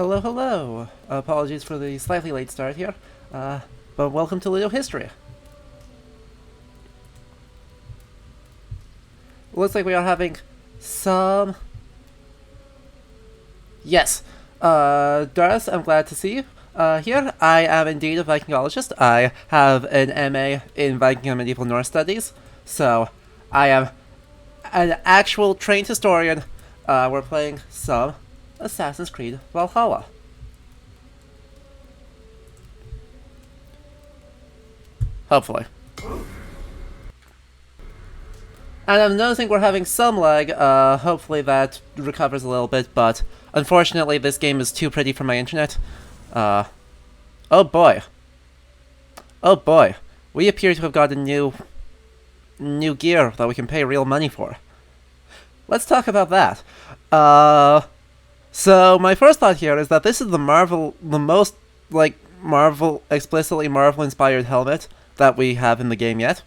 Hello, hello. Apologies for the slightly late start here, but welcome to Little History. Looks like we are having some... Yes. Doris, I'm glad to see you. Here, I am indeed a Vikingologist. I have an MA in Viking and Medieval Norse Studies, so I am an actual trained historian. We're playing some Assassin's Creed Valhalla. Hopefully. And I'm noticing we're having some lag. Hopefully that recovers a little bit, but unfortunately this game is too pretty for my internet. Oh boy. Oh boy. We appear to have got a new gear that we can pay real money for. Let's talk about that. So my first thought here is that this is the most, explicitly Marvel-inspired helmet that we have in the game yet.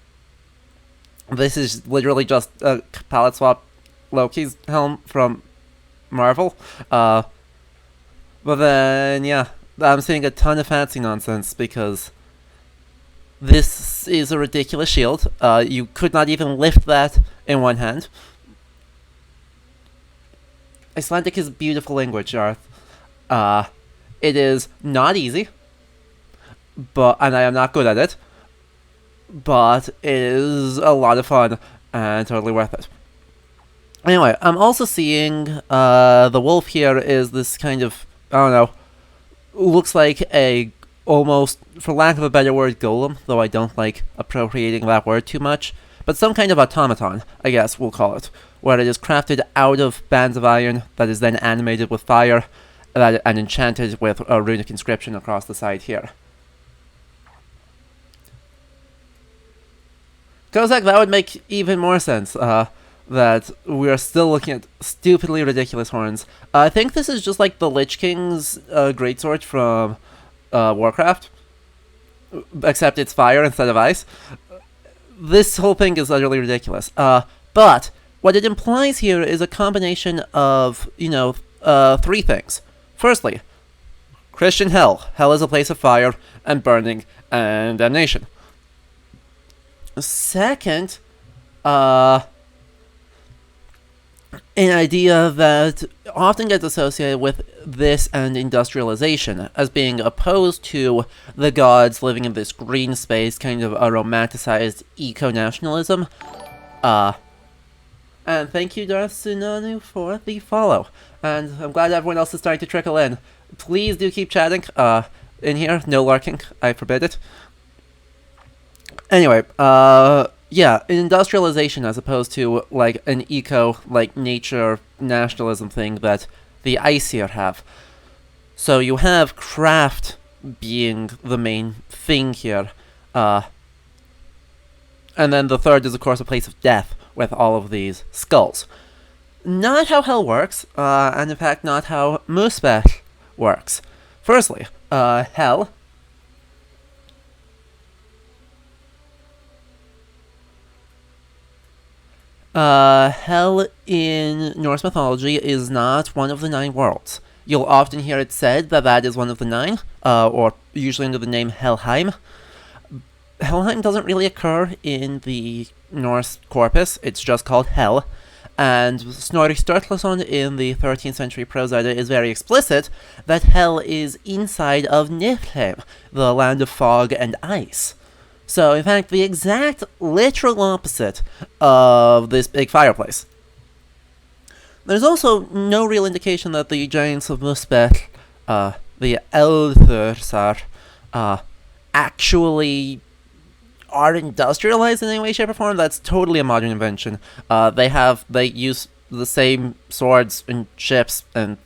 This is literally just a palette swap Loki's helm from Marvel. But then, yeah, I'm seeing a ton of fancy nonsense because this is a ridiculous shield. You could not even lift that in one hand. Icelandic is a beautiful language, Arth. It is not easy, and I am not good at it, but it is a lot of fun and totally worth it. Anyway, I'm also seeing the wolf here is this kind of, I don't know, looks like a almost, for lack of a better word, golem, though I don't like appropriating that word too much, but some kind of automaton, I guess we'll call it, where it is crafted out of bands of iron that is then animated with fire and enchanted with a runic inscription across the side here. Kozak, that would make even more sense, that we're still looking at stupidly ridiculous horns. I think this is just like the Lich King's greatsword from Warcraft, except it's fire instead of ice. This whole thing is utterly ridiculous. But what it implies here is a combination of, three things. Firstly, Christian hell. Hell is a place of fire and burning and damnation. Second, an idea that often gets associated with this and industrialization as being opposed to the gods living in this green space, kind of a romanticized eco-nationalism. And thank you, Darth Tsunanu, for the follow. And I'm glad everyone else is starting to trickle in. Please do keep chatting in here. No lurking. I forbid it. Anyway, yeah, industrialization as opposed to, like, an nature nationalism thing that the Aesir have. So you have craft being the main thing here. And then the third is, of course, a place of death with all of these skulls. Not how hell works, and in fact not how Muspet works. Firstly, hell... hell in Norse mythology is not one of the 9 worlds. You'll often hear it said that that is one of the 9, or usually under the name Helheim. Helheim doesn't really occur in the Norse corpus, it's just called Hel, and Snorri Sturluson in the 13th century Prose Edda is very explicit that Hel is inside of Niflheim, the land of fog and ice. So, in fact, the exact literal opposite of this big fireplace. There's also no real indication that the giants of Muspet, the Eldhursar, actually are industrialized in any way, shape, or form. That's totally a modern invention. They use the same swords and ships and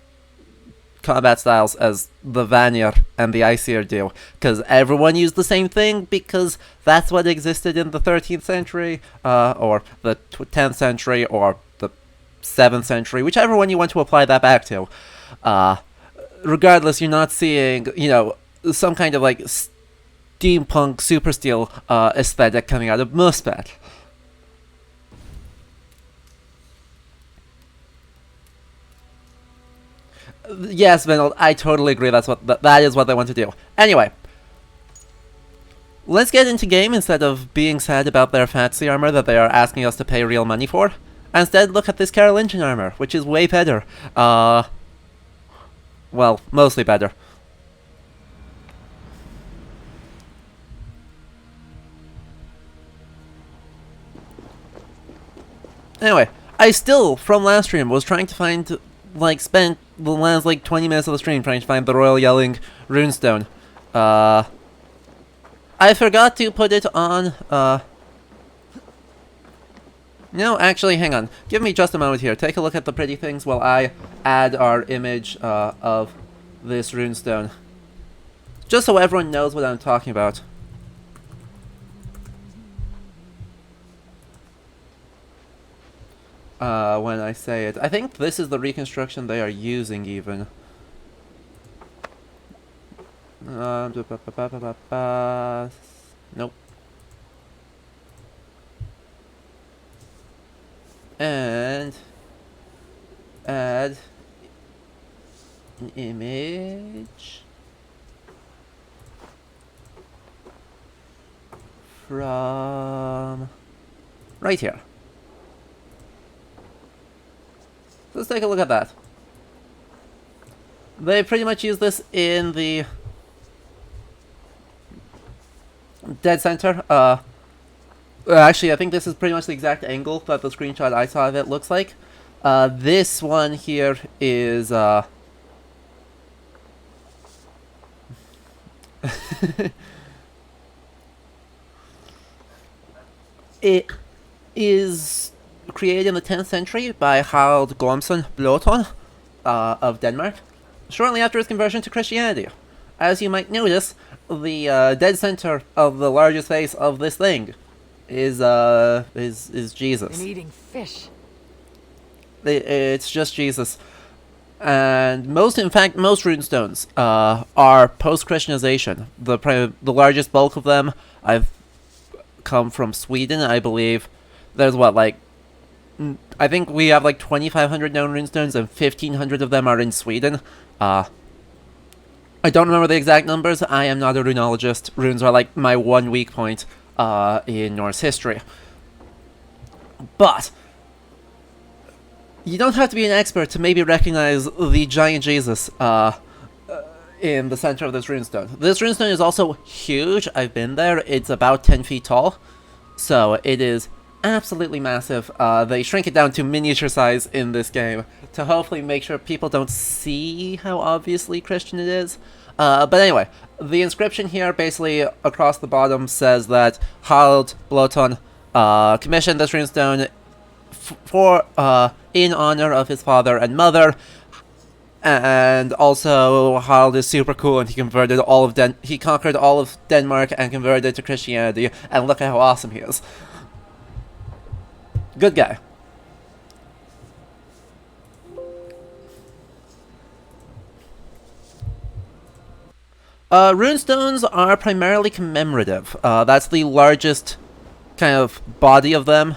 combat styles as the Vanir and the Aesir do, because everyone used the same thing, because that's what existed in the 13th century, or the 10th century, or the 7th century, whichever one you want to apply that back to. Regardless, you're not seeing, some kind of, steampunk super steel aesthetic coming out of Muspet. Yes, Vinald, I totally agree. That is what they want to do. Anyway, let's get into game instead of being sad about their fancy armor that they are asking us to pay real money for. Instead, look at this Carolingian armor, which is way better. Well, mostly better. Anyway, I still, from last stream, was trying to find, like, spent the last, like, 20 minutes of the stream trying to find the Royal Yelling runestone. I forgot to put it on, No, actually, hang on. Give me just a moment here. Take a look at the pretty things while I add our image, of this runestone. Just so everyone knows what I'm talking about. When I say it. I think this is the reconstruction they are using, even. Nope. And add an image from right here. Let's take a look at that. They pretty much use this in the dead center. Actually, I think this is pretty much the exact angle that the screenshot I saw of it looks like. This one here is, it is created in the 10th century by Harald Gormson Blåtårn, of Denmark, shortly after his conversion to Christianity. As you might notice, the dead center of the largest face of this thing is Jesus. And eating fish. It's just Jesus. And in fact, most runestones are post-Christianization. The largest bulk of them I've come from Sweden, I believe. There's I think we have like 2,500 known runestones, and 1,500 of them are in Sweden. I don't remember the exact numbers. I am not a runologist. Runes are like my one weak point in Norse history. But you don't have to be an expert to maybe recognize the giant Jesus in the center of this runestone. This runestone is also huge. I've been there. It's about 10 feet tall. So it is absolutely massive. They shrink it down to miniature size in this game to hopefully make sure people don't see how obviously Christian it is. But anyway, the inscription here basically across the bottom says that Harald Blåtårn commissioned this runestone for in honor of his father and mother, and also Harald is super cool and he converted he conquered all of Denmark and converted to Christianity, and look at how awesome he is. Good guy. Runestones are primarily commemorative. That's the largest kind of body of them.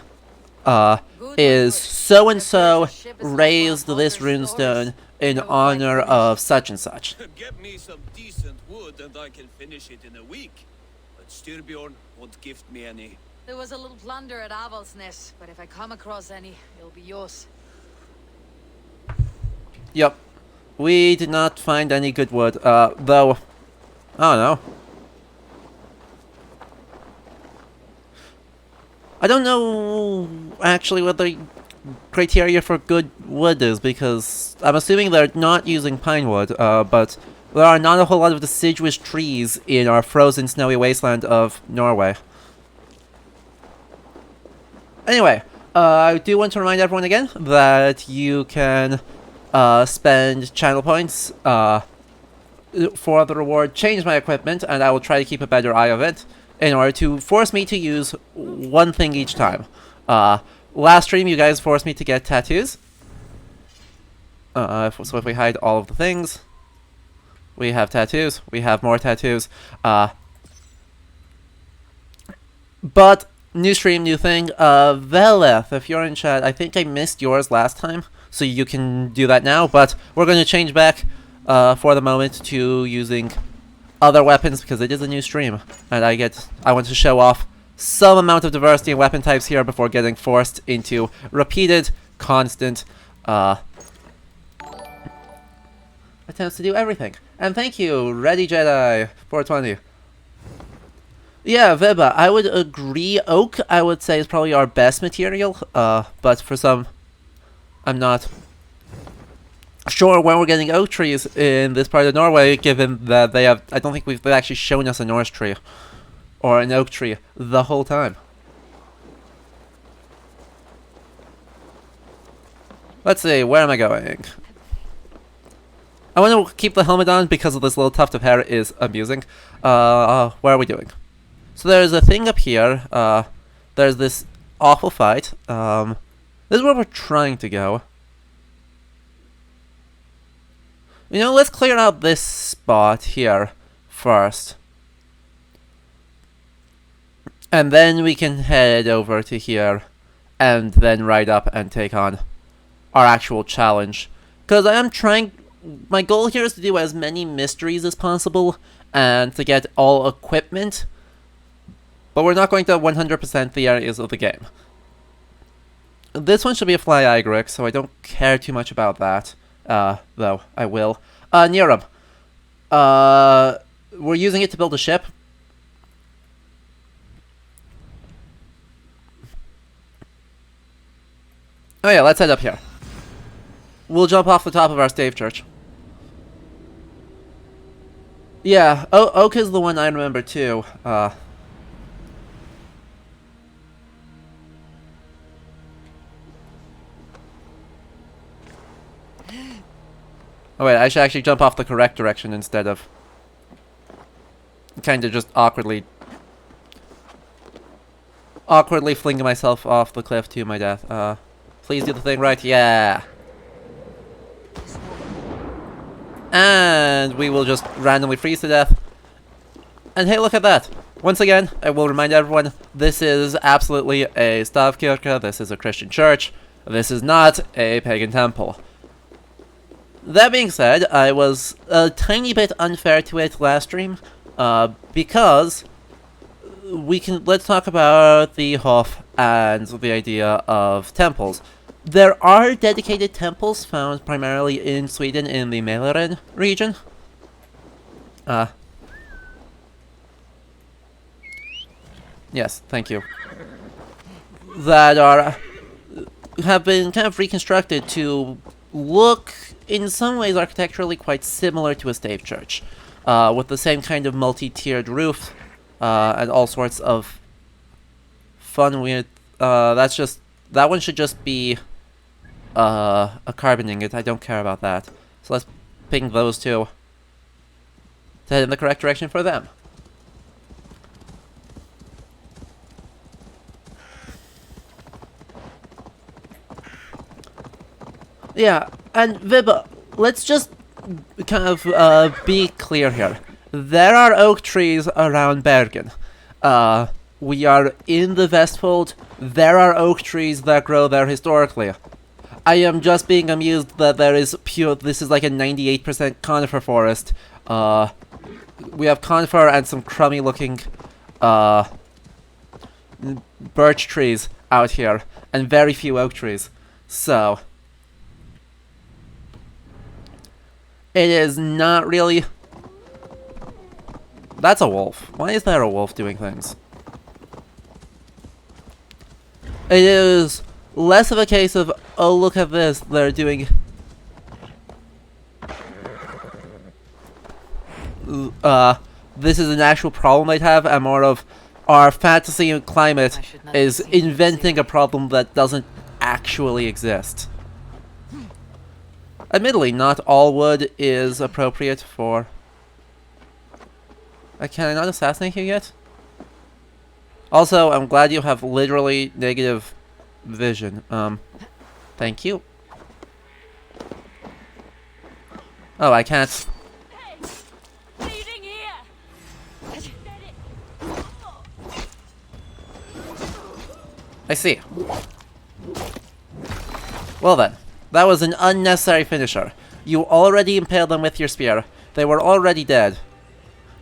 Is so-and-so raised this runestone in honor of such and such. Get me some decent wood and I can finish it in a week. But Styrbjorn won't gift me any. There was a little plunder at Avaldsnes, but if I come across any, it'll be yours. Yep. We did not find any good wood, though, I don't know. I don't know, actually, what the criteria for good wood is, because I'm assuming they're not using pine wood, but there are not a whole lot of deciduous trees in our frozen snowy wasteland of Norway. Anyway, I do want to remind everyone again that you can spend channel points for the reward Change My Equipment, and I will try to keep a better eye of it, in order to force me to use one thing each time. Last stream, you guys forced me to get tattoos. So if we hide all of the things, we have tattoos. We have more tattoos. But new stream, new thing. Veleth, if you're in chat, I think I missed yours last time, so you can do that now, but we're going to change back for the moment to using other weapons because it is a new stream, and I want to show off some amount of diversity in weapon types here before getting forced into repeated, constant attempts to do everything. And thank you, Ready Jedi 420. Yeah, Veba, I would agree. Oak, I would say, is probably our best material. But for some, I'm not sure when we're getting oak trees in this part of Norway, given that they have. I don't think they've actually shown us a Norse tree or an oak tree the whole time. Let's see, where am I going? I want to keep the helmet on because of this little tuft of hair is amusing. Where are we doing? So there's a thing up here. There's this awful fight. This is where we're trying to go. You know, let's clear out this spot here first. And then we can head over to here and then ride up and take on our actual challenge. Because I am trying... My goal here is to do as many mysteries as possible and to get all equipment. But we're not going to 100% the areas of the game. This one should be a fly Igric, so I don't care too much about that. Though, I will. Niram. We're using it to build a ship. Oh yeah, let's head up here. We'll jump off the top of our stave church. Yeah, Oak is the one I remember too. Oh wait, I should actually jump off the correct direction instead of kind of just awkwardly flinging myself off the cliff to my death. Please do the thing right. Yeah. And we will just randomly freeze to death. And hey, look at that. Once again, I will remind everyone, this is absolutely a stavkirke. This is a Christian church. This is not a pagan temple. That being said, I was a tiny bit unfair to it last stream, because let's talk about the Hof and the idea of temples. There are dedicated temples found primarily in Sweden in the Mälaren region. Yes, thank you. That have been kind of reconstructed to look, in some ways, architecturally quite similar to a stave church, with the same kind of multi-tiered roof, and all sorts of fun, weird. That one should just be a carbon ingot. I don't care about that. So let's ping those two to head in the correct direction for them. Yeah, and Vibba, let's just kind of be clear here. There are oak trees around Bergen. We are in the Vestfold. There are oak trees that grow there historically. I am just being amused that this is like a 98% conifer forest. We have conifer and some crummy looking birch trees out here, and very few oak trees. So it is not really... That's a wolf. Why is there a wolf doing things? It is less of a case of, oh, look at this, they're doing... this is an actual problem they'd have, and more of, our fantasy climate is inventing a problem that doesn't actually exist. Admittedly, not all wood is appropriate for... Can I not assassinate you yet? Also, I'm glad you have literally negative vision. Thank you. Oh, I can't... I see. Well then. That was an unnecessary finisher. You already impaled them with your spear. They were already dead.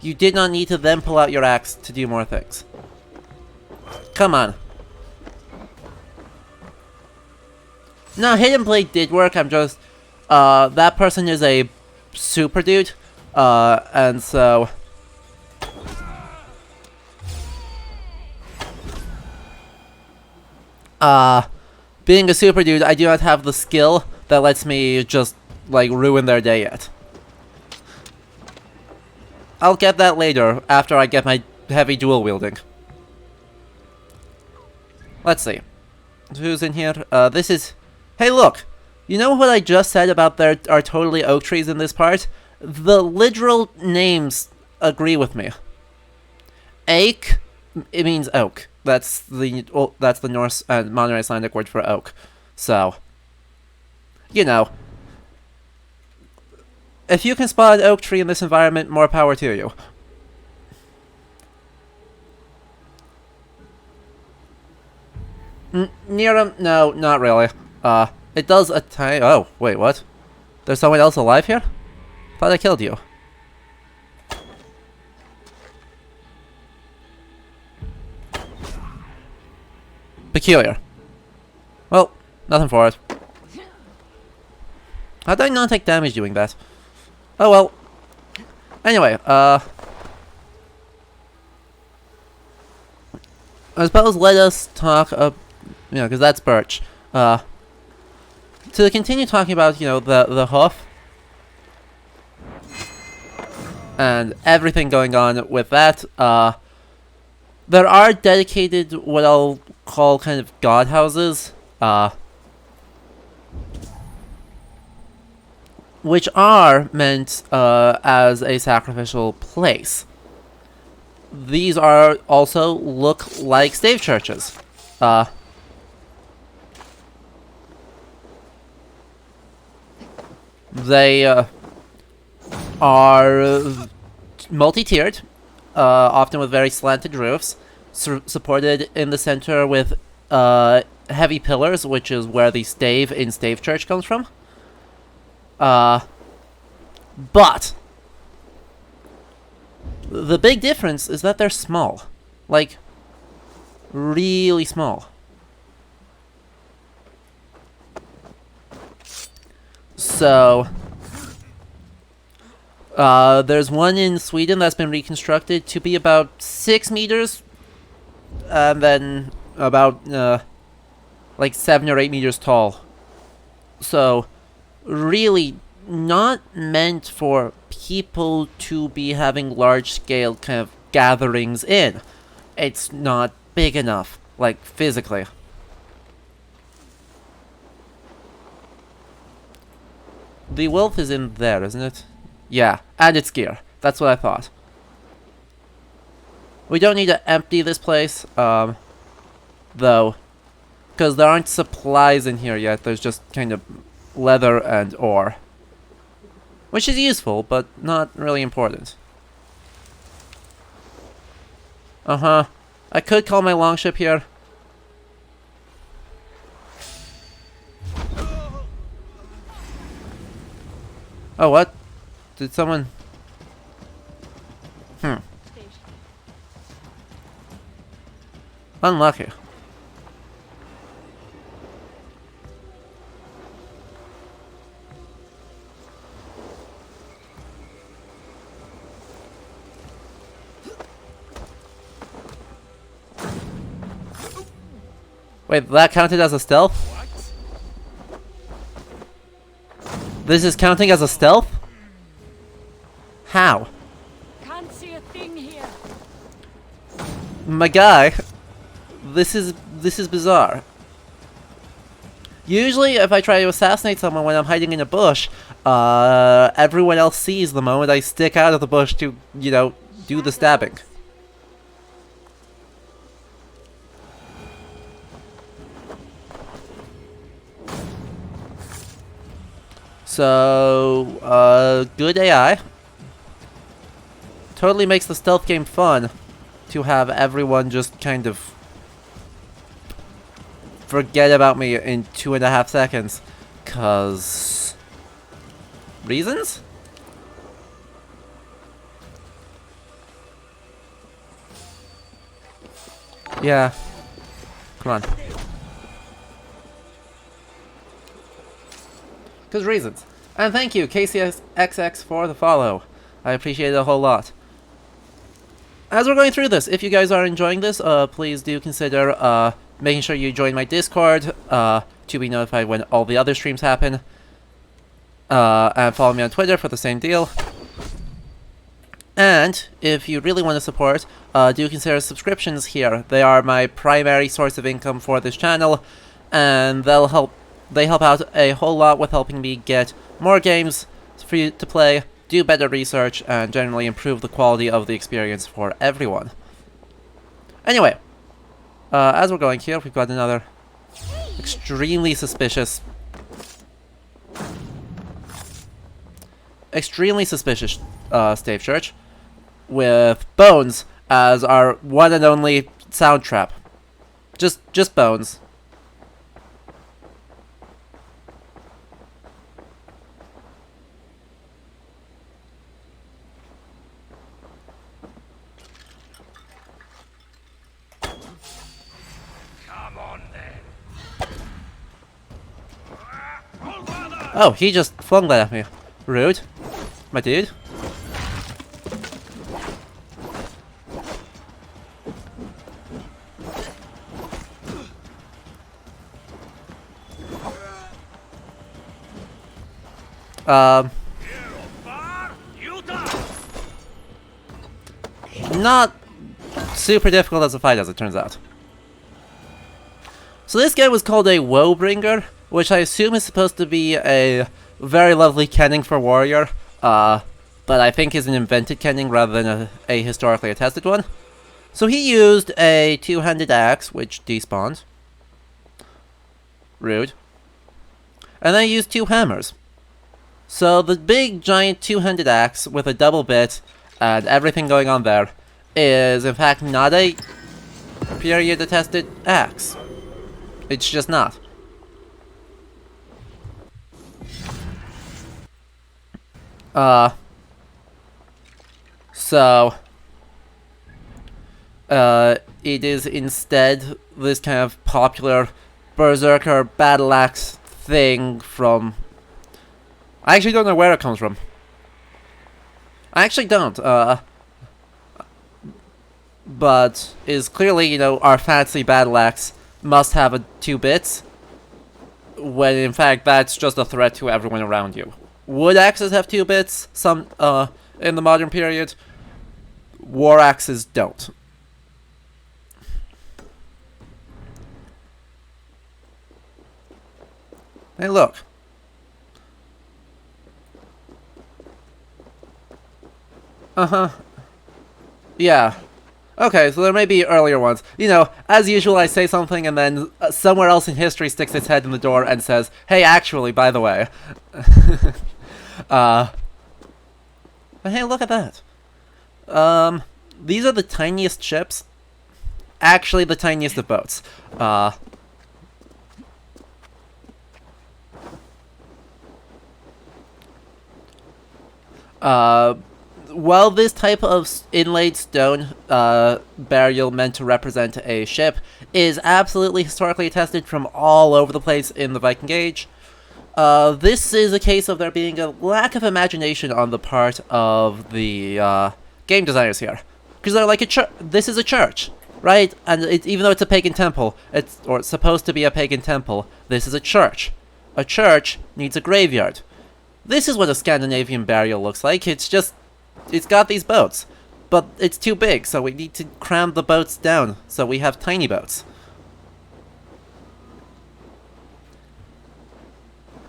You did not need to then pull out your axe to do more things. Come on. No, Hidden Blade did work, I'm just... that person is a super dude. And so... being a super dude, I do not have the skill that lets me just, like, ruin their day yet. I'll get that later, after I get my heavy dual wielding. Let's see. Who's in here? This is... Hey, look! You know what I just said about there are totally oak trees in this part? The literal names agree with me. Ache, it means oak. That's the Norse and modern Icelandic word for oak. So, you know. If you can spot an oak tree in this environment, more power to you. Near him? No, not really. It does a tiny... Oh, wait, what? There's someone else alive here? Thought I killed you. Peculiar. Well, nothing for it. How did I not take damage doing that? Oh well. Anyway, I suppose let us talk, because that's Birch. To continue talking about, the hoof. And everything going on with that, there are dedicated, what I'll call kind of god houses, which are meant as a sacrificial place. These are also look like stave churches. They are multi-tiered, often with very slanted roofs, supported in the center with heavy pillars, which is where the stave in Stave Church comes from. But the big difference is that they're small. Like, really small. So, there's one in Sweden that's been reconstructed to be about 6 meters, and then about, like 7 or 8 meters tall. So, really not meant for people to be having large-scale kind of gatherings in. It's not big enough, like, physically. The wolf is in there, isn't it? Yeah, and its gear. That's what I thought. We don't need to empty this place, though. Because there aren't supplies in here yet. There's just kind of leather and ore. Which is useful, but not really important. Uh-huh. I could call my longship here. Oh, what? Did someone... Unlucky. Wait, that counted as a stealth? What? This is counting as a stealth? How? Can't see a thing here. My guy, this is bizarre. Usually, if I try to assassinate someone when I'm hiding in a bush, everyone else sees the moment I stick out of the bush to, do the stabbing. So, good AI. Totally makes the stealth game fun to have everyone just kind of forget about me in 2.5 seconds. 'cause reasons? Yeah. Come on. 'Cause reasons. And thank you, KCXX, for the follow. I appreciate it a whole lot. As we're going through this, if you guys are enjoying this, please do consider making sure you join my Discord to be notified when all the other streams happen. And follow me on Twitter for the same deal. And if you really want to support, do consider subscriptions here. They are my primary source of income for this channel, and they help out a whole lot with helping me get more games for you to play, do better research, and generally improve the quality of the experience for everyone. Anyway, as we're going here, we've got another extremely suspicious stave church with bones as our one and only sound trap. Just bones. Oh, he just flung that at me. Rude. My dude. Not super difficult as a fight, as it turns out. So this guy was called a Woebringer, which I assume is supposed to be a very lovely kenning for warrior, but I think is an invented kenning rather than a historically attested one. So he used a two-handed axe, which despawned. Rude. And then he used two hammers. So the big, giant two-handed axe with a double bit and everything going on there is, in fact, not a period-attested axe. It's just not. It is instead this kind of popular berserker battle axe thing from... I actually don't know where it comes from. I actually don't, but is clearly, you know, our fancy battle axe must have a 2 bits, when in fact that's just a threat to everyone around you. Wood axes have 2 bits, some, in the modern period. War axes don't. Hey, look. Uh-huh. Yeah. Okay, so there may be earlier ones. You know, as usual, I say something and then somewhere else in history sticks its head in the door and says, hey, actually, by the way. But hey, look at that. These are the tiniest ships. Actually, the tiniest of boats. While this type of inlaid stone burial meant to represent a ship is absolutely historically attested from all over the place in the Viking Age, this is a case of there being a lack of imagination on the part of the game designers here. Because they're like, this is a church, right? And even though it's a pagan temple, it's supposed to be a pagan temple, this is a church. A church needs a graveyard. This is what a Scandinavian burial looks like. It's got these boats, but it's too big, so we need to cram the boats down, so we have tiny boats.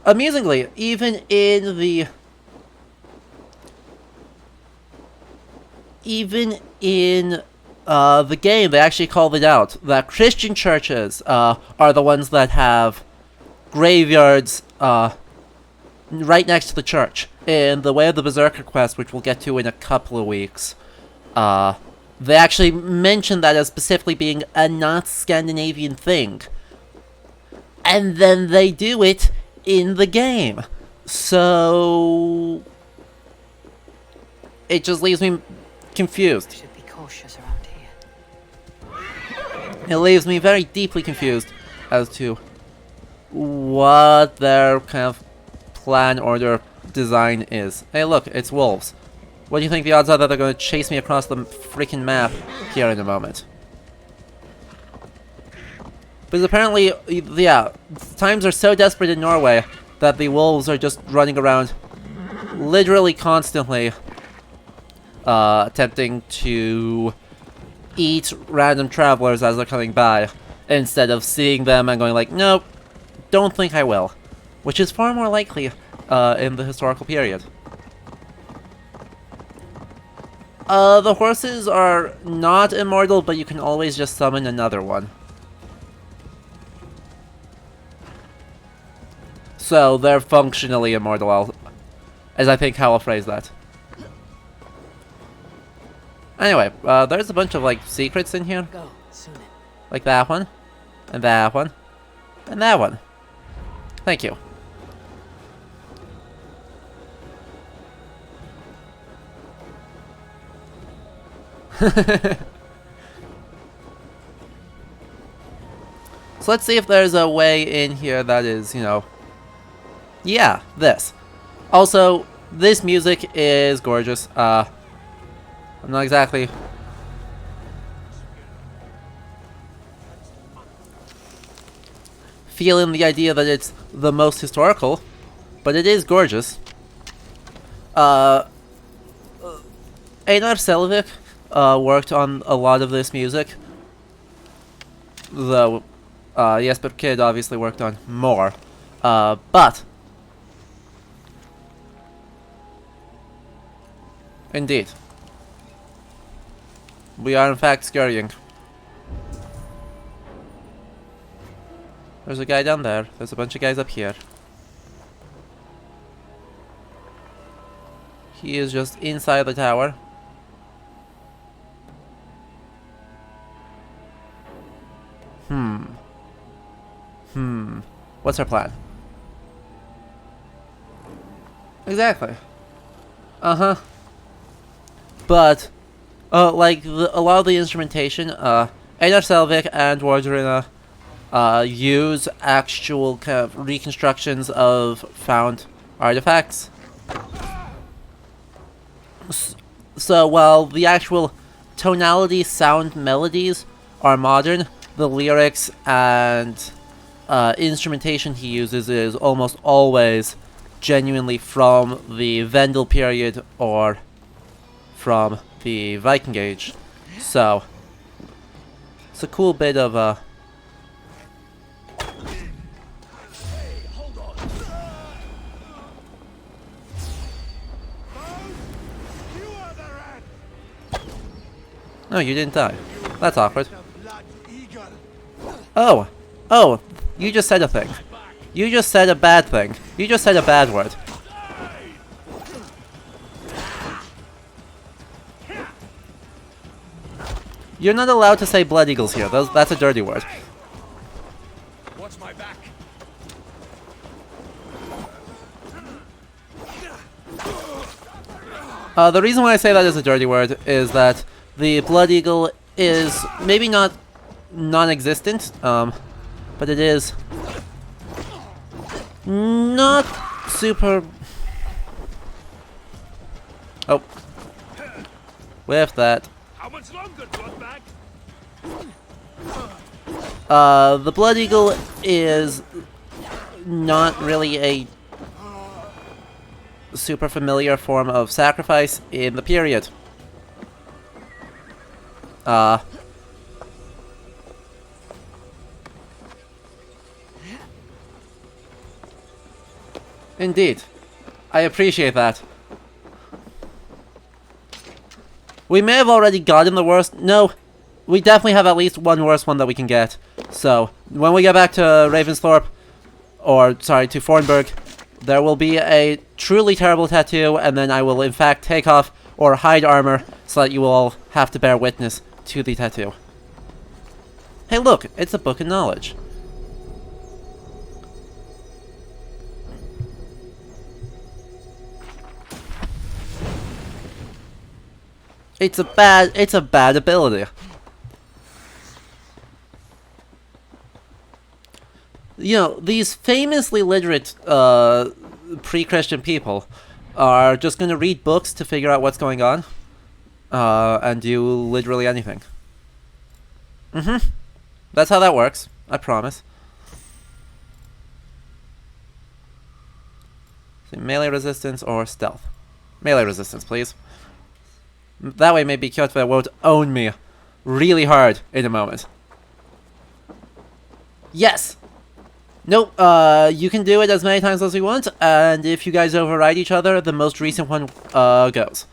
Amusingly, even in the game, they actually called it out, that Christian churches are the ones that have graveyards right next to the church. In the Way of the Berserker quest, which we'll get to in a couple of weeks, they actually mention that as specifically being a not Scandinavian thing. And then they do it in the game. So it just leaves me confused. Should be cautious around here. It leaves me very deeply confused as to what their kind of plan or their design is. Hey look, it's wolves. What do you think the odds are that they're going to chase me across the freaking map here in a moment? Because apparently, yeah, times are so desperate in Norway that the wolves are just running around literally constantly attempting to eat random travelers as they're coming by instead of seeing them and going like, nope, don't think I will. Which is far more likely in the historical period. The horses are not immortal, but you can always just summon another one. So they're functionally immortal, as I think how I'll phrase that. Anyway, there's a bunch of like secrets in here. Go, soon. Like that one, and that one, and that one. Thank you. So let's see if there's a way in here that is, you know... Yeah, this. Also, this music is gorgeous. I'm not exactly... feeling the idea that it's the most historical, but it is gorgeous. Einar Selvik worked on a lot of this music, though Jesper Kyd obviously worked on more. But indeed, we are in fact scurrying. There's a guy down there. There's a bunch of guys up here. He is just inside the tower. What's our plan? Exactly. But, like, a lot of the instrumentation, Einar Selvik and Wardrina use actual kind of reconstructions of found artifacts. So while the actual tonality, sound, melodies are modern, the lyrics and instrumentation he uses is almost always genuinely from the Vendel period or from the Viking Age. So it's a cool bit of No, you didn't die. That's awkward. Oh, you just said a thing. You just said a bad thing. You just said a bad word. You're not allowed to say blood eagles here. That's a dirty word. Watch my back. The reason why I say that is a dirty word is that the blood eagle is maybe not non-existent, but it is not super... Oh. With that. How much longer, bloodbag? The blood eagle is not really a super familiar form of sacrifice in the period. Indeed. I appreciate that. We may have already gotten the worst. No, we definitely have at least one worse one that we can get. So, when we get back to Raventhorpe, or, sorry, to Fornburg, there will be a truly terrible tattoo, and then I will in fact take off or hide armor so that you will all have to bear witness to the tattoo. Hey look, it's a book of knowledge. It's a bad ability. You know, these famously literate pre-Christian people are just going to read books to figure out what's going on, and do literally anything. That's how that works. I promise. So melee resistance or stealth. Melee resistance, please. That way maybe Kyoto won't own me really hard in a moment. Yes! Nope, you can do it as many times as you want, and if you guys override each other, the most recent one, goes.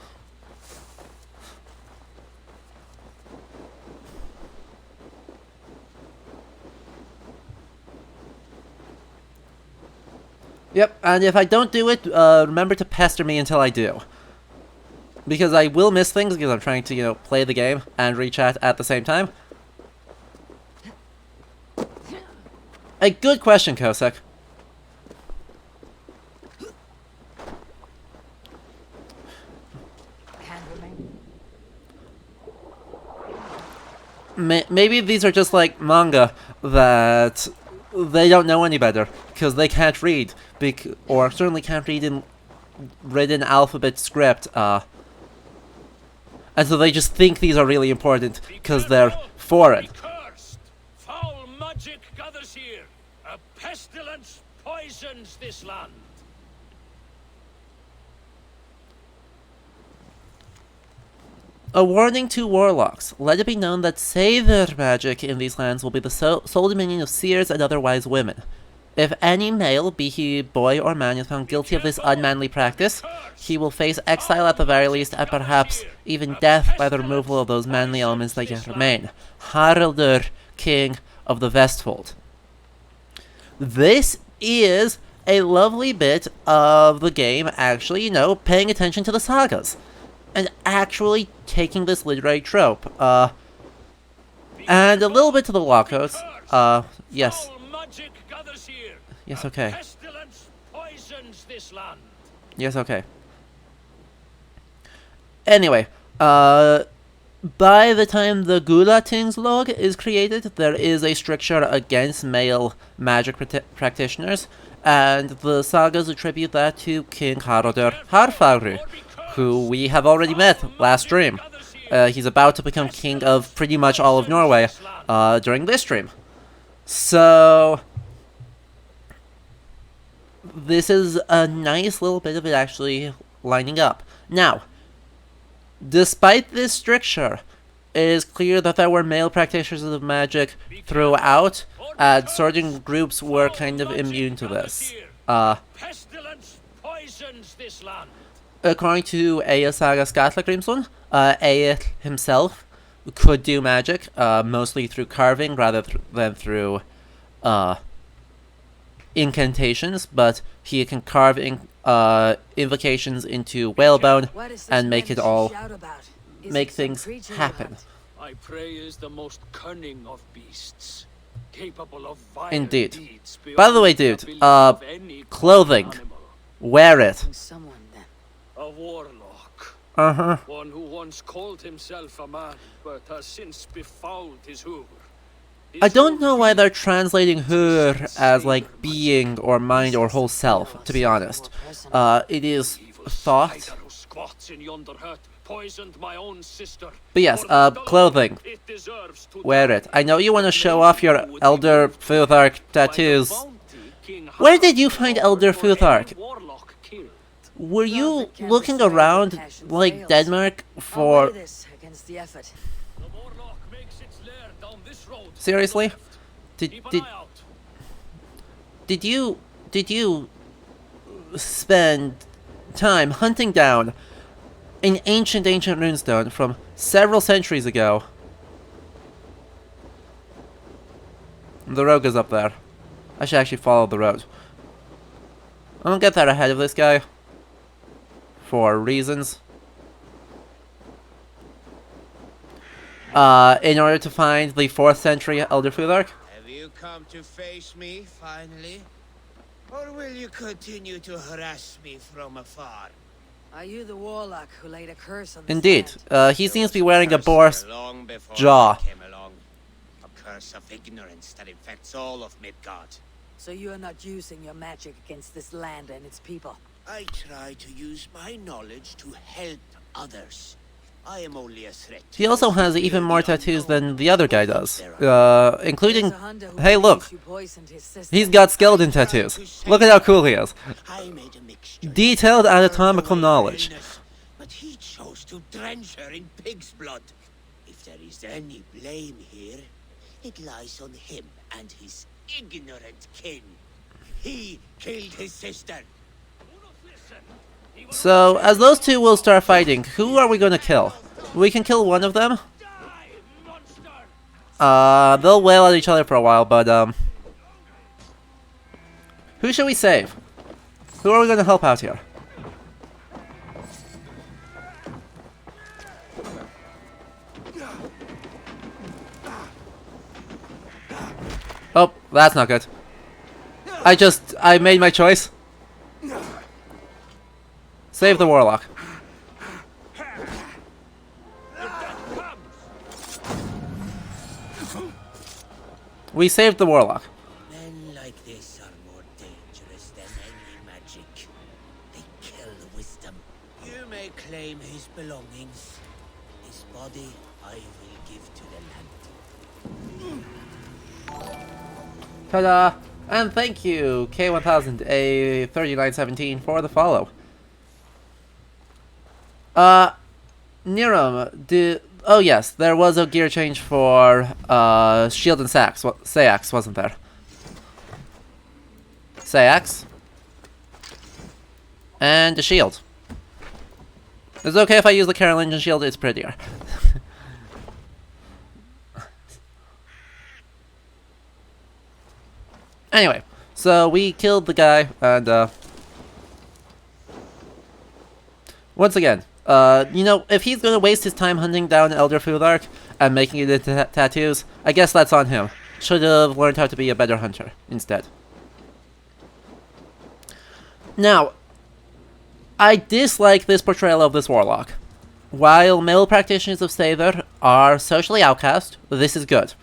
Yep, and if I don't do it, remember to pester me until I do. Because I will miss things, because I'm trying to, you know, play the game and rechat at the same time. A good question, Kosek. Maybe these are just like manga that they don't know any better because they can't read, or certainly can't read in written alphabet script. And so they just think these are really important because they're foreign. Foul magic gathers here. A pestilence poisons this land. A warning to warlocks. Let it be known that savior magic in these lands will be the sole dominion of seers and other wise women. If any male, be he boy or man, is found guilty of this unmanly practice, he will face exile at the very least, and perhaps even death by the removal of those manly elements that yet remain. Haraldur, King of the Vestfold. This is a lovely bit of the game, actually, you know, paying attention to the sagas. And actually taking this literary trope. And a little bit to the law codes. Yes. Yes, okay. Yes, okay. Anyway, by the time the Gulatingslog is created, there is a stricture against male magic practitioners, and the sagas attribute that to King Haraldur Harfagru, who we have already met last stream. He's about to become king of pretty much all of Norway during this stream. So this is a nice little bit of it actually lining up. Now, despite this stricture, it is clear that there were male practitioners of magic throughout, and certain groups were kind of immune to this. Pestilence poisons this land. According to Aya Saga Skatlagrimson, Aya himself could do magic, mostly through carving rather than through incantations, but he can carve invocations into whalebone and make it all make things happen. My prey is the most cunning of beasts, capable of vile Indeed. deeds By the way, dude, beyond the ability of any clothing. animal. Wear it. A warlock. Uh-huh. One who once called himself a man, but has since befouled his hoover. I don't know why they're translating her as, like, being or mind or whole self, to be honest. It is thought. But yes, clothing. Wear it. I know you want to show off your Elder Futhark tattoos. Where did you find Elder Futhark? Were you looking around, like, Denmark for... Seriously? Did you spend time hunting down an ancient runestone from several centuries ago? The road goes up there. I should actually follow the road. I don't get that ahead of this guy. For reasons. In order to find the 4th century Elder Futhark. Have you come to face me, finally? Or will you continue to harass me from afar? Are you the warlock who laid a curse on this Indeed. land? He There seems was to be a wearing a curse boar's here long before jaw. I came along. A curse of ignorance that infects all of Midgard. So you are not using your magic against this land and its people. I try to use my knowledge to help others. I am only a threat. He also to has fear even the more tattoos unknown. than the other guy Who does. thinks there are? Including... There's a hunter who Hey, look! believes you poisoned his sister. He's got skeleton tattoos. Look at how cool he is. I made a mixture. Detailed that anatomical burned away her knowledge. illness, but he chose to drench her in pig's blood. If there is any blame here, it lies on him and his ignorant kin. He killed his sister. So, as those two will start fighting, who are we gonna kill? We can kill one of them. They'll wail at each other for a while, but, who should we save? Who are we gonna help out here? Oh, that's not good. I made my choice. Save the warlock. We saved the warlock. Men like this are more dangerous than any magic. They kill wisdom. You may claim his belongings. His body I will give to the land. Ta-da! And thank you, K1000A3917 for the follow. Niram, oh yes, there was a gear change for, shield and Sayax, wasn't there? Sayax. And the shield. Is it okay if I use the Carolingian shield? It's prettier. Anyway, so we killed the guy, and, once again, you know, if he's gonna waste his time hunting down Elder Futhark and making it into tattoos, I guess that's on him. Should have learned how to be a better hunter instead. Now, I dislike this portrayal of this warlock. While male practitioners of Seidr are socially outcast, this is good.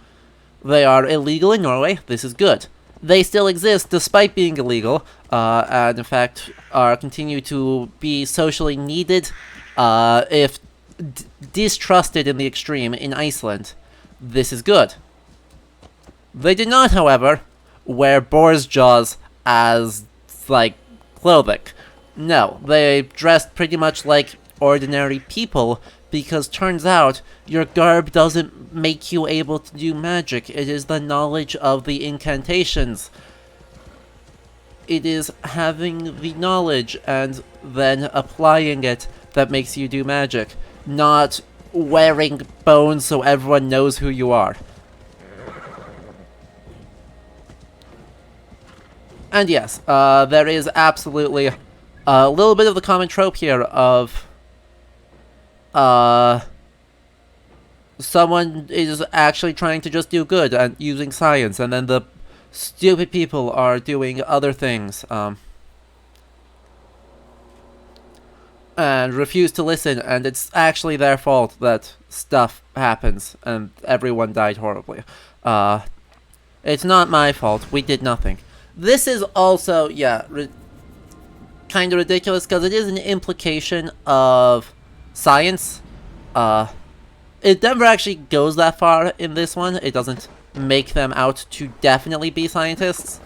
They are illegal in Norway, this is good. They still exist despite being illegal, and in fact are continue to be socially needed, if distrusted in the extreme in Iceland. This is good. They did not, however, wear boar's jaws as, like, clothing. No, they dressed pretty much like ordinary people, because turns out your garb doesn't make you able to do magic. It is the knowledge of the incantations. It is having the knowledge and then applying it that makes you do magic, not wearing bones so everyone knows who you are. And yes, there is absolutely a little bit of the common trope here of someone is actually trying to just do good and using science, and then the stupid people are doing other things, and refuse to listen, and it's actually their fault that stuff happens and everyone died horribly. It's not my fault, we did nothing. This is also, yeah, kind of ridiculous, because it is an implication of science. It never actually goes that far in this one. It doesn't make them out to definitely be scientists.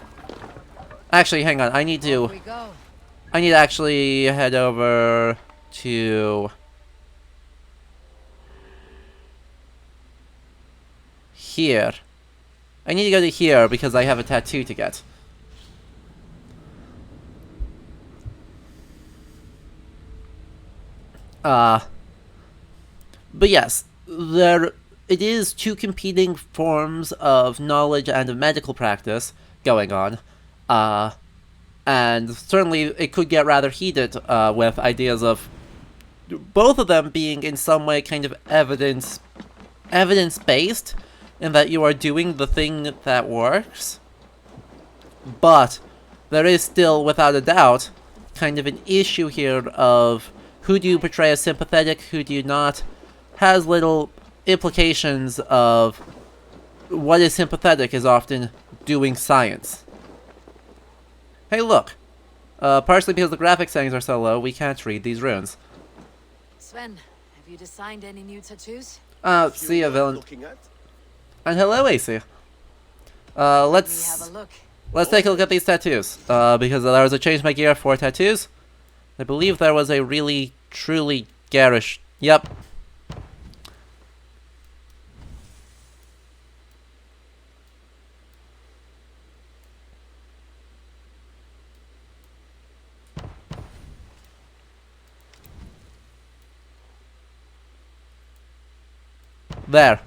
Actually, hang on, I need to actually head over to here. I need to go to here because I have a tattoo to get. But yes, it is two competing forms of knowledge and of medical practice going on. And certainly it could get rather heated with ideas of both of them being in some way kind of evidence-based, in that you are doing the thing that works. But there is still, without a doubt, kind of an issue here of who do you portray as sympathetic, who do you not, has little implications of what is sympathetic is often doing science. Hey, look. Partially because the graphic settings are so low, we can't read these runes. Sven, have you designed any new tattoos? See ya, villain. Looking at? And hello, AC. Let me Let's have a look. take a look at these tattoos. Because there was a change my gear for tattoos. I believe there was a really, truly garish... Yep. There.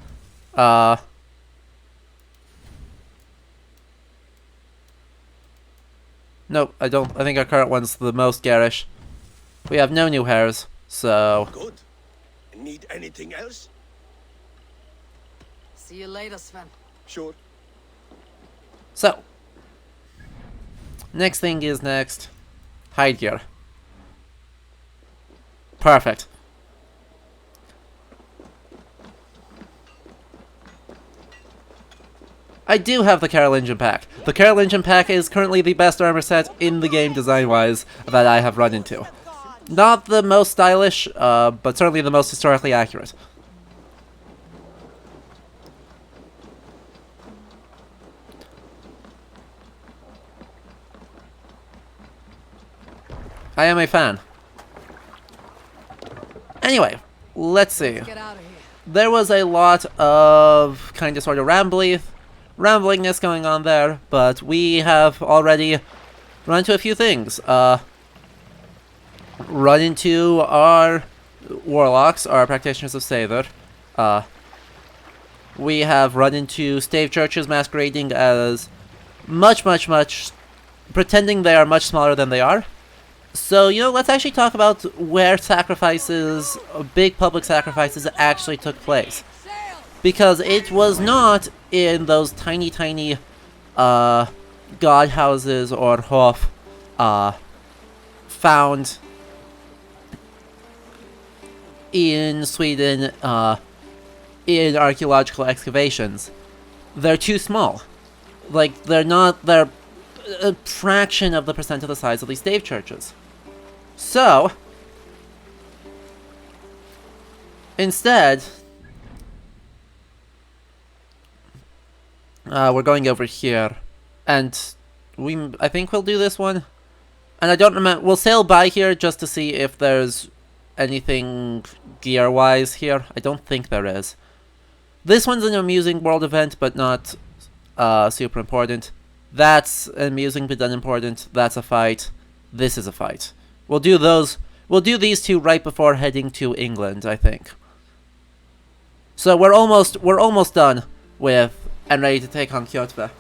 Nope, I don't. I think our current one's the most garish. We have no new hairs, so... Good. Need anything else? See you later, Sven. Sure. So. Next thing is next. Hide gear. Perfect. I do have the Carolingian pack. The Carolingian pack is currently the best armor set in the game design-wise that I have run into. Not the most stylish, but certainly the most historically accurate. I am a fan. Anyway, let's see. Get out of here. There was a lot of kind of sort of ramblingness going on there, but we have already run into a few things. Run into our warlocks, our practitioners of Seidr. We have run into stave churches masquerading as much, pretending they are much smaller than they are. So, you know, let's actually talk about where sacrifices, big public sacrifices, actually took place. Because it was not in those tiny, god houses or hof, found in Sweden, in archaeological excavations. They're too small. Like, they're a fraction of the percent of the size of these stave churches. So, instead, we're going over here, and I think we'll do this one. And I don't remember, we'll sail by here just to see if there's anything gear-wise here. I don't think there is. This one's an amusing world event, but not super important. That's amusing but unimportant. That's a fight. This is a fight. We'll do these two right before heading to England, I think. So we're almost done with and ready to take on Kjotve.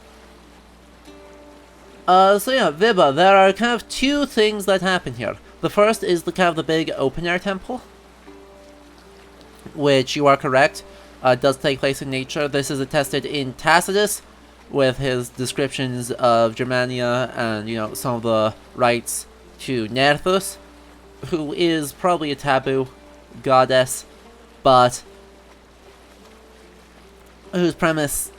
So yeah, Vibba, there are kind of two things that happen here. The first is the big open-air temple, which you are correct, does take place in nature. This is attested in Tacitus, with his descriptions of Germania and, you know, some of the rites to Nerthus, who is probably a taboo goddess, but whose premise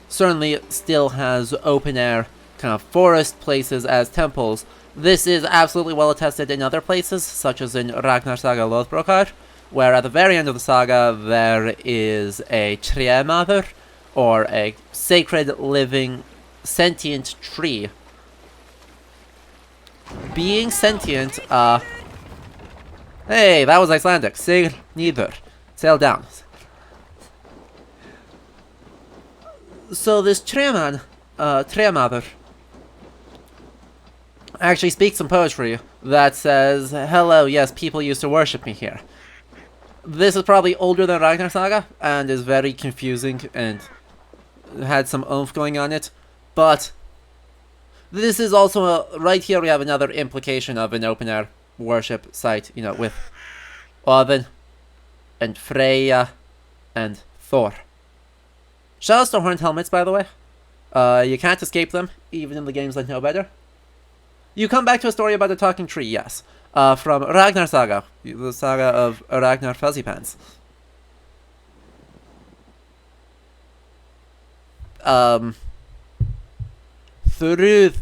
certainly still has open-air kind of forest places as temples. This is absolutely well attested in other places, such as in Ragnar Saga Lothbrokar, where at the very end of the saga there is a Trémother, or a sacred, living, sentient tree. Being sentient, hey, that was Icelandic. Sail neither. Sail down. So this Trémother, actually speaks some poetry that says, "Hello, yes, people used to worship me here." This is probably older than Ragnar Saga, and is very confusing, and had some oomph going on it, but this is also right here we have another implication of an open-air worship site, you know, with Odin and Freya and Thor. Shoutouts to horned helmets, by the way. You can't escape them, even in the games that know better. You come back to a story about a talking tree, yes. from Ragnar Saga, the saga of Ragnar Fuzzy Pants. Through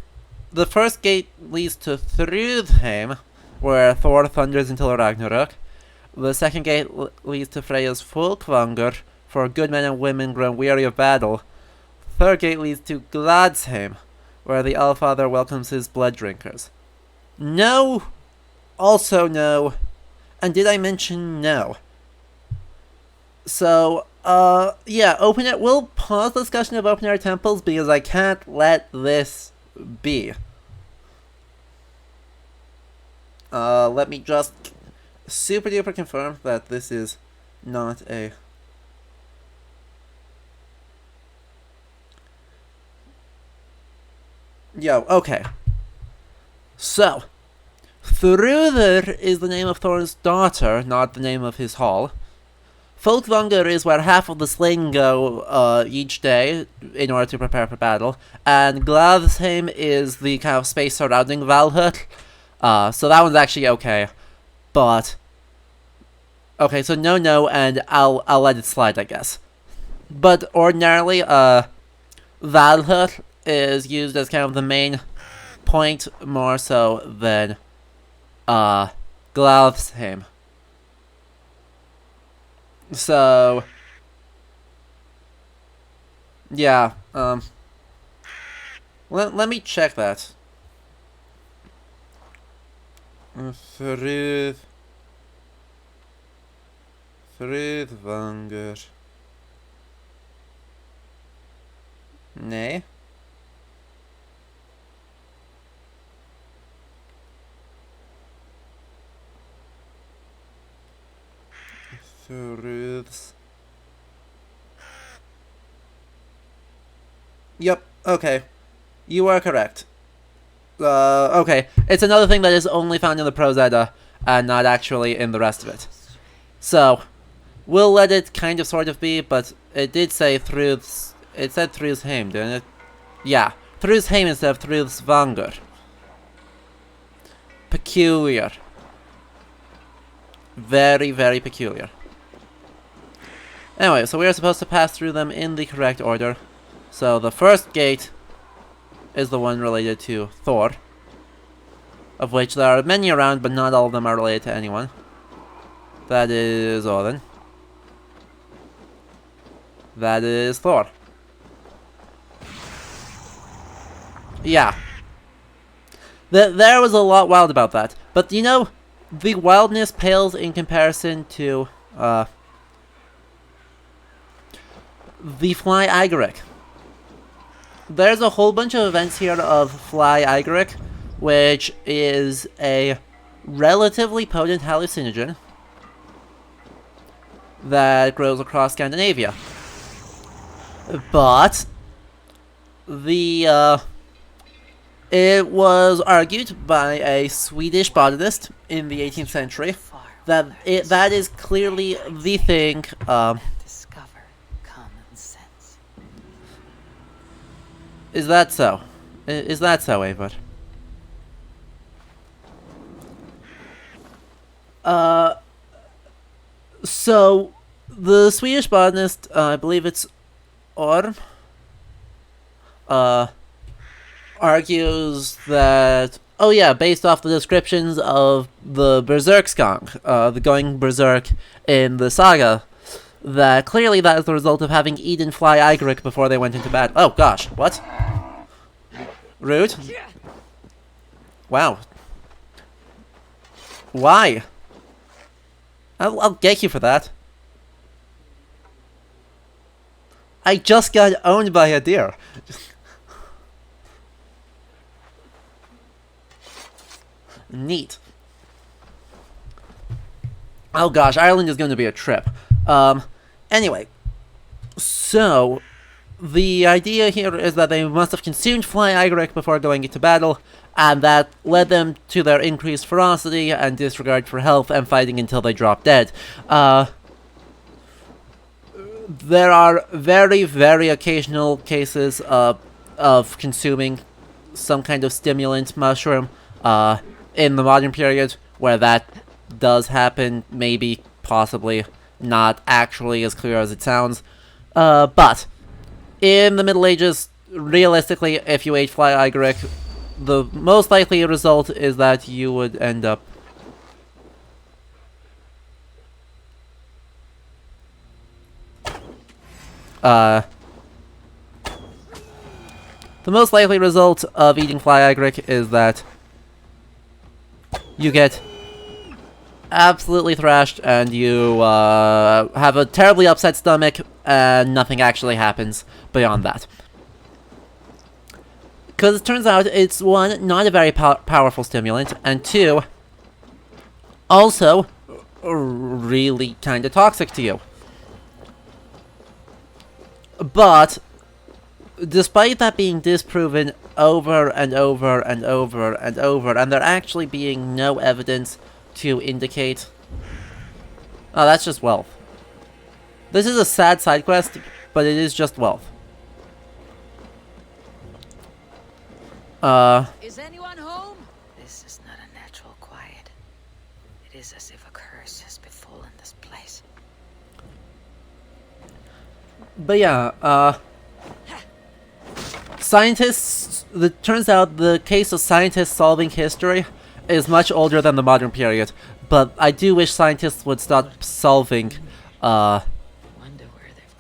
the first gate leads to Thrudheim, where Thor thunders until Ragnarok. The second gate leads to Freya's Folkvanger, for good men and women grown weary of battle. Third gate leads to Gladsheim, where the Allfather welcomes his blood drinkers. No, also no, and did I mention no? So, yeah, open air. We'll pause the discussion of open air temples because I can't let this be. Let me just super duper confirm that this is not a. Yo, okay. So, Thrudr is the name of Thor's daughter, not the name of his hall. Folkvanger is where half of the slain go each day in order to prepare for battle, and Gladsheim is the kind of space surrounding Valhalla. So that one's actually okay, but okay. So no, and I'll let it slide, I guess. But ordinarily, Valhalla is used as kind of the main point more so than Gladsheim. So, yeah, let me check that. Thrudvanger. Nee. Thruths. Yep, okay. You are correct. Okay. It's another thing that is only found in the Prose Edda, and not actually in the rest of it. So, we'll let it kind of sort of be, but it did say Thruths. It said Thrudheim, didn't it? Yeah. Thrudheim instead of Thrudvanger. Peculiar. Very, very peculiar. Anyway, so we are supposed to pass through them in the correct order. So the first gate is the one related to Thor, of which there are many around, but not all of them are related to anyone. That is Odin. That is Thor. Yeah. There was a lot wild about that, but you know, the wildness pales in comparison to the Fly Igaric. There's a whole bunch of events here of Fly Igaric, which is a relatively potent hallucinogen that grows across Scandinavia. But it was argued by a Swedish botanist in the 18th century that that is clearly the thing. Discover common sense. Is that so? Is that so, Avon? So the Swedish botanist, I believe it's Orm, argues that, oh yeah, based off the descriptions of the Berserkskong, the going berserk in the saga, that clearly that is the result of having eaten Fly Igaric before they went into battle. Oh gosh, what? Rude? Wow. Why? I'll get you for that. I just got owned by a deer. Neat. Oh gosh, Ireland is going to be a trip. Anyway, so the idea here is that they must have consumed Fly Igaric before going into battle, and that led them to their increased ferocity and disregard for health and fighting until they drop dead. There are very, very occasional cases of consuming some kind of stimulant mushroom in the modern period, where that does happen, maybe, possibly, not actually as clear as it sounds. But in the Middle Ages, realistically, if you ate fly Igric, the most likely result is that you would end up... the most likely result of eating fly Igric is that you get absolutely thrashed and you have a terribly upset stomach and nothing actually happens beyond that. Because it turns out it's, one, not a very powerful stimulant, and two, also really kind of toxic to you. But despite that being disproven over and over and over and over, and there actually being no evidence to indicate... Oh, that's just wealth. This is a sad side quest, but it is just wealth. Is anyone home? This is not a natural quiet. It is as if a curse has befallen this place. But yeah, scientists... It turns out the case of scientists solving history is much older than the modern period, but I do wish scientists would stop solving, Wonder where they've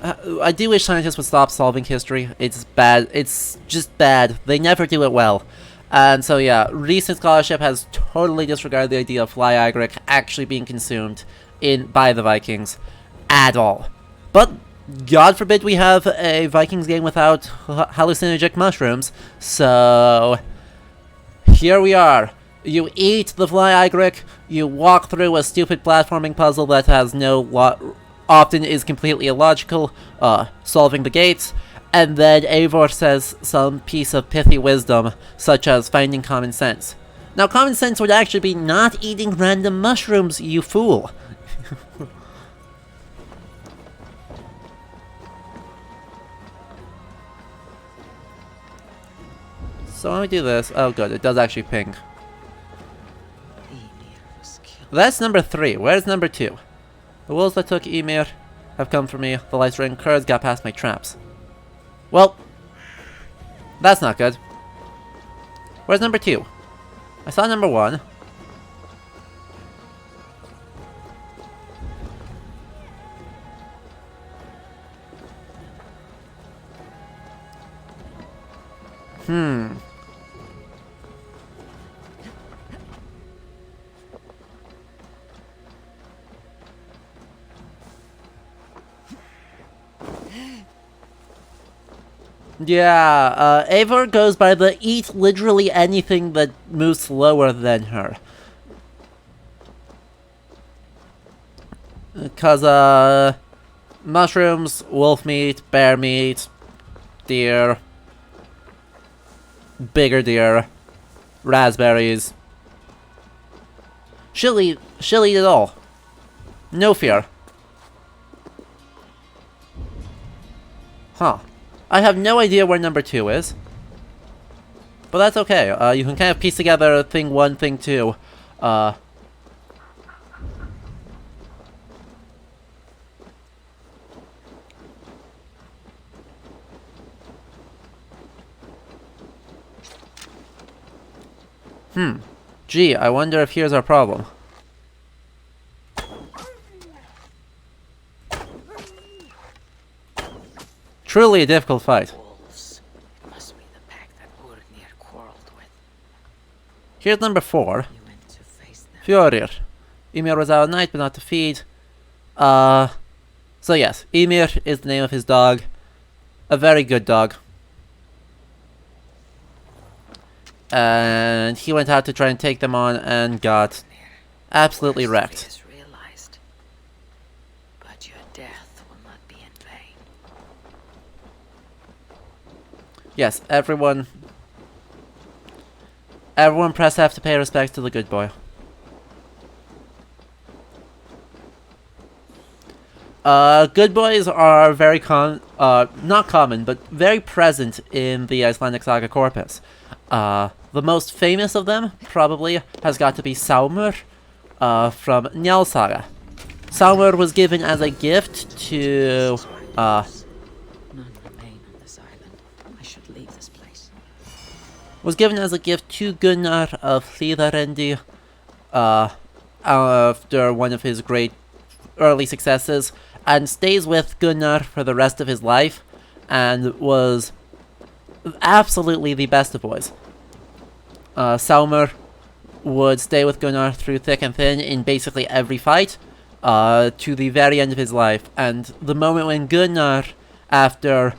gone. I do wish scientists would stop solving history. It's bad. It's just bad. They never do it well. And so yeah, recent scholarship has totally disregarded the idea of fly Igric actually being consumed by the Vikings at all. But God forbid we have a Vikings game without hallucinogenic mushrooms, so here we are. You eat the fly Igric, you walk through a stupid platforming puzzle that has often is completely illogical, solving the gates, and then Eivor says some piece of pithy wisdom, such as finding common sense. Now, common sense would actually be not eating random mushrooms, you fool. So when we do this, oh good, it does actually ping. That's number 3. Where's number 2? The wolves that took Ymir have come for me. The lights ring curs got past my traps. Well, that's not good. Where's number 2? I saw number 1. Yeah, Eivor goes by the eat literally anything that moves slower than her. Because, mushrooms, wolf meat, bear meat, deer, bigger deer, raspberries. She'll eat it all. No fear. Huh. I have no idea where number 2 is. But that's okay. You can kind of piece together thing 1, thing 2. Gee, I wonder if here's our problem. Truly a difficult fight. Wolves. It must be the pack that Urnir quarreled with. Here's number 4. You went to face them. Fjorir. Ymir was out at night, but not to feed. So yes, Ymir is the name of his dog. A very good dog. And he went out to try and take them on and got absolutely wrecked. Is realized. But your death will not be in vain. Yes, everyone press F to pay respects to the good boy. Good boys are very not common, but very present in the Icelandic saga corpus. The most famous of them, probably, has got to be Saumur, from Njál Saga. Saumur was given as a gift to, None remain on this island. I should leave this place. was given as a gift to Gunnar of Hlíðarendi, after one of his great early successes, and stays with Gunnar for the rest of his life, and was absolutely the best of boys. Saumur would stay with Gunnar through thick and thin in basically every fight, to the very end of his life, and the moment when Gunnar, after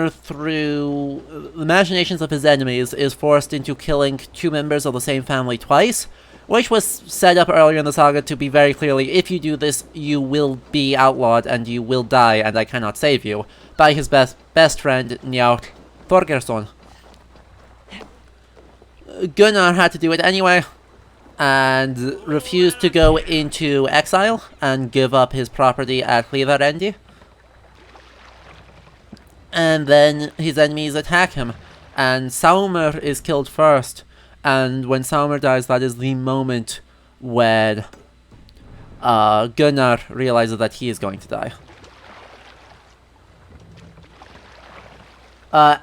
through the machinations of his enemies, is forced into killing two members of the same family twice, which was set up earlier in the saga to be very clearly, if you do this, you will be outlawed and you will die, and I cannot save you, by his best friend, Njáll Þorgeirsson. Gunnar had to do it anyway, and refused to go into exile and give up his property at Hlíðarendi. And then his enemies attack him, and Saumur is killed first. And when Saumur dies, that is the moment when Gunnar realizes that he is going to die.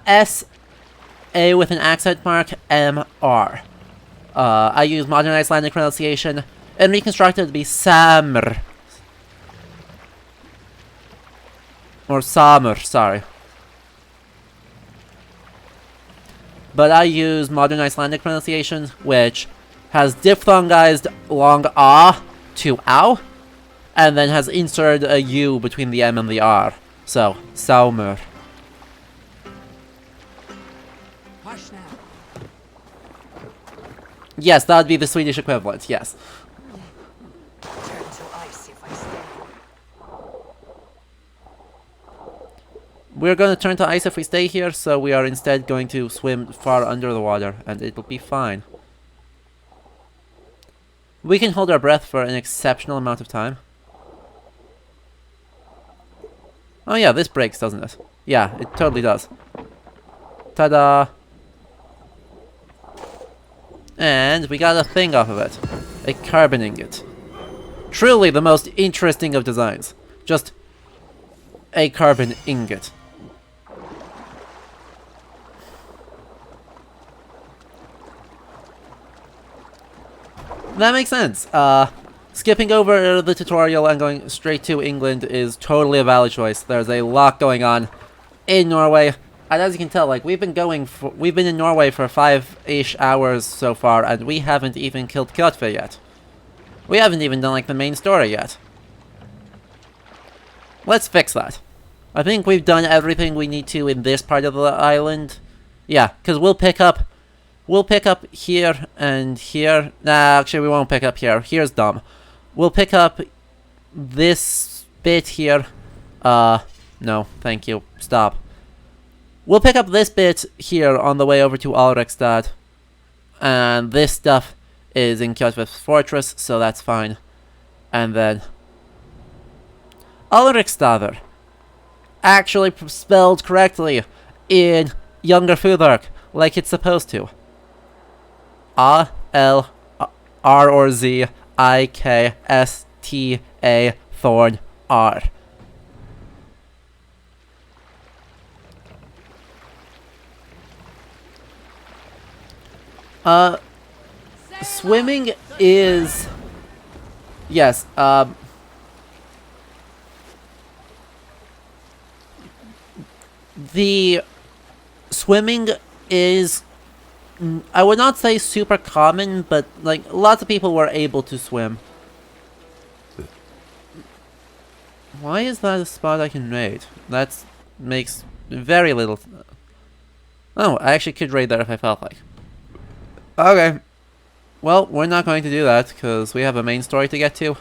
S-A with an accent mark, M-R. I use modern Icelandic pronunciation and reconstructed to be Samr. Or Samur, sorry. But I use modern Icelandic pronunciation, which has diphthongized long ah to ow, and then has inserted a U between the M and the R. So, Saumur. Hush now. Yes, that would be the Swedish equivalent, yes. Turn to ice if I stay. We're going to turn to ice if we stay here, so we are instead going to swim far under the water, and it'll be fine. We can hold our breath for an exceptional amount of time. Oh yeah, this breaks, doesn't it? Yeah, it totally does. Ta-da! And we got a thing off of it. A carbon ingot. Truly the most interesting of designs. Just a carbon ingot. That makes sense. Skipping over the tutorial and going straight to England is totally a valid choice. There's a lot going on in Norway. And as you can tell, like, we've been in Norway for 5-ish hours so far, and we haven't even killed Kjotve yet. We haven't even done, like, the main story yet. Let's fix that. I think we've done everything we need to in this part of the island. Yeah, because we'll pick up here and here. Nah, actually we won't pick up here. Here's dumb. We'll pick up this bit here. No, thank you. Stop. We'll pick up this bit here on the way over to Alrekstad. And this stuff is in Kjotve's fortress, so that's fine. And then Alrekstadir. Actually spelled correctly in Younger Futhark, like it's supposed to. A-L-R or Z I-K-S-T-A Thorn R. Swimming is... Yes, the swimming is... I would not say super common, but, like, lots of people were able to swim. Why is that a spot I can raid? That makes very little... Oh, I actually could raid there if I felt like. Okay. Well, we're not going to do that, because we have a main story to get to.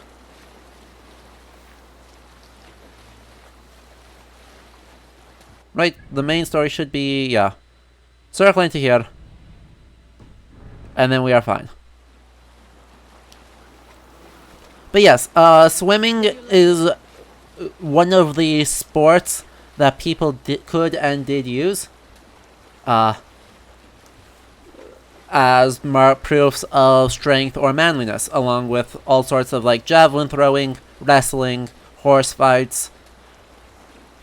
Right, the main story should be, yeah. Circle into here. And then we are fine. But yes, swimming is one of the sports that people could and did use as proofs of strength or manliness, along with all sorts of like javelin throwing, wrestling, horse fights,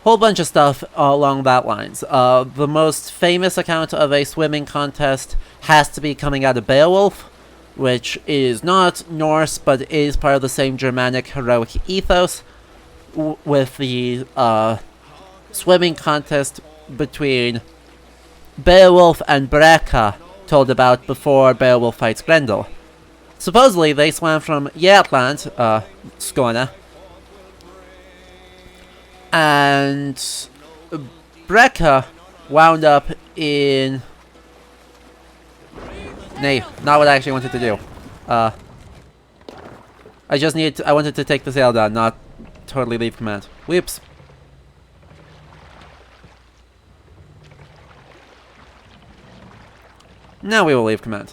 whole bunch of stuff along that lines. The most famous account of a swimming contest has to be coming out of Beowulf, which is not Norse but is part of the same Germanic heroic ethos, with the swimming contest between Beowulf and Breka told about before Beowulf fights Grendel. Supposedly, they swam from Jätland, Skåne, and Breka wound up in... Nay, not what I actually wanted to do. I wanted to take the sail down, not totally leave command. Whoops. Now we will leave command.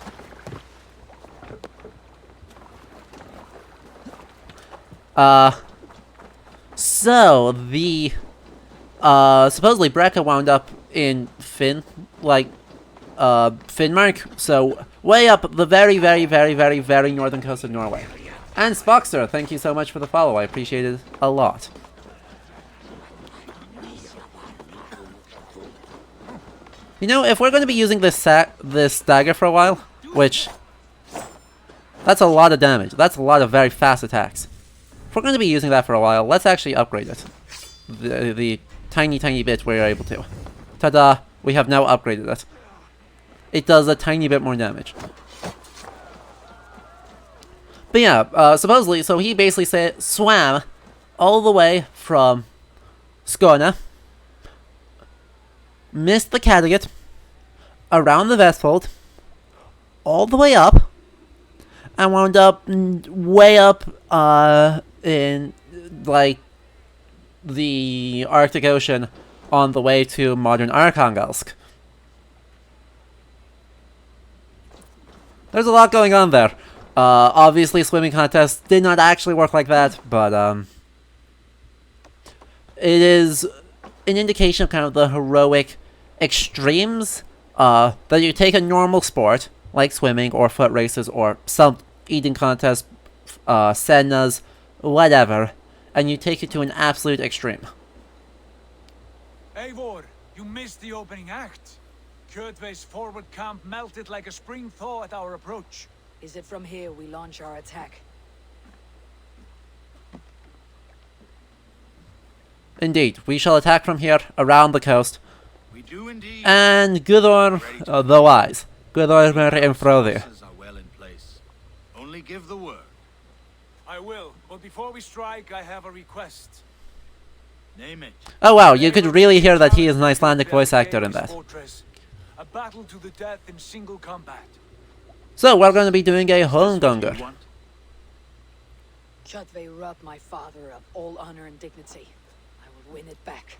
So the supposedly Breka wound up in Finnmark, so way up the very, very, very, very, very northern coast of Norway. And Spoxer, thank you so much for the follow. I appreciate it a lot. You know, if we're going to be using this dagger for a while, which that's a lot of damage. That's a lot of very fast attacks. If we're going to be using that for a while, let's actually upgrade it. The tiny, tiny bit we're able to. Ta-da! We have now upgraded it. It does a tiny bit more damage. But yeah, supposedly, so he basically swam all the way from Skåne, missed the Kattegat, around the Vestfold, all the way up, and wound up way up in like the Arctic Ocean on the way to modern Arkhangelsk. There's a lot going on there. Obviously, swimming contests did not actually work like that, but it is an indication of kind of the heroic extremes that you take a normal sport like swimming or foot races or some eating contest, sennas, whatever, and you take it to an absolute extreme. Eivor, you missed the opening act. Kjotve's forward camp melted like a spring thaw at our approach. Is it from here we launch our attack? Indeed, we shall attack from here, around the coast. We do indeed. And Gudor the Wise. Gudormer and Frodi. Are well in place. Only give the word. I will, but before we strike, I have a request. Name it. Oh wow, you could really hear that he is an Icelandic voice actor in that. A battle to the death in single combat. So we're going to be doing a Holmgångur. Kjotve robbed my father of all honor and dignity. I will win it back.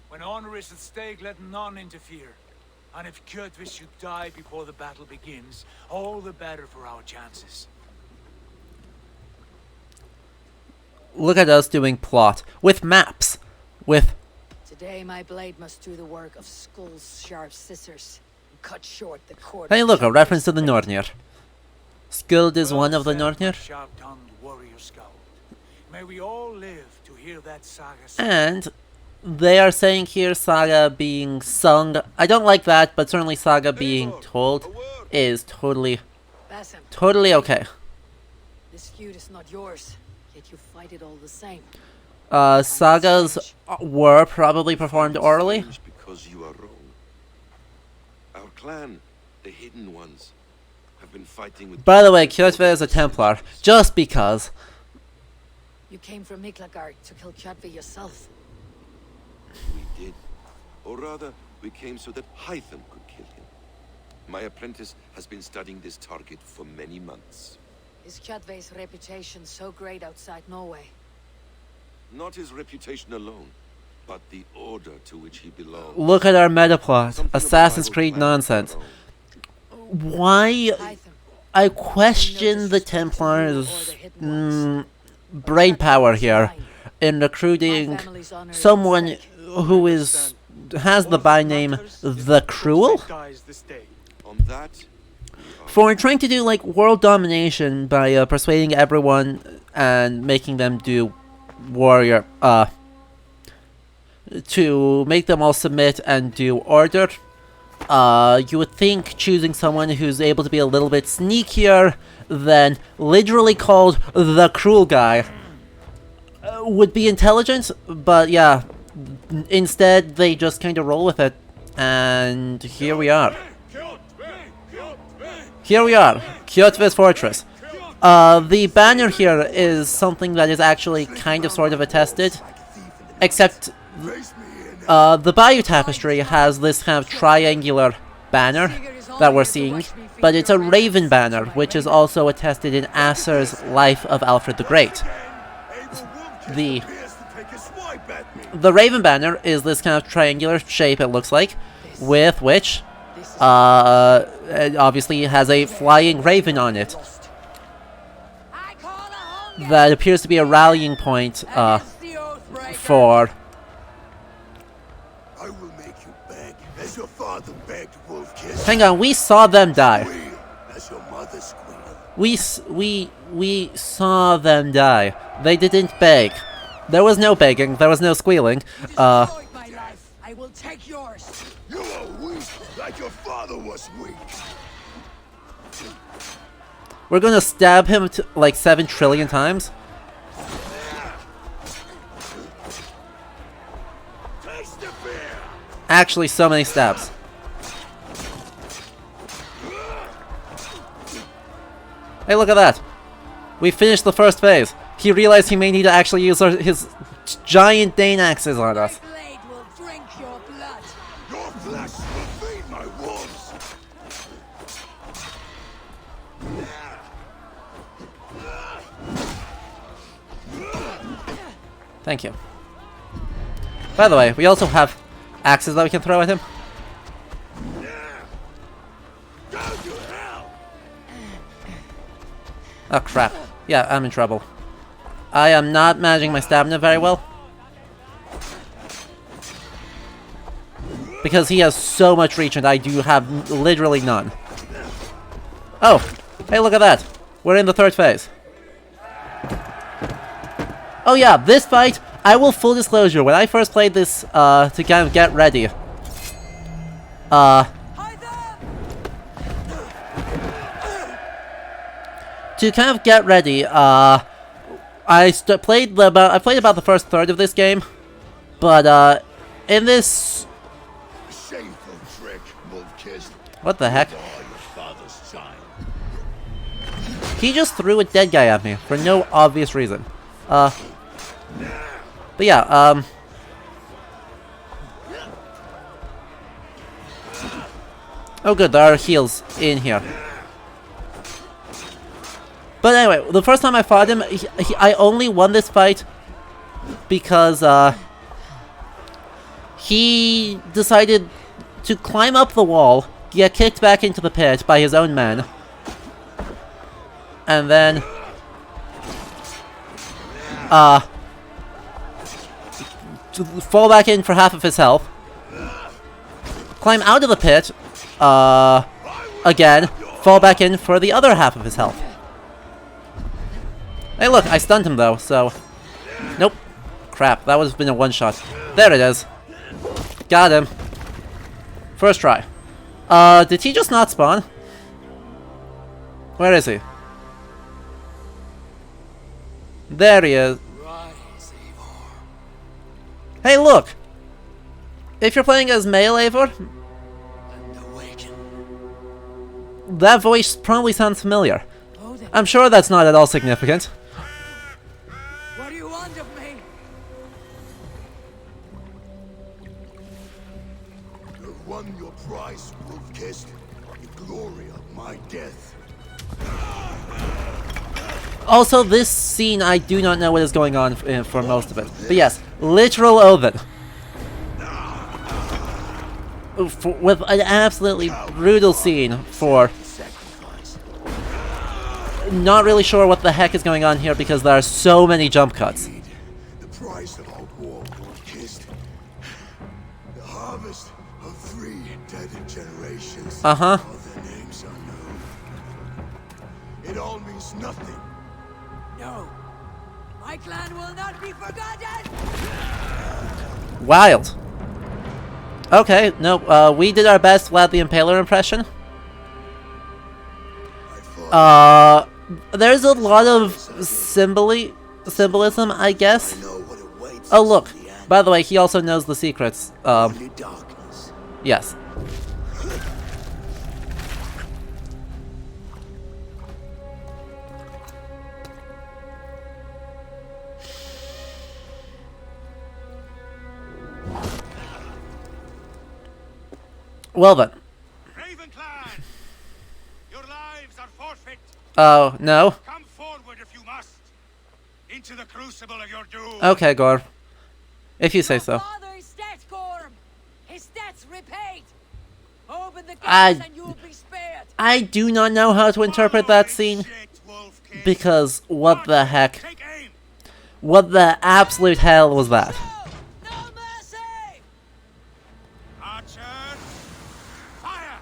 When honor is at stake, let none interfere. And if Kjotve should die before the battle begins, all the better for our chances. Look at us doing plot. With maps. With... Today my blade must do the work of Skull's sharp scissors. Cut short the cord. Hey look, a reference to the Nornir. Skuld is one of the Nornir. Sharp-tongued warrior scout. May we all live to hear that saga. And they are saying here saga being sung. I don't like that, but certainly saga being told is totally okay. This feud is not yours, yet you fight it all the same. Sagas were probably performed orally. Because you are wrong. Our clan, the Hidden Ones, have been fighting with... By the way, Kjotve is a Templar, just because. You came from Miklagard to kill Kjotve yourself. We did. Or rather, we came so that Hytham could kill him. My apprentice has been studying this target for many months. Is Kjotve's reputation so great outside Norway? Not his reputation alone, but the order to which he belongs. Look at our meta plot. Something Assassin's about Creed Bible nonsense. of our own. Why... Hytham. I question the Templars' brain power here in recruiting someone who has the by name The Cruel On that, for trying to do like world domination by persuading everyone and making them do warrior to make them all submit and do order. You would think choosing someone who's able to be a little bit sneakier than literally called the cruel guy would be intelligent, but yeah, instead they just kind of roll with it, and here we are. Here we are, Kjotve's fortress. The banner here is something that is actually kind of sort of attested, except the Bayou Tapestry has this kind of triangular banner that we're seeing, but it's a raven banner, which is also attested in Asser's Life of Alfred the Great. The raven banner is this kind of triangular shape, it looks like, with which it obviously has a flying raven on it. That appears to be a rallying point for... I will make you beg, as your father begged Wolfkiss. Hang on, we saw them die. As your mother squealed. We saw them die. They didn't beg. There was no begging, there was no squealing. My life. I will take yours. You are weak, like your father was weak. We're gonna stab him like 7 trillion times. Taste the fear. Actually, so many stabs. Hey, look at that. We finished the first phase. He realized he may need to actually use his giant Dane axes on us. My blade will drink your blood. Your flesh will feed my wolves. Thank you. By the way, we also have axes that we can throw at him. Go to hell. Oh crap. Yeah, I'm in trouble. I am not managing my stamina very well. Because he has so much reach and I do have literally none. Oh, hey, look at that. We're in the third phase. Oh yeah, this fight, I will full disclosure, when I first played this to kind of get ready, I played about the first third of this game, but in this... Shameful trick, Wolfkiss. What the heck? All your father's child. He just threw a dead guy at me for no obvious reason. But yeah, oh good, there are heals in here. But anyway, the first time I fought him, I only won this fight because, he decided to climb up the wall, get kicked back into the pit by his own men, and then, fall back in for half of his health, climb out of the pit, again, fall back in for the other half of his health. Hey look, I stunned him though, so... Nope. Crap, that would have been a one-shot. There it is. Got him. First try. Did he just not spawn? Where is he? There he is. Hey look! If you're playing as male Eivor, that voice probably sounds familiar. I'm sure that's not at all significant. What do you want of me? You won your prize, Wolfkiss. The glory of my death. Also, this scene, I do not know what is going on for most of it. But yes, literal Odin. With an absolutely brutal scene for not really sure what the heck is going on here because there are so many jump cuts. The price of our war is the harvest of 3 dead generations. Uh-huh. All their names are known. It all means nothing. No. My clan will not be forgotten! Wild. Okay, no, we did our best Vlad the Impaler impression. There's a lot of symbolism, I guess. Oh, look. By the way, he also knows the secrets. Yes. Well then. Ravenclan! Your lives are forfeit. Oh, no? Come forward if you must. Into the crucible of your doom. Okay, Gore. If you say so. Father is dead, Gorm! His debt's repaid! Open the gates I- and you'll be spared! I do not know how to interpret that scene. Because what the heck? Take aim. What the absolute hell was that? No mercy! Archers, fire!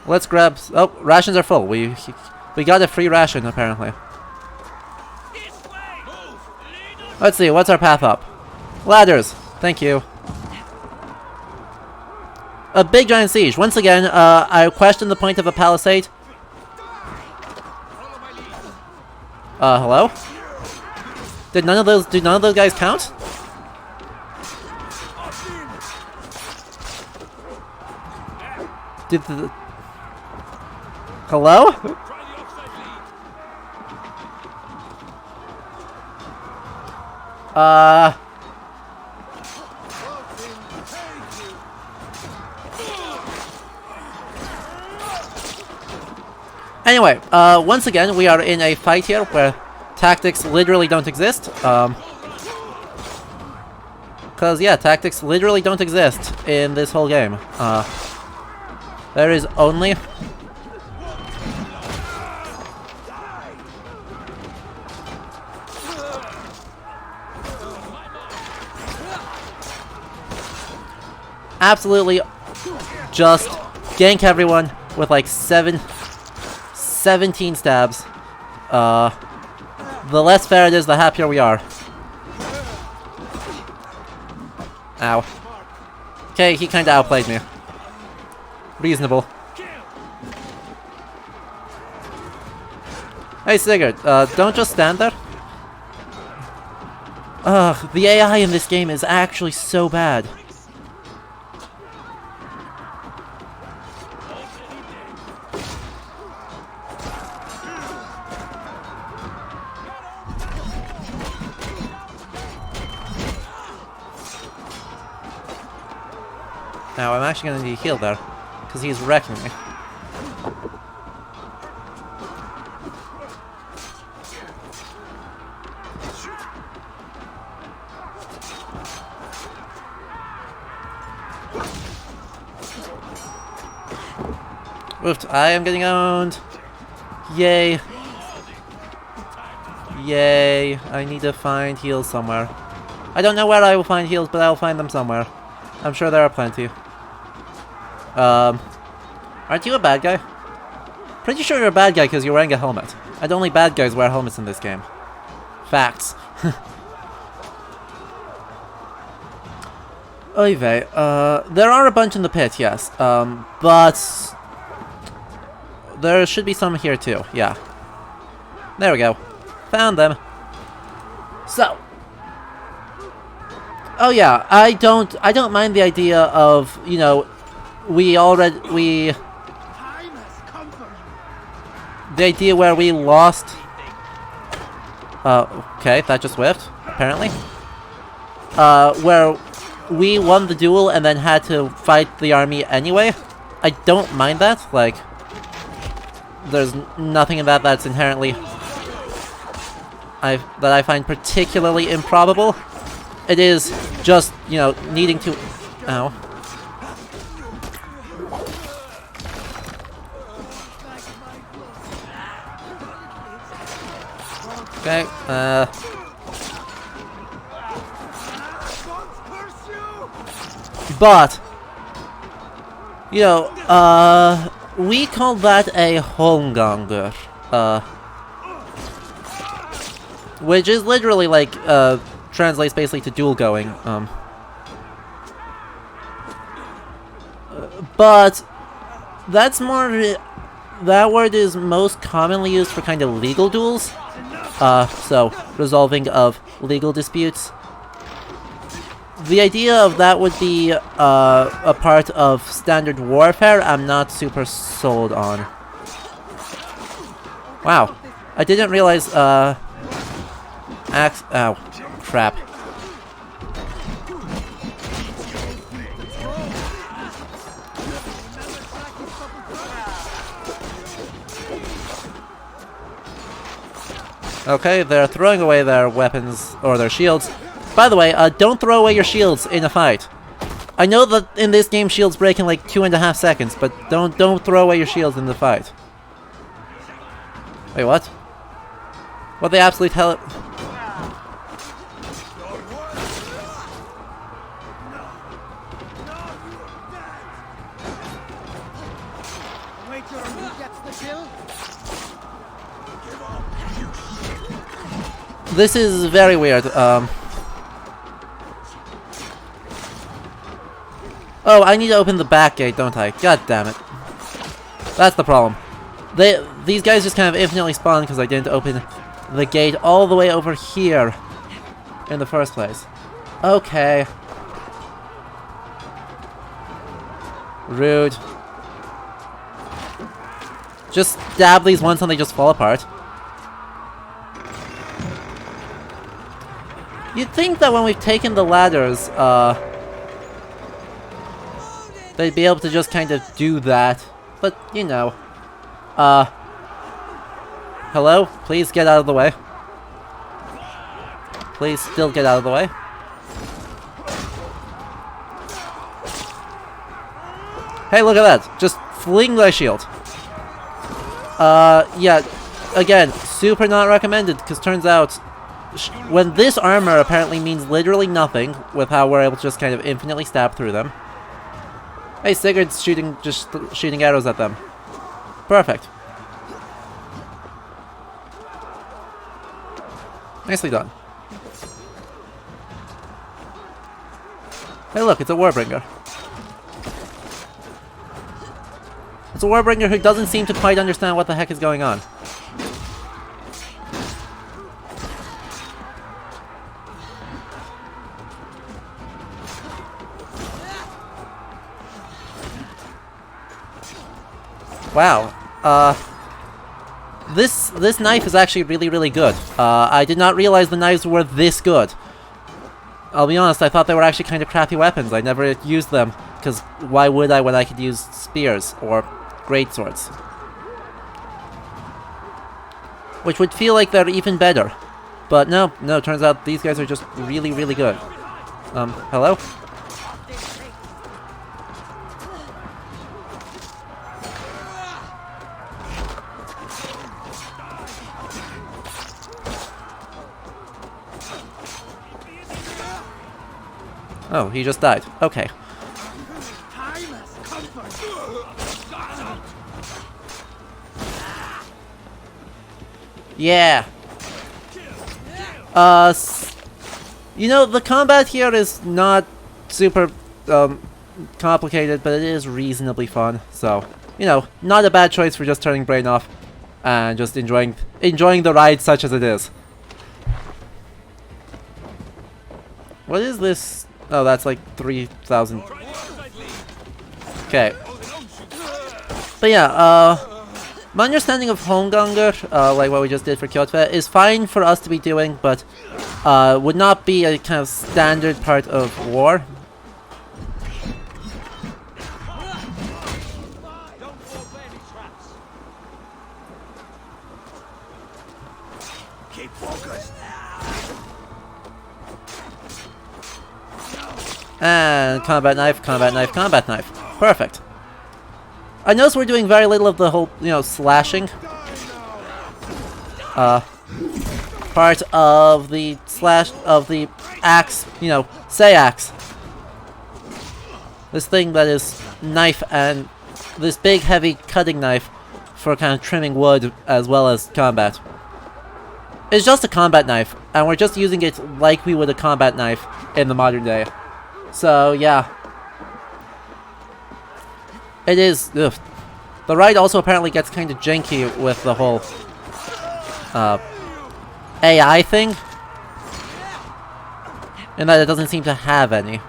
Let's grab... Oh, rations are full. We got a free ration, apparently. This way! Move! Lead us! Let's see, what's our path up? Ladders. Thank you. A big giant siege. Once again, I question the point of a palisade. Hello? Do none of those guys count? Did the... Hello? Anyway, once again, we are in a fight here where tactics literally don't exist. Cause yeah, tactics literally don't exist in this whole game. There is only... Absolutely just gank everyone with like 17 stabs. The less fair it is, the happier we are. Ow. Okay, he kinda outplayed me. Reasonable. Hey Sigurd, don't just stand there. Ugh, the AI in this game is actually so bad. Now, I'm actually gonna need a heal there, because he's wrecking me. Oofed, I am getting owned! Yay! Yay! I need to find heals somewhere. I don't know where I will find heals, but I will find them somewhere. I'm sure there are plenty. Aren't you a bad guy? Pretty sure you're a bad guy because you're wearing a helmet. And only bad guys wear helmets in this game. Facts. Oy vey. There are a bunch in the pit, yes. But... there should be some here too, yeah. There we go. Found them. So... oh yeah, I don't mind the idea of, you know, the idea where we lost... okay, that just whiffed, apparently. Where we won the duel and then had to fight the army anyway. I don't mind that, like... there's nothing in that that's inherently... that I find particularly improbable. It is just, you know, needing to... ow. Okay, but, you know, we call that a holmganger, which is literally like, translates basically to duel going, but that's more, that word is most commonly used for kind of legal duels, so resolving of legal disputes. The idea of that would be a part of standard warfare, I'm not super sold on. Wow, I didn't realize, ow, crap. Okay, they're throwing away their weapons, or their shields. By the way, don't throw away your shields in a fight. I know that in this game shields break in like 2.5 seconds, but don't throw away your shields in the fight. Wait, what? What the absolute hell? This is very weird. Oh, I need to open the back gate, don't I? God damn it. That's the problem. These guys just kind of infinitely spawn because I didn't open the gate all the way over here in the first place. Okay. Rude. Just stab these once and they just fall apart. You'd think that when we've taken the ladders, they'd be able to just kind of do that. But, you know. Hello? Please get out of the way. Please still get out of the way. Hey, look at that! Just fling thy shield. Yeah. Again, super not recommended, because turns out when this armor apparently means literally nothing, with how we're able to just kind of infinitely stab through them. Hey, Sigurd's shooting arrows at them. Perfect. Nicely done. Hey look, it's a Warbringer. It's a Warbringer who doesn't seem to quite understand what the heck is going on. Wow. This knife is actually really good. I did not realize the knives were this good. I'll be honest, I thought they were actually kind of crappy weapons. I never used them, because why would I when I could use spears or greatswords? Which would feel like they're even better. But no, turns out these guys are just really good. Hello? Oh, he just died. Okay. Yeah. You know, the combat here is not super, complicated, but it is reasonably fun. So, you know, not a bad choice for just turning brain off and just enjoying the ride such as it is. What is this? Oh, that's like 3,000. Okay. But yeah, my understanding of Holmganger, like what we just did for Kjotve, is fine for us to be doing, but would not be a kind of standard part of war. Keep focused. And combat knife, combat knife, combat knife. Perfect. I notice we're doing very little of the whole, you know, slashing part part of the axe, you know, say axe. This thing that is knife and this big heavy cutting knife for kind of trimming wood as well as combat. It's just a combat knife, and we're just using it like we would a combat knife in the modern day. So yeah. It is, ugh. The ride also apparently gets kind of janky with the whole AI thing, in that it doesn't seem to have any.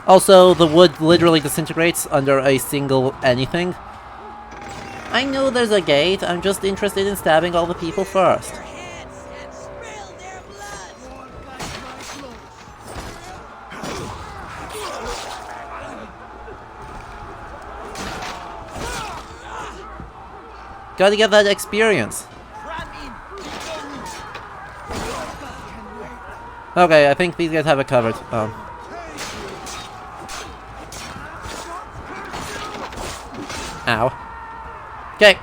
Also, the wood literally disintegrates under a single anything. I know there's a gate, I'm just interested in stabbing all the people first. Gotta get that experience. Okay, I think these guys have it covered. Ow. Okay.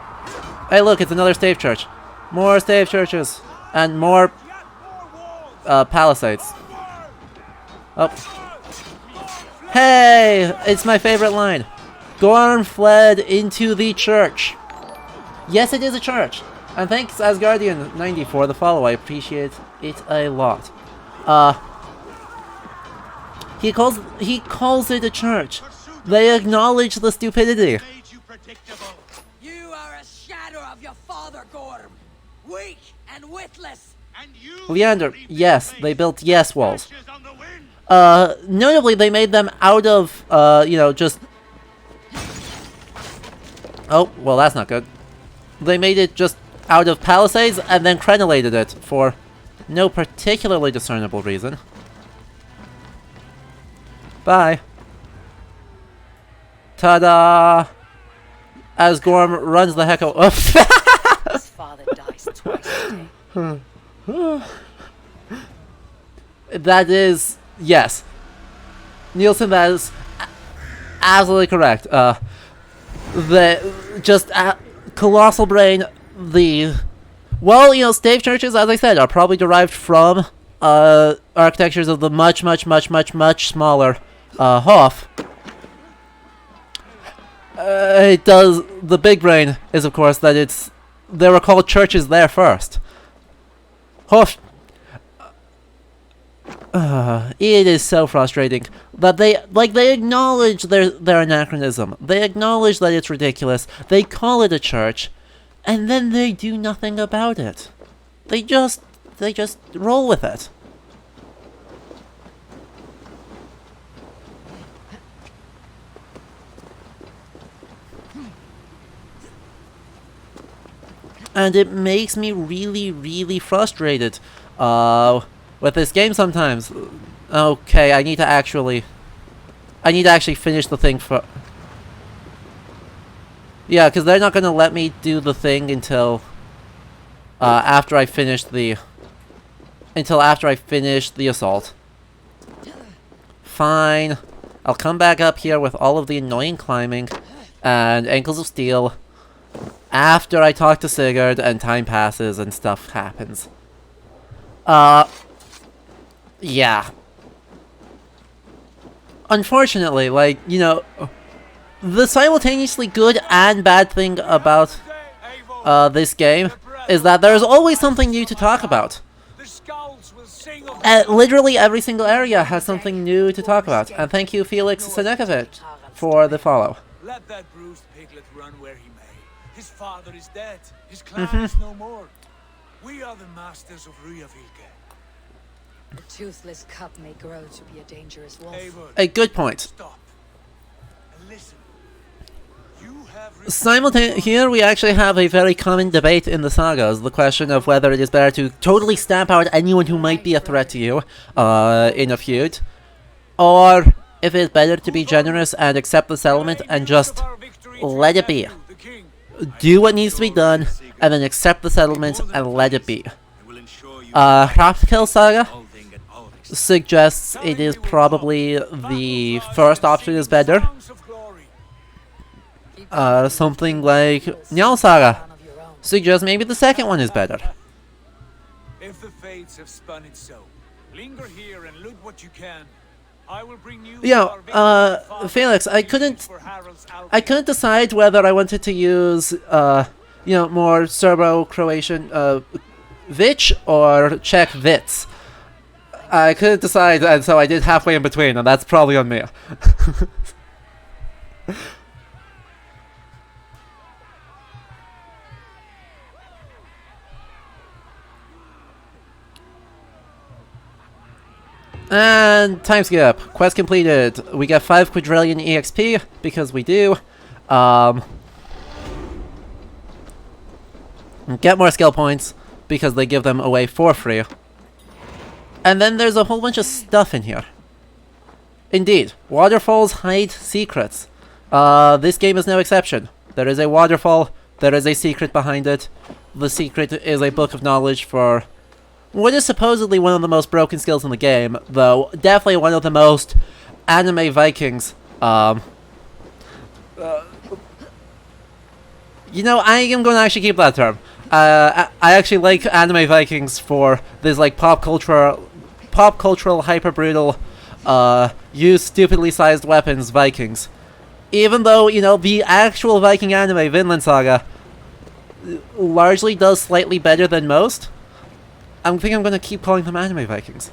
Hey, look, it's another stave church. More stave churches. And more palisades. Oh. Hey! It's my favorite line. Gorm fled into the church. Yes, it is a church. And thanks, Asgardian90, for the follow. I appreciate it a lot. He calls it a church. They acknowledge the stupidity. You are a shadow of your father, Gorm. Weak and witless. And you Leander, yes, they built yes walls. Notably, they made them out of, you know, just... Oh, well, that's not good. They made it just out of palisades and then crenellated it for no particularly discernible reason. Bye. Ta-da! As Gorm runs the heck out. His father dies twice a day. That is, yes. Nielsen, that is absolutely correct. Colossal brain, well, you know, stave churches, as I said, are probably derived from architectures of the much smaller Hof. The big brain is, of course, that they were called churches there first. Hof. It is so frustrating that they acknowledge their anachronism. They acknowledge that it's ridiculous. They call it a church, and then they do nothing about it. They just roll with it. And it makes me really frustrated with this game sometimes. Okay, I need to actually finish the thing for... Yeah, because they're not going to let me do the thing until after I finish the assault. Fine. I'll come back up here with all of the annoying climbing and ankles of steel after I talk to Sigurd and time passes and stuff happens. Yeah. Unfortunately, like, you know, the simultaneously good and bad thing about this game is that there's always something new to talk about. Literally every single area has something new to talk about. And thank you, Felix Senekovic, for the follow. Let that bruised piglet run where he may. His father is dead. His clan is no more. We are the masters of Ryavike. The toothless cub may grow to be a dangerous wolf. Eivor, A good point. stop. And listen. You have Here we actually have a very common debate in the sagas, the question of whether it is better to totally stamp out anyone who might be a threat to you in a feud, or if it's better to be generous and accept the settlement and just let it be. Do what needs to be done, and then accept the settlement and let it be. Hraftkill Saga suggests it is probably the first option is better. Something like Njál Saga suggest maybe the second one is better. If the fates have spun it so, linger here and loot what you can. I will bring you Felix, I couldn't decide whether I wanted to use, more Serbo-Croatian, Vich or Czech Vits. I couldn't decide, and so I did halfway in between, and that's probably on me. And time skip. Quest completed. We get 5 quadrillion EXP, because we do. Get more skill points, because they give them away for free. And then there's a whole bunch of stuff in here. Indeed, waterfalls hide secrets. This game is no exception. There is a waterfall, there is a secret behind it. The secret is a book of knowledge for what is supposedly one of the most broken skills in the game, though definitely one of the most anime Vikings. I am going to actually keep that term. I actually like anime Vikings for this like pop cultural hyper brutal use stupidly sized weapons Vikings. Even though, the actual Viking anime Vinland Saga largely does slightly better than most, I think I'm going to keep calling them anime Vikings.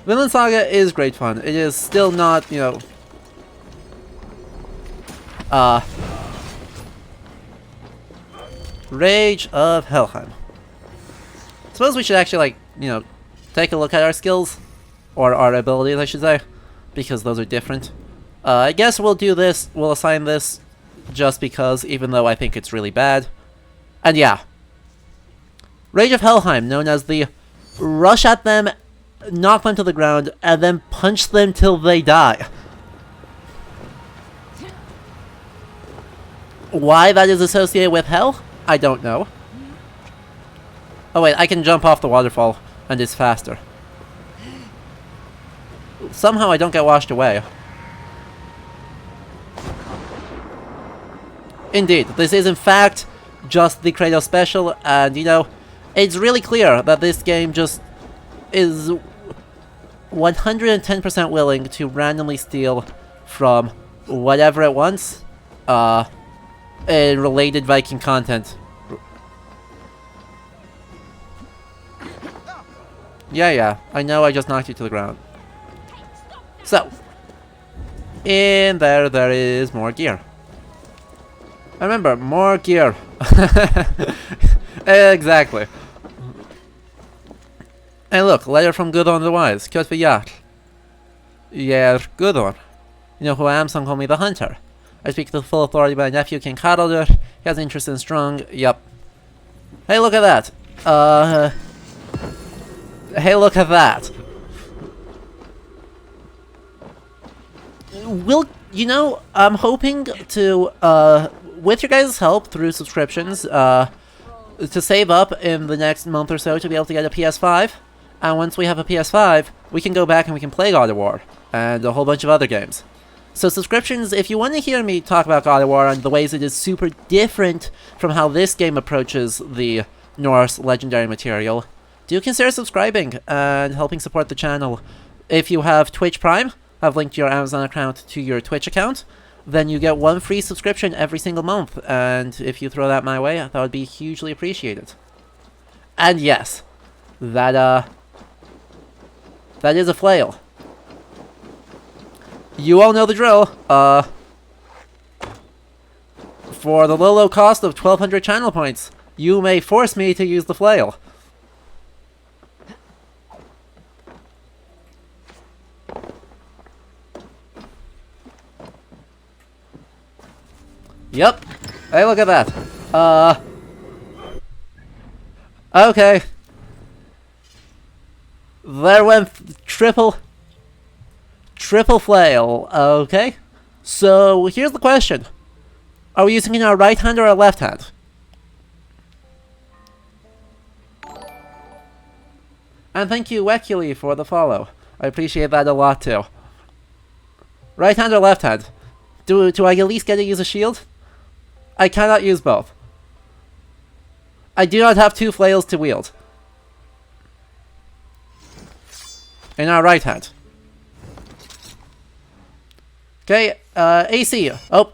Vinland Saga is great fun. It is still not, Rage of Helheim. Suppose we should actually, take a look at our skills. Or our abilities, I should say. Because those are different. I guess we'll do this, we'll assign this just because, even though I think it's really bad. And yeah. Rage of Helheim, known as the rush at them, knock them to the ground, and then punch them till they die. Why that is associated with hell? I don't know. Oh wait, I can jump off the waterfall, and it's faster. Somehow I don't get washed away. Indeed, this is in fact just the Kratos special, and it's really clear that this game just is 110% willing to randomly steal from whatever it wants, in related Viking content. Yeah, I know I just knocked you to the ground. So, in there is more gear. Remember, more gear. Exactly. And look, letter from Gudrun the Wise. Kurt for Jarl. Yeah, Gudrun. You know who I am, some call me the Hunter. I speak to the full authority of my nephew, King Haraldur. He has interest in strong... Yup. Hey, look at that. Hey, look at that. I'm hoping to, with your guys' help through subscriptions, to save up in the next month or so to be able to get a PS5. And once we have a PS5, we can go back and we can play God of War and a whole bunch of other games. So subscriptions, if you want to hear me talk about God of War and the ways it is super different from how this game approaches the Norse legendary material, do consider subscribing and helping support the channel. If you have Twitch Prime, I've linked your Amazon account to your Twitch account, then you get 1 free subscription every single month, and if you throw that my way, that would be hugely appreciated. And yes, that is a flail. You all know the drill. For the low cost of 1,200 channel points, you may force me to use the flail. Yep. Hey, look at that. Okay. There went triple flail. Okay. So, here's the question. Are we using it in our right hand or our left hand? And thank you, Wekuli, for the follow. I appreciate that a lot, too. Right hand or left hand? Do I at least get to use a shield? I cannot use both. I do not have 2 flails to wield. In our right hand. Okay, AC. Oh,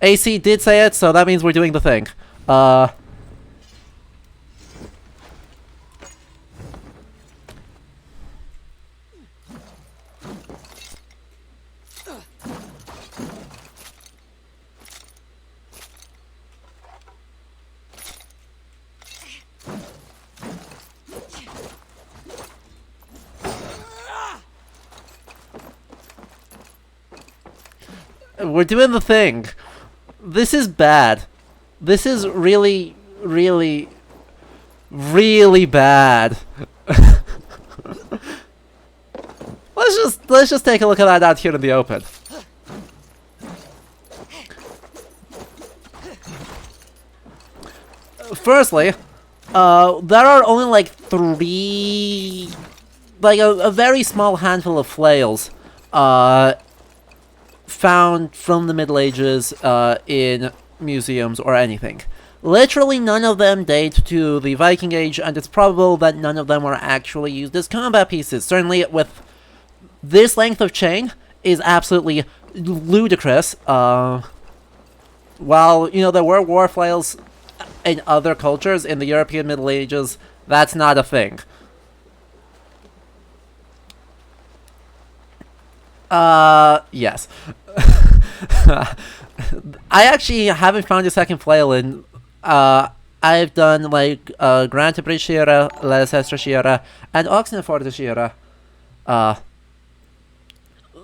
AC did say it, so that means we're doing the thing. We're doing the thing. This is bad. This is really, really, really bad. Let's just take a look at that out here in the open. Firstly, there are only like 3, like a very small handful of flails, found from the Middle Ages in museums or anything. Literally none of them date to the Viking Age, and it's probable that none of them were actually used as combat pieces. Certainly with this length of chain is absolutely ludicrous. While, you know, there were war flails in other cultures in the European Middle Ages, that's not a thing. Yes. I actually haven't found a second flail in, I've done, like, Grantebridge-Shira, Leicester-Shira, and Oxenford-Shira.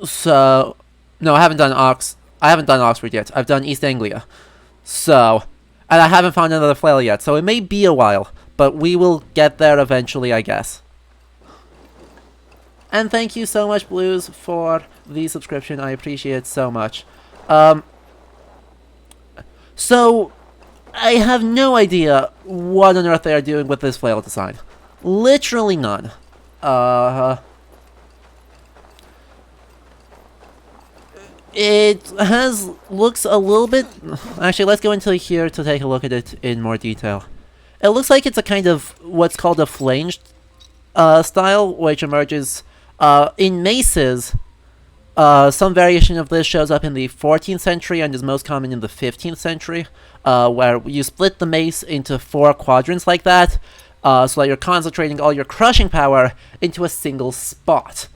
So, no, I haven't done Oxford yet. I've done East Anglia. So, and I haven't found another flail yet, so it may be a while, but we will get there eventually, I guess. And thank you so much, Blues, for the subscription. I appreciate it so much. So, I have no idea what on earth they are doing with this flail design. Literally none. It looks a little bit... Actually, let's go into here to take a look at it in more detail. It looks like it's a kind of what's called a flanged style, which emerges in maces. Some variation of this shows up in the 14th century and is most common in the 15th century, where you split the mace into 4 quadrants like that, so that you're concentrating all your crushing power into a single spot.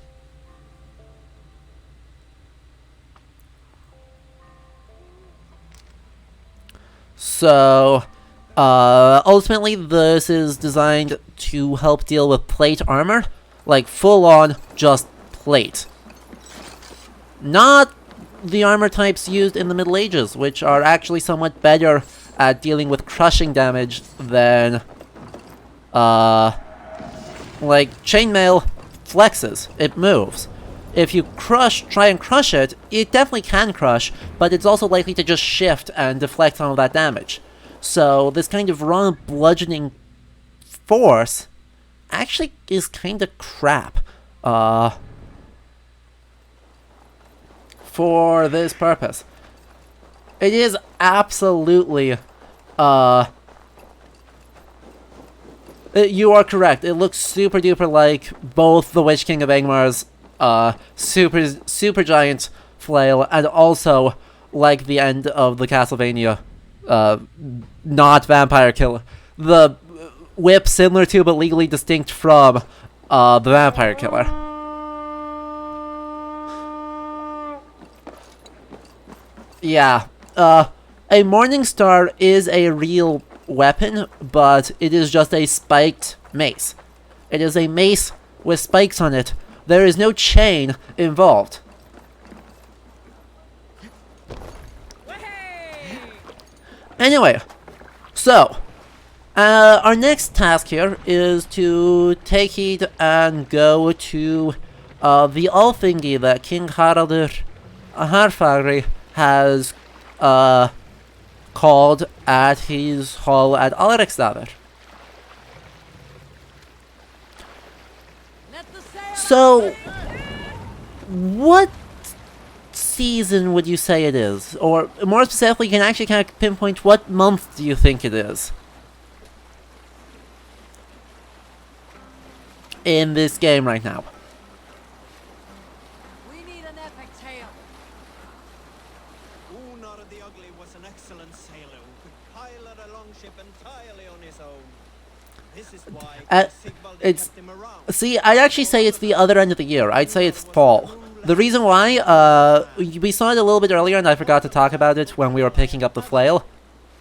So, ultimately this is designed to help deal with plate armor, like full-on just plate. Not the armor types used in the Middle Ages, which are actually somewhat better at dealing with crushing damage than, like, chainmail flexes. It moves. If you try and crush it, it definitely can crush, but it's also likely to just shift and deflect some of that damage. So this kind of raw bludgeoning force actually is kind of crap. For this purpose. It is absolutely, you are correct. It looks super duper like both the Witch King of Angmar's super giant flail, and also like the end of the Castlevania, not vampire killer. The whip similar to but legally distinct from the vampire killer. Yeah, a Morning Star is a real weapon, but it is just a spiked mace. It is a mace with spikes on it. There is no chain involved. Anyway, so, our next task here is to take heed and go to the Alþingi that King Haraldur Harfagri has called at his hall at Alriksstaðir. So, what season would you say it is? Or more specifically, you can actually kind of pinpoint what month do you think it is in this game right now? We need an epic tale. Unar the Ugly was an excellent sailor who could pilot a longship entirely on his own. This is why Sigvaldi it's kept him around. See, I'd actually say it's the other end of the year. I'd say it's fall. The reason why, we saw it a little bit earlier, and I forgot to talk about it when we were picking up the flail.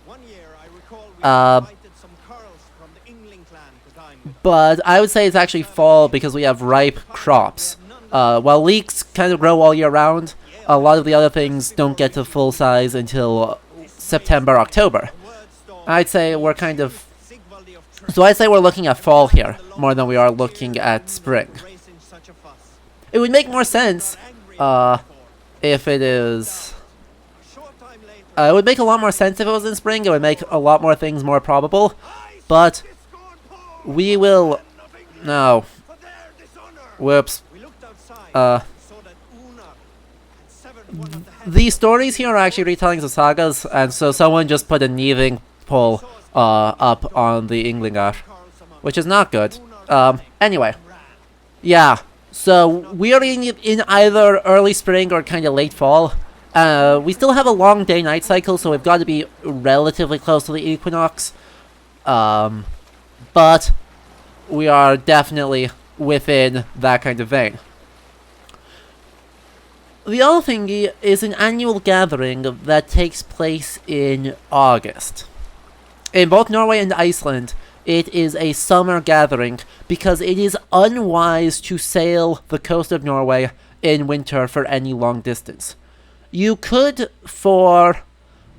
One year I recall we invited some Carls from the Yngling clan to dine with us. But I would say it's actually fall because we have ripe crops. While leeks kind of grow all year round, a lot of the other things don't get to full size until September, October. I'd say we're kind of... So I'd say we're looking at fall here, more than we are looking at spring. It would make more sense, if it is... it would make a lot more sense if it was in spring. It would make a lot more things more probable. But we will... No. Whoops. These stories here are actually retellings of sagas, and so someone just put a kneading pole up on the Inglingar, which is not good. Anyway. Yeah. So, we are in either early spring or kind of late fall. We still have a long day-night cycle, so we've got to be relatively close to the equinox. But we are definitely within that kind of vein. The other thing is an annual gathering that takes place in August. In both Norway and Iceland, it is a summer gathering because it is unwise to sail the coast of Norway in winter for any long distance. You could, for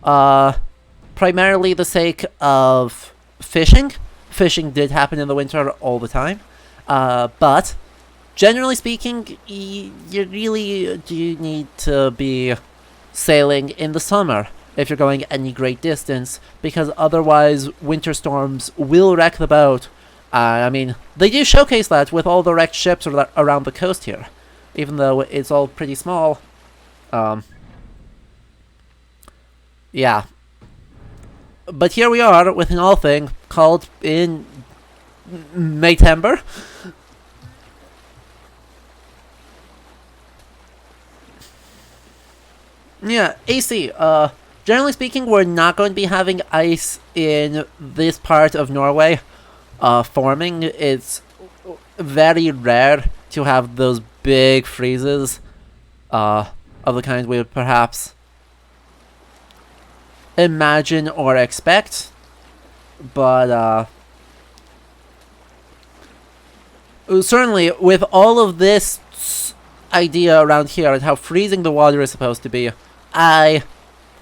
primarily the sake of fishing. Fishing did happen in the winter all the time. But generally speaking, you really do need to be sailing in the summer if you're going any great distance, because otherwise winter storms will wreck the boat. I mean, they do showcase that with all the wrecked ships around the coast here, even though it's all pretty small. Yeah. But here we are with an all thing called in Maytember. Yeah, AC. Generally speaking, we're not going to be having ice in this part of Norway forming. It's very rare to have those big freezes of the kind we would perhaps imagine or expect. But certainly, with all of this idea around here and how freezing the water is supposed to be,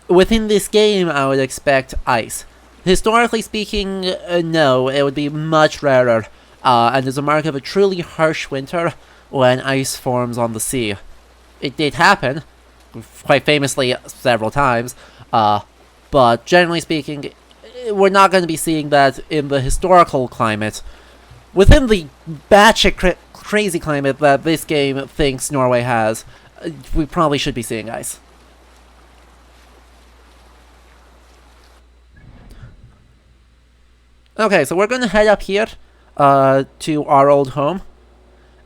within this game, I would expect ice. Historically speaking, no, it would be much rarer, and is a mark of a truly harsh winter when ice forms on the sea. It did happen, quite famously several times, but generally speaking, we're not going to be seeing that in the historical climate. Within the batshit crazy climate that this game thinks Norway has, we probably should be seeing ice. Okay, so we're going to head up here to our old home,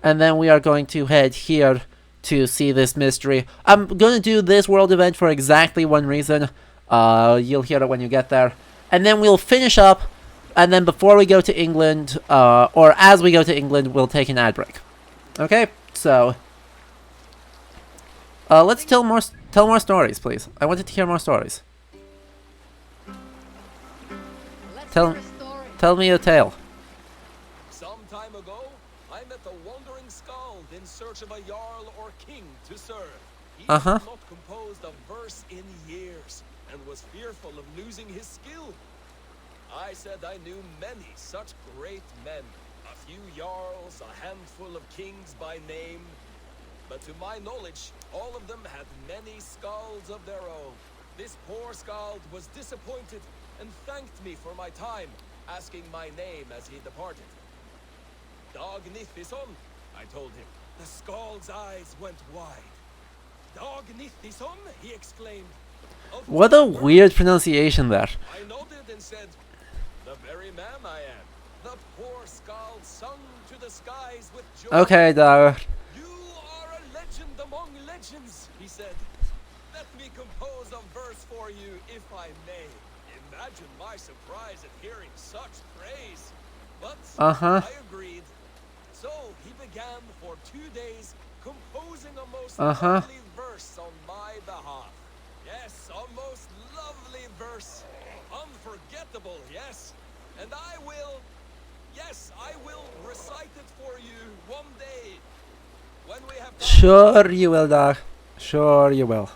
and then we are going to head here to see this mystery. I'm going to do this world event for exactly one reason. You'll hear it when you get there. And then we'll finish up, and then before we go to England, or as we go to England, we'll take an ad break. Okay, so let's tell more stories, please. I wanted to hear more stories. Tell me a tale. Some time ago, I met a wandering skald in search of a jarl or king to serve. He had not composed a verse in years, and was fearful of losing his skill. I said I knew many such great men, a few jarls, a handful of kings by name, but to my knowledge, all of them had many skalds of their own. This poor skald was disappointed and thanked me for my time, asking my name as he departed. Dag Nithison, I told him, The Skald's eyes went wide. Dag Nithison, he exclaimed. What a weird pronunciation there. I nodded and said, the very man I am. The poor Skald sung to the skies with joy. Okay, Dar. You are a legend among legends, he said. Let me compose a verse for you, if I may. Imagine my surprise at hearing such praise. But I agreed. So he began for 2 days composing a most lovely verse on my behalf. Yes, a most lovely verse. Unforgettable, yes. And I will recite it for you one day. When we have Sure you will, Dar. Sure you will.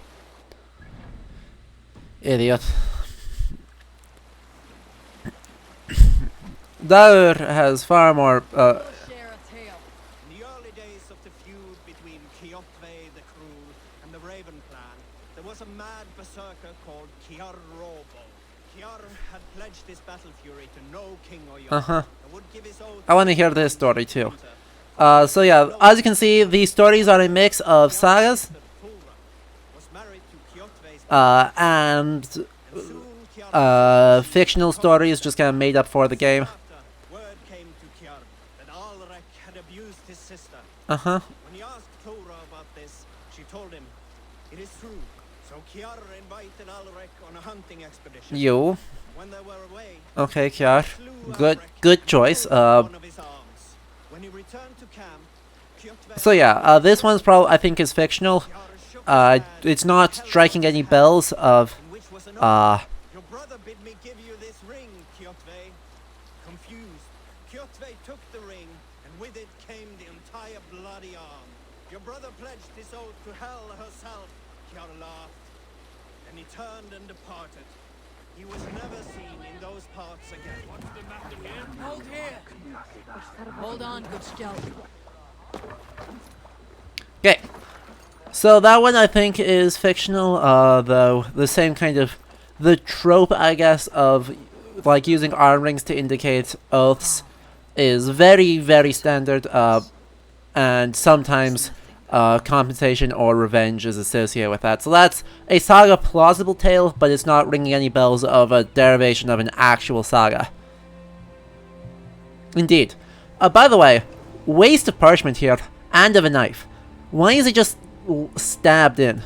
Idiot. Daur has far more, Share a tale. In the early days of the feud between Kjotve the Cruel and the Raven clan, there was a mad berserker called Kiar Robo. Kiar had pledged his battle fury to no king or young, and would give his oath. I want to hear this story too. So yeah, as you can see, these stories are a mix of sagas and fictional stories just kind of made up for the game. Word came to Kiar that Alrek had abused his sister. Uh-huh. When he asked Thora about this, she told him, it is true. So Kiar invited Alrek on a hunting expedition. You. When they were away, Okay, Kiar. slew Good Alrek choice. and broke one of his arms. When he returned to camp, Kjotve So yeah, this one's probably, I think, is fictional. Kiar shook his hand It's not and striking held any out bells his of, hand, in which was an oath. Your brother bid me give you this ring, Kjotve. Confused, Kjotve took the ring, and with it came the entire bloody arm. Your brother pledged his oath to Hell herself. Kiar laughed. Then he turned and departed. He was never seen in those parts again. What's the matter here? Hold here. Hold on, good scout. okay. So that one I think is fictional, though the same kind of, the trope I guess of like using arm rings to indicate oaths is very, very standard, and sometimes compensation or revenge is associated with that. So that's a saga plausible tale, but it's not ringing any bells of a derivation of an actual saga. Indeed. By the way, waste of parchment here, and of a knife. Why is it just stabbed in?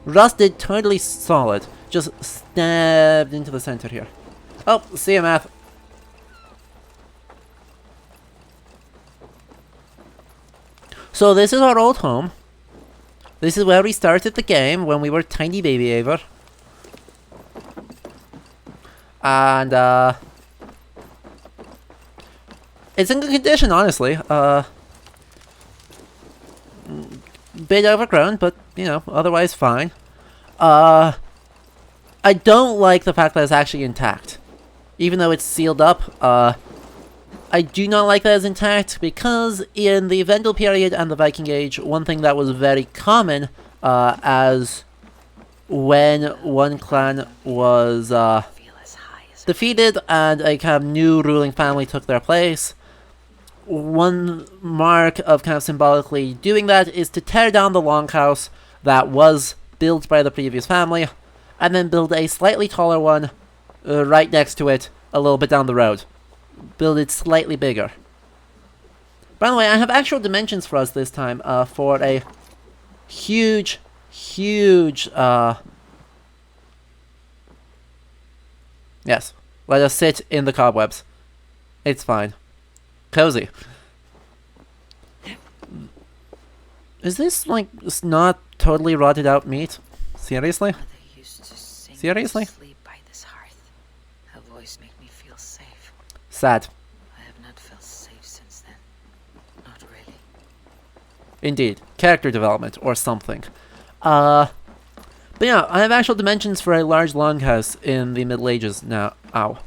Rusted, totally solid. Just stabbed into the center here. Oh, see you, Math. So this is our old home. This is where we started the game when we were tiny baby Eivor. And it's in good condition, honestly. Bit overgrown, but you know, otherwise fine. I don't like the fact that it's actually intact. Even though it's sealed up, I do not like that it's intact because in the Vendel period and the Viking Age, one thing that was very common, as when one clan was defeated and a kind of new ruling family took their place, one mark of kind of symbolically doing that is to tear down the longhouse that was built by the previous family, and then build a slightly taller one right next to it, a little bit down the road. Build it slightly bigger. By the way, I have actual dimensions for us this time, for a huge, yes, let us sit in the cobwebs. It's fine. Cozy. Is this, like, not totally rotted out meat? Seriously? Mother used to sing Seriously? and sleep by this hearth. Her voice made me feel safe. Sad. I have not felt safe since then. Not really. Indeed. Character development, or something. But yeah, I have actual dimensions for a large longhouse in the Middle Ages now. Ow.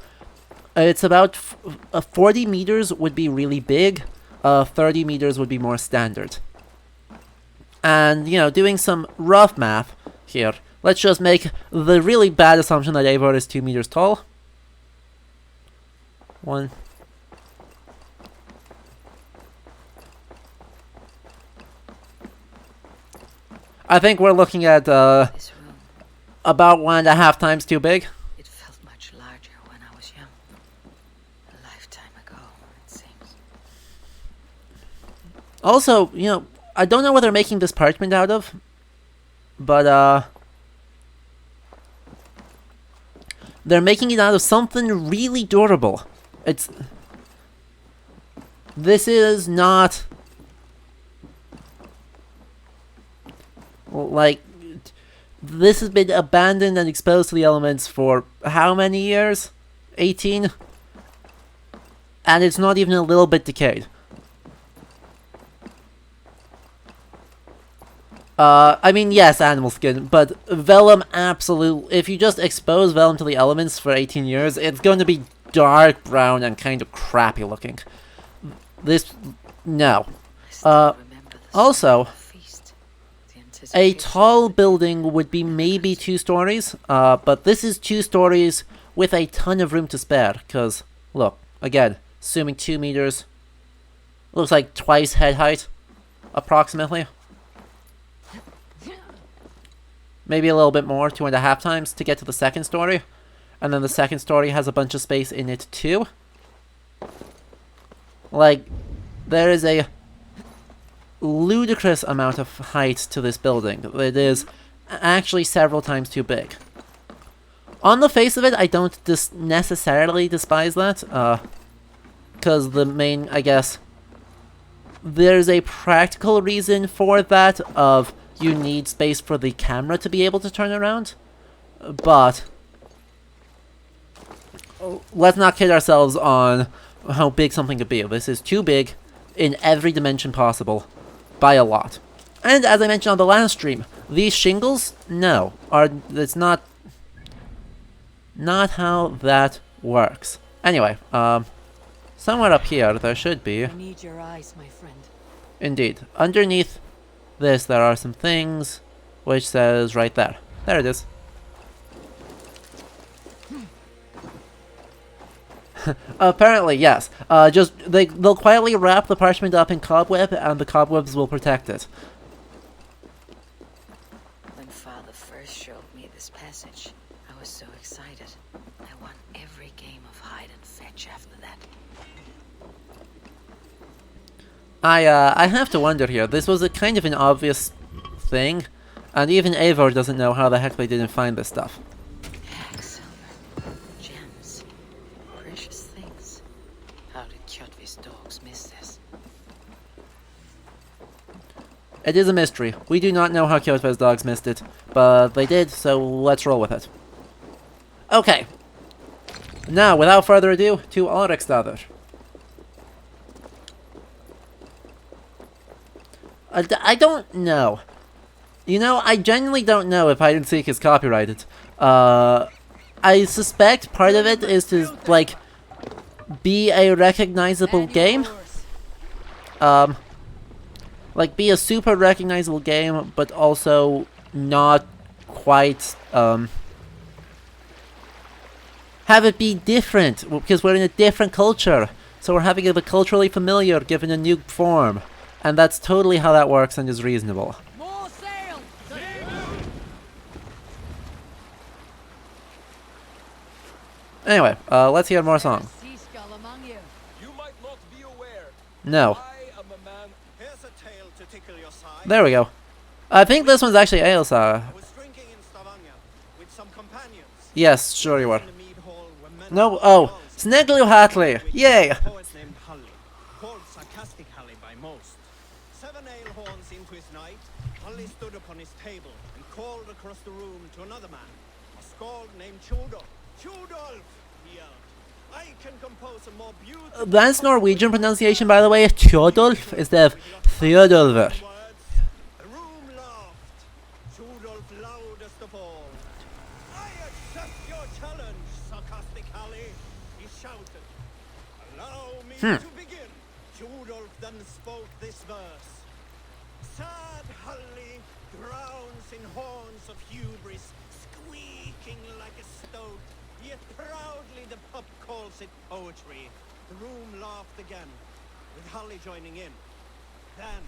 It's about 40 meters would be really big, 30 meters would be more standard. And, you know, doing some rough math here, let's just make the really bad assumption that Eivor is 2 meters tall. 1. I think we're looking at This room, about 1.5 times too big. it felt much larger when I was young. A lifetime ago, it seems. Also, you know, I don't know what they're making this parchment out of, but they're making it out of something really durable. This is not like, this has been abandoned and exposed to the elements for how many years? 18? And it's not even a little bit decayed. I mean, yes, animal skin, but vellum absolute. If you just expose vellum to the elements for 18 years, it's going to be dark brown and kind of crappy looking. This, no. I still remember the Also, smell of the feast, the a anticipation tall of it. building would be maybe 2 stories, but this is 2 stories with a ton of room to spare, because, look, again, assuming 2 meters, looks like twice head height, approximately. Maybe a little bit more, 2.5 times to get to the second story. And then the second story has a bunch of space in it too. Like, there is a ludicrous amount of height to this building. It is actually several times too big. On the face of it, I don't necessarily despise that. Because the main, I guess, there's a practical reason for that of you need space for the camera to be able to turn around. But let's not kid ourselves on how big something could be. This is too big in every dimension possible by a lot. And as I mentioned on the last stream, these shingles, no, it's not how that works. Anyway, somewhere up here there should be. I need your eyes, my friend. Indeed. Underneath this, there are some things, which says right there. There it is. Apparently, yes. They'll quietly wrap the parchment up in cobweb, and the cobwebs will protect it. When Father first showed me this passage, I was so excited. I won every game of hide and fetch after that. I have to wonder here. This was a kind of an obvious thing, and even Eivor doesn't know how the heck they didn't find this stuff. Silver, gems, precious things. How did Kjotve's dogs miss this? It is a mystery. We do not know how Kjotve's dogs missed it, but they did, so let's roll with it. Okay. Now, without further ado, to Oryxstadr. I don't know. You know, I genuinely don't know if hide and seek is copyrighted. I suspect part of it is to, like, be a recognizable game. Like, be a super recognizable game, but also not quite, have it be different, because we're in a different culture. So we're having it culturally familiar, given a new form. And that's totally how that works and is reasonable. More sail! Anyway, let's hear more song. Sea skull among you. You might not be aware. No. I am a man. Here's a tale to tickle your side. There we go. I think this one's actually Ailsa. I was drinking in Stavanger with some companions. Yes, sure you were. In the mead hall where men No, and oh, girls Sneglu Hatley. Yay! A poet named Halli, called sarcastic Halli by most. 7 ale horns into his night, Halli stood upon his table and called across the room to another man, a skald named Tjodolf. Tjodolf, he yelled. I can compose a more beautiful... That's Norwegian pronunciation, by the way. Tjodolf instead of Theodolver. The room laughed. Tjodolf loudest of all. I accept your challenge, sarcastic Halli, he shouted. Allow me to begin. Tjodolf then spoke this verse. Sad Halli drowns in horns of hubris, squeaking like a stoat, yet proudly the pup calls it poetry. The room laughed again, with Halli joining in. Then,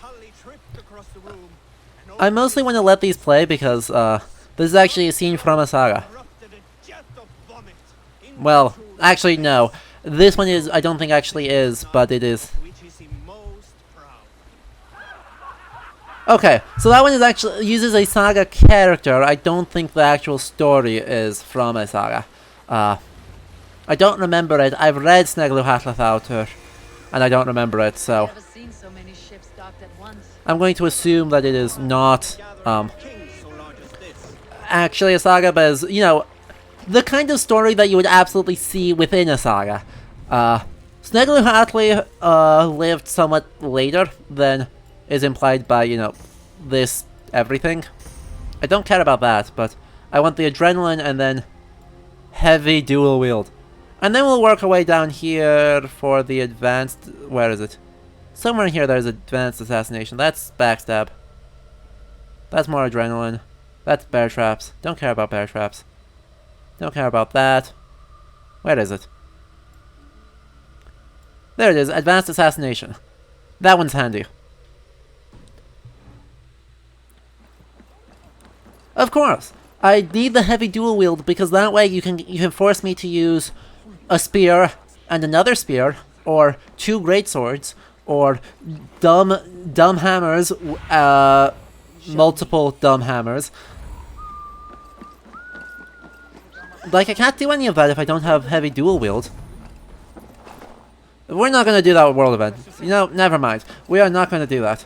Halli tripped across the room and I mostly want to let these play because this is actually a scene from a saga. Well, actually no. This one is, I don't think actually is, but it is. Okay, so that one is actually uses a saga character. I don't think the actual story is from a saga. I don't remember it. I've read Snegluhatlathautur, and I don't remember it, so Never seen so many ships docked at once. I'm going to assume that it is not actually a saga, but is, you know, the kind of story that you would absolutely see within a saga. Snegluhatli lived somewhat later than is implied by, you know, this everything. I don't care about that, but I want the adrenaline and then heavy dual wield. And then we'll work our way down here for the advanced... Where is it? Somewhere in here there's advanced assassination. That's backstab. That's more adrenaline. That's bear traps. Don't care about bear traps. Don't care about that. Where is it? There it is. Advanced assassination. That one's handy. Of course! I need the heavy dual wield because that way you can force me to use a spear and another spear, or two great swords, or dumb hammers, multiple dumb hammers. Like, I can't do any of that if I don't have heavy dual wield. We're not gonna do that with World Event. You know, never mind. We are not gonna do that.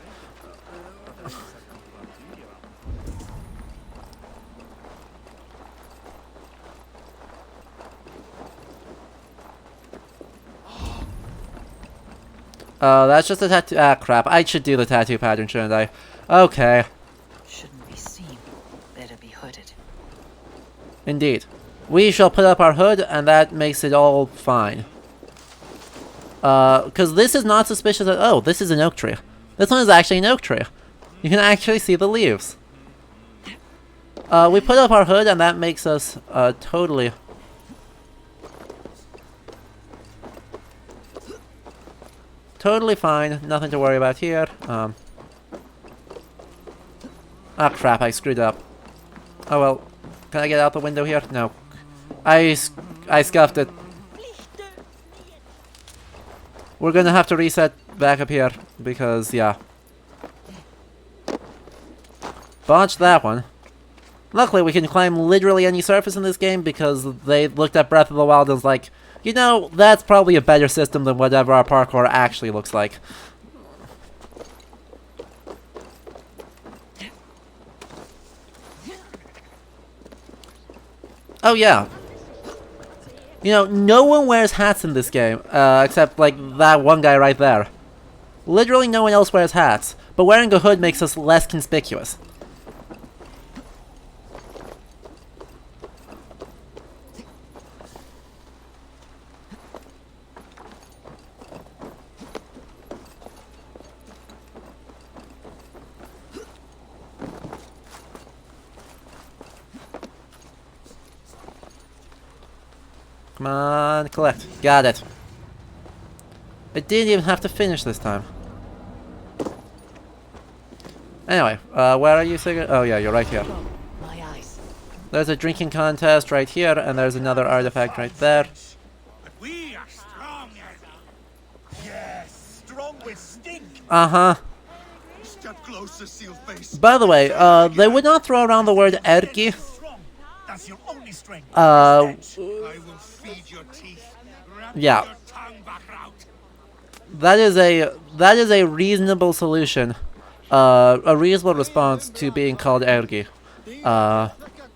Oh, that's just a tattoo. Ah, crap. I should do the tattoo pattern, shouldn't I? Okay. Shouldn't be seen. Better be hooded. Indeed. We shall put up our hood, and that makes it all fine. Because this is not suspicious at... Oh, this is an oak tree. This one is actually an oak tree. You can actually see the leaves. We put up our hood, and that makes us, totally... Totally fine. Nothing to worry about here. Ah, crap. I screwed up. Oh, well. Can I get out the window here? No. I scuffed it. We're gonna have to reset back up here. Because, yeah. Botched that one. Luckily, we can climb literally any surface in this game because they looked at Breath of the Wild and was like, you know, that's probably a better system than whatever our parkour actually looks like. Oh yeah. You know, no one wears hats in this game, except like that one guy right there. Literally no one else wears hats, but wearing a hood makes us less conspicuous. Come on, collect. Got it. I didn't even have to finish this time. Anyway, where are you, Sigurd? Oh yeah, you're right here. My eyes. There's a drinking contest right here, and there's another artifact right there. But we are strong, Ergi. Yes, strong with stink. Uh-huh. Step closer, seal face. By the way, they would not throw around the word Ergi. Strong. That's your only strength. I will feed your teeth. Wrap Yeah. your tongue back out. That is a reasonable solution. A reasonable response to being called Ergi.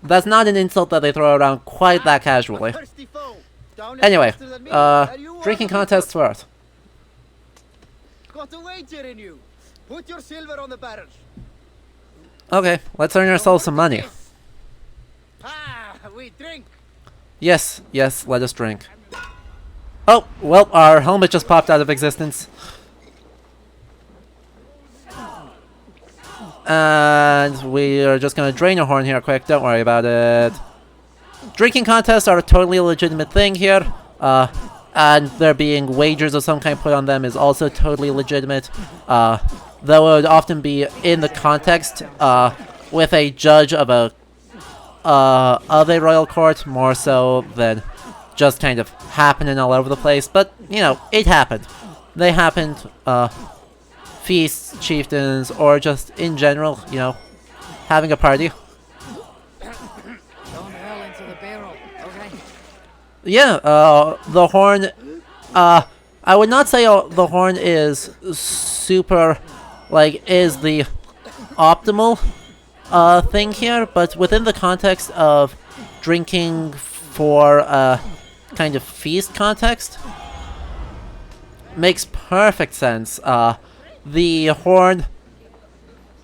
That's not an insult that they throw around quite that casually. Anyway, drinking contests first. Got a wager in you. Put your silver on the barrel. Okay, let's earn ourselves some money. Ah, we drink. Yes, yes, let us drink. Oh, well, our helmet just popped out of existence. And we are just gonna drain a horn here quick, don't worry about it. Drinking contests are a totally legitimate thing here. And there being wagers of some kind put on them is also totally legitimate. though it would often be in the context with a judge of a royal court, more so than just kind of happening all over the place. But, you know, it happened. They happened, feasts, chieftains, or just in general, you know, having a party. Don't hurl into the barrel, okay? Yeah, the horn, I would not say the horn is super, like, is the optimal thing here, but within the context of drinking for a kind of feast context, makes perfect sense. The horn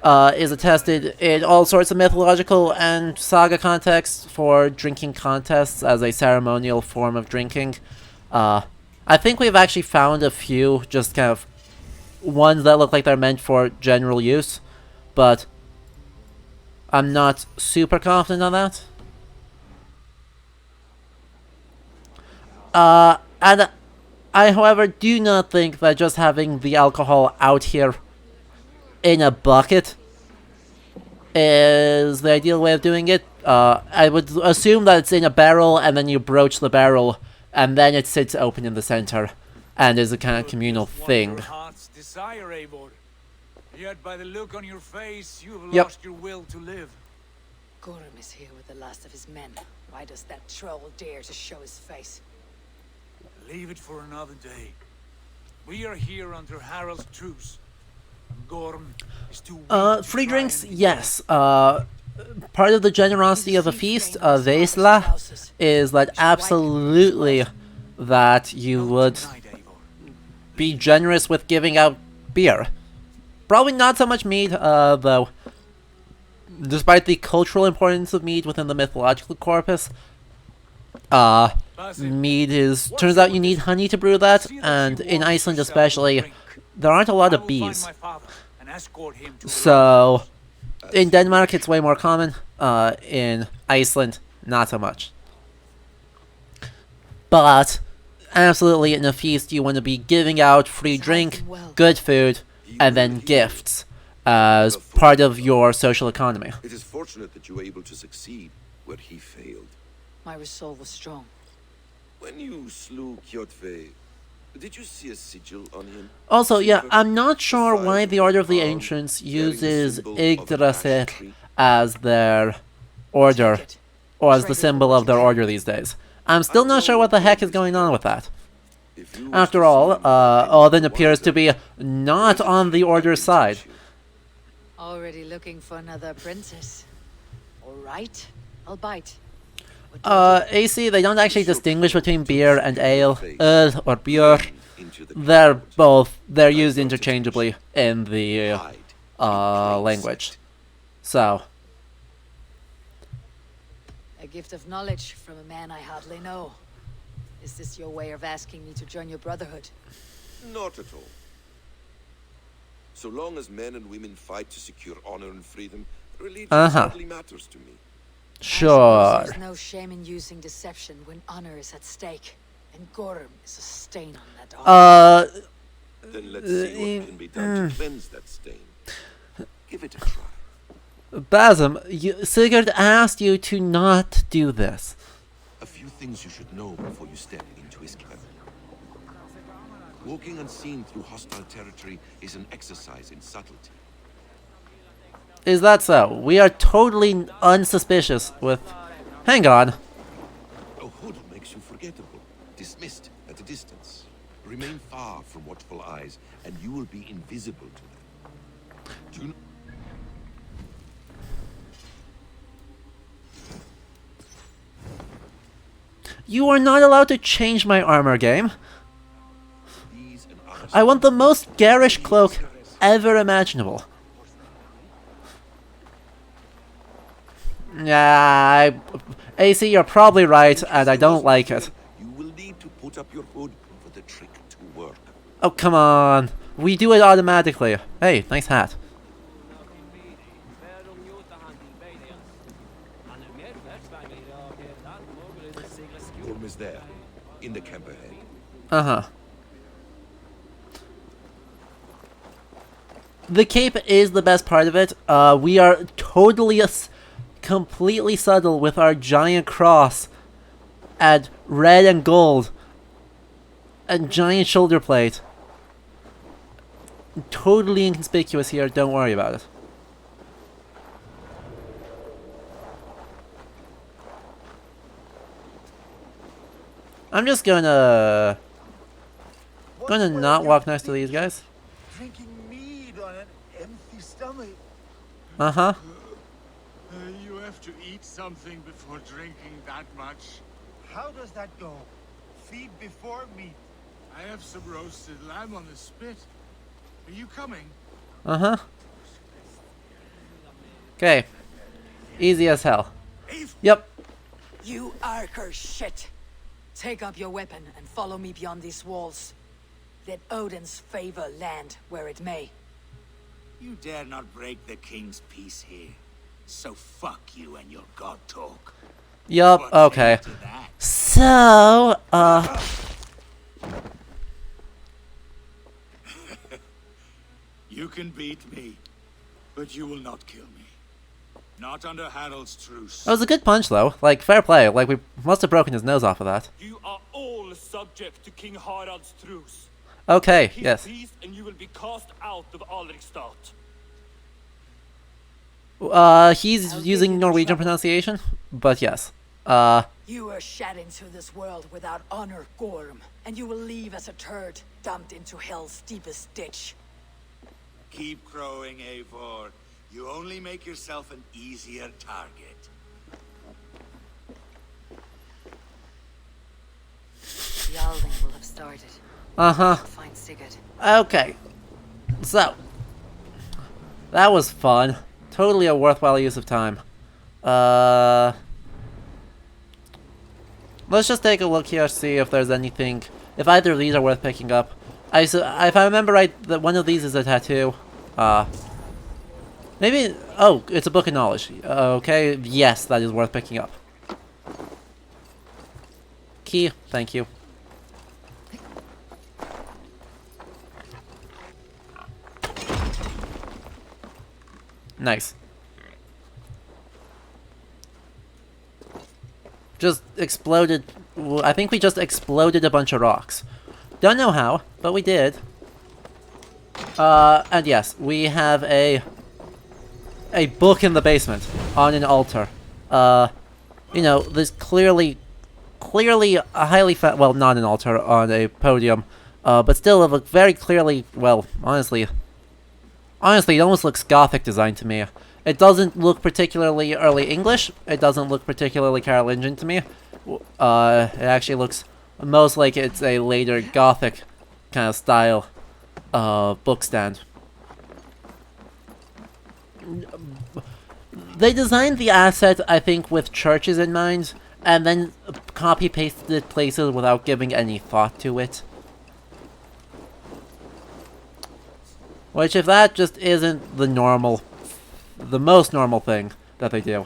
is attested in all sorts of mythological and saga contexts for drinking contests as a ceremonial form of drinking. I think we've actually found a few, just kind of ones that look like they're meant for general use, but I'm not super confident on that. And I, however, do not think that just having the alcohol out here in a bucket is the ideal way of doing it. I would assume that it's in a barrel, and then you broach the barrel, and then it sits open in the center, and is a kind of communal thing. Your heart's desire, Eivor. Yet by the look on your face, you have Yep. lost your will to live. Gorm is here with the last of his men. Why does that troll dare to show his face? Leave it for another day. We are here under Harald's truce. Gorm is too weak to Free try drinks, anything. yes. Part of the generosity of a feast, Vesla, is that absolutely that you would Tonight, Eivor. be generous with giving out beer. Probably not so much mead, though. Despite the cultural importance of mead within the mythological corpus, mead is... turns out you need honey to brew that, and in Iceland especially, there aren't a lot of bees. So, in Denmark it's way more common, in Iceland, not so much. But, absolutely in a feast you want to be giving out free drink, good food, and then gifts as part of your social economy. It is fortunate that you were able to succeed where he failed. My resolve was strong. When you slew Kjotve, did you see a sigil on him? Also, yeah, I'm not sure why the Order of the Ancients uses Yggdrasil as their order, or as the symbol of their order these days. I'm still not sure what the heck is going on with that. After all, Odin appears to be not on the Order's side. Already looking for another princess. Alright, I'll bite. AC, they don't actually distinguish between beer and ale, or beer. They're used interchangeably in the language. So, A gift of knowledge from a man I hardly know. Is this your way of asking me to join your brotherhood? Not at all. So long as men and women fight to secure honor and freedom, religion hardly matters to me. sure. There's no shame in using deception when honor is at stake. And Gorm is a stain on that honor. Then let's see what can be done to cleanse that stain. Give it a try. Basim, Sigurd asked you to not do this. A few things you should know before you step into his camp. Walking unseen through hostile territory is an exercise in subtlety. Is that so? We are totally unsuspicious with... Hang on. A hood makes you forgettable, dismissed at a distance. Remain far from watchful eyes, and you will be invisible to them. Do you You are not allowed to change my armor game. these and others I want the most garish cloak ever imaginable. Yeah, AC, you're probably right, and I don't like it. you will need to put up your hood for the trick to work. Oh, come on. We do it automatically. Hey, nice hat. Gorm is there, in the camp ahead. Uh-huh. The cape is the best part of it. We are totally, completely subtle with our giant cross and red and gold and giant shoulder plate. Totally inconspicuous here, don't worry about it. I'm just gonna not walk next to these guys. Drinking mead on an empty stomach. Uh-huh. You have to eat something before drinking that much. How does that go? Feed before meat. I have some roasted lamb on the spit. Are you coming? Uh-huh. Okay. Easy as hell. Yep. You Arker shit! Take up your weapon and follow me beyond these walls. Let Odin's favor land where it may. You dare not break the king's peace here. So fuck you and your god talk. Yup, okay. So, You can beat me, but you will not kill me. Not under Harald's truce. that was a good punch, though. Like, fair play. Like, we must have broken his nose off of that. You are all subject to King Harald's truce. Okay, His yes. peace and you will be cast out of Alrikstad. He's using Norwegian pronunciation, but yes. You were shat into this world without honor, Gorm, and you will leave as a turd, dumped into hell's deepest ditch. Keep crowing, Eivor. You only make yourself an easier target. The Alving will have started. Uh-huh. Find Sigurd. Okay. So, that was fun. Totally a worthwhile use of time. Let's just take a look here, see if there's anything, if either of these are worth picking up. If I remember right, that one of these is a tattoo. Maybe, oh, it's a book of knowledge. Okay, yes, that is worth picking up. Key, thank you. Nice. Just exploded. I think we just exploded a bunch of rocks. Don't know how, but we did. And yes, we have a book in the basement on an altar. You know, there's clearly a highly well, not an altar, on a podium, but still a very clearly, well, honestly, it almost looks Gothic design to me. It doesn't look particularly early English. It doesn't look particularly Carolingian to me. It actually looks most like it's a later Gothic kind of style book stand. They designed the asset, I think, with churches in mind, and then copy-pasted it places without giving any thought to it. Which, if that just isn't the most normal thing that they do.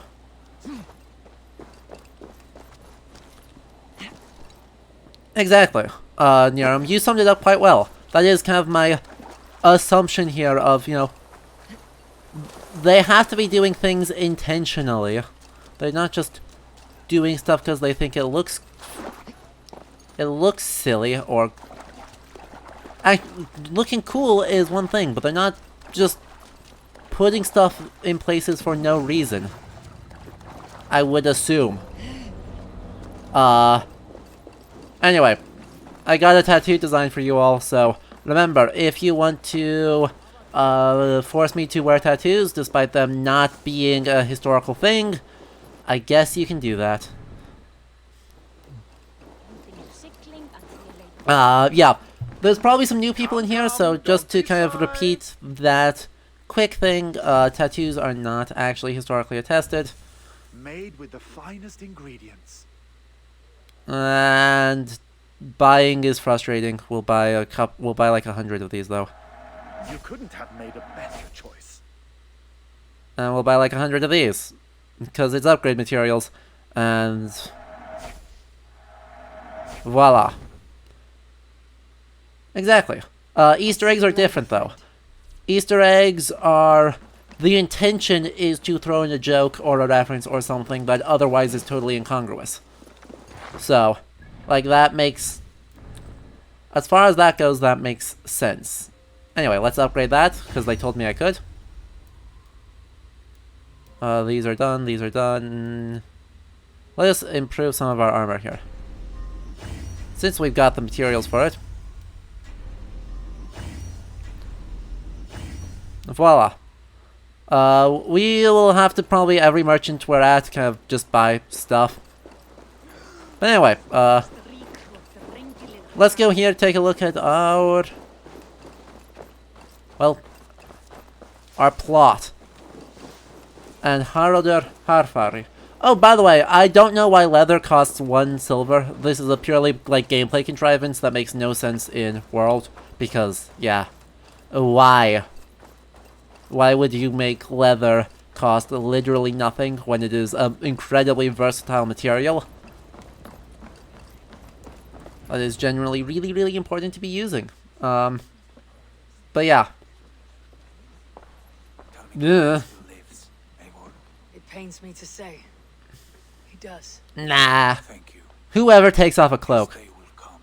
Exactly. Niram, you summed it up quite well. That is kind of my assumption here of, you know, they have to be doing things intentionally. They're not just doing stuff because they think it looks silly, or looking cool is one thing, but they're not just putting stuff in places for no reason, I would assume. Anyway, I got a tattoo design for you all, so remember, if you want to force me to wear tattoos, despite them not being a historical thing, I guess you can do that. Yeah. There's probably some new people in here, so just to kind of repeat that quick thing, tattoos are not actually historically attested. Made with the finest ingredients. And buying is frustrating. We'll buy like 100 of these though. You couldn't have made a better choice. And we'll buy like 100 of these, because it's upgrade materials, and voila. Exactly. Easter eggs are different though. Easter eggs are... The intention is to throw in a joke or a reference or something, but otherwise is totally incongruous. So, like, that makes... As far as that goes, that makes sense. Anyway, let's upgrade that, because they told me I could. These are done, these are done. Let's improve some of our armor here, since we've got the materials for it. Voila. We will have to probably, every merchant we're at, kind of just buy stuff. But anyway, let's go here, take a look at our... Well, our plot. And Haraldur Harfari. Oh, by the way, I don't know why leather costs 1 silver. This is a purely, like, gameplay contrivance that makes no sense in World. Because, yeah. Why? Why would you make leather cost literally nothing when it is an incredibly versatile material that is generally really, really important to be using? But yeah. Yeah. It pains me to say. He does. Nah. Thank you. Whoever takes off a cloak. They will come.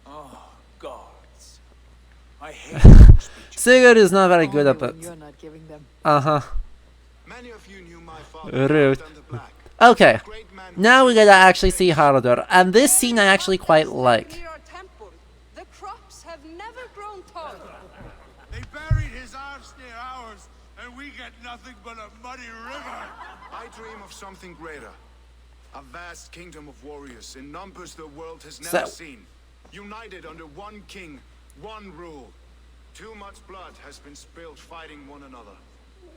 Oh, gods. I hate those speeches. Sigurd is not very good Only at when it. you're not giving them. Uh-huh. Many of you knew my father. Rude. Alexander Black. Okay. Great man. Now we gotta actually see Haraldur. And this scene I actually quite like. Near our temple. The crops have never grown taller. They buried his arse near ours, and we get nothing but a muddy river. I dream of something greater. A vast kingdom of warriors in numbers the world has never seen. United under one king, one rule. Too much blood has been spilled fighting one another.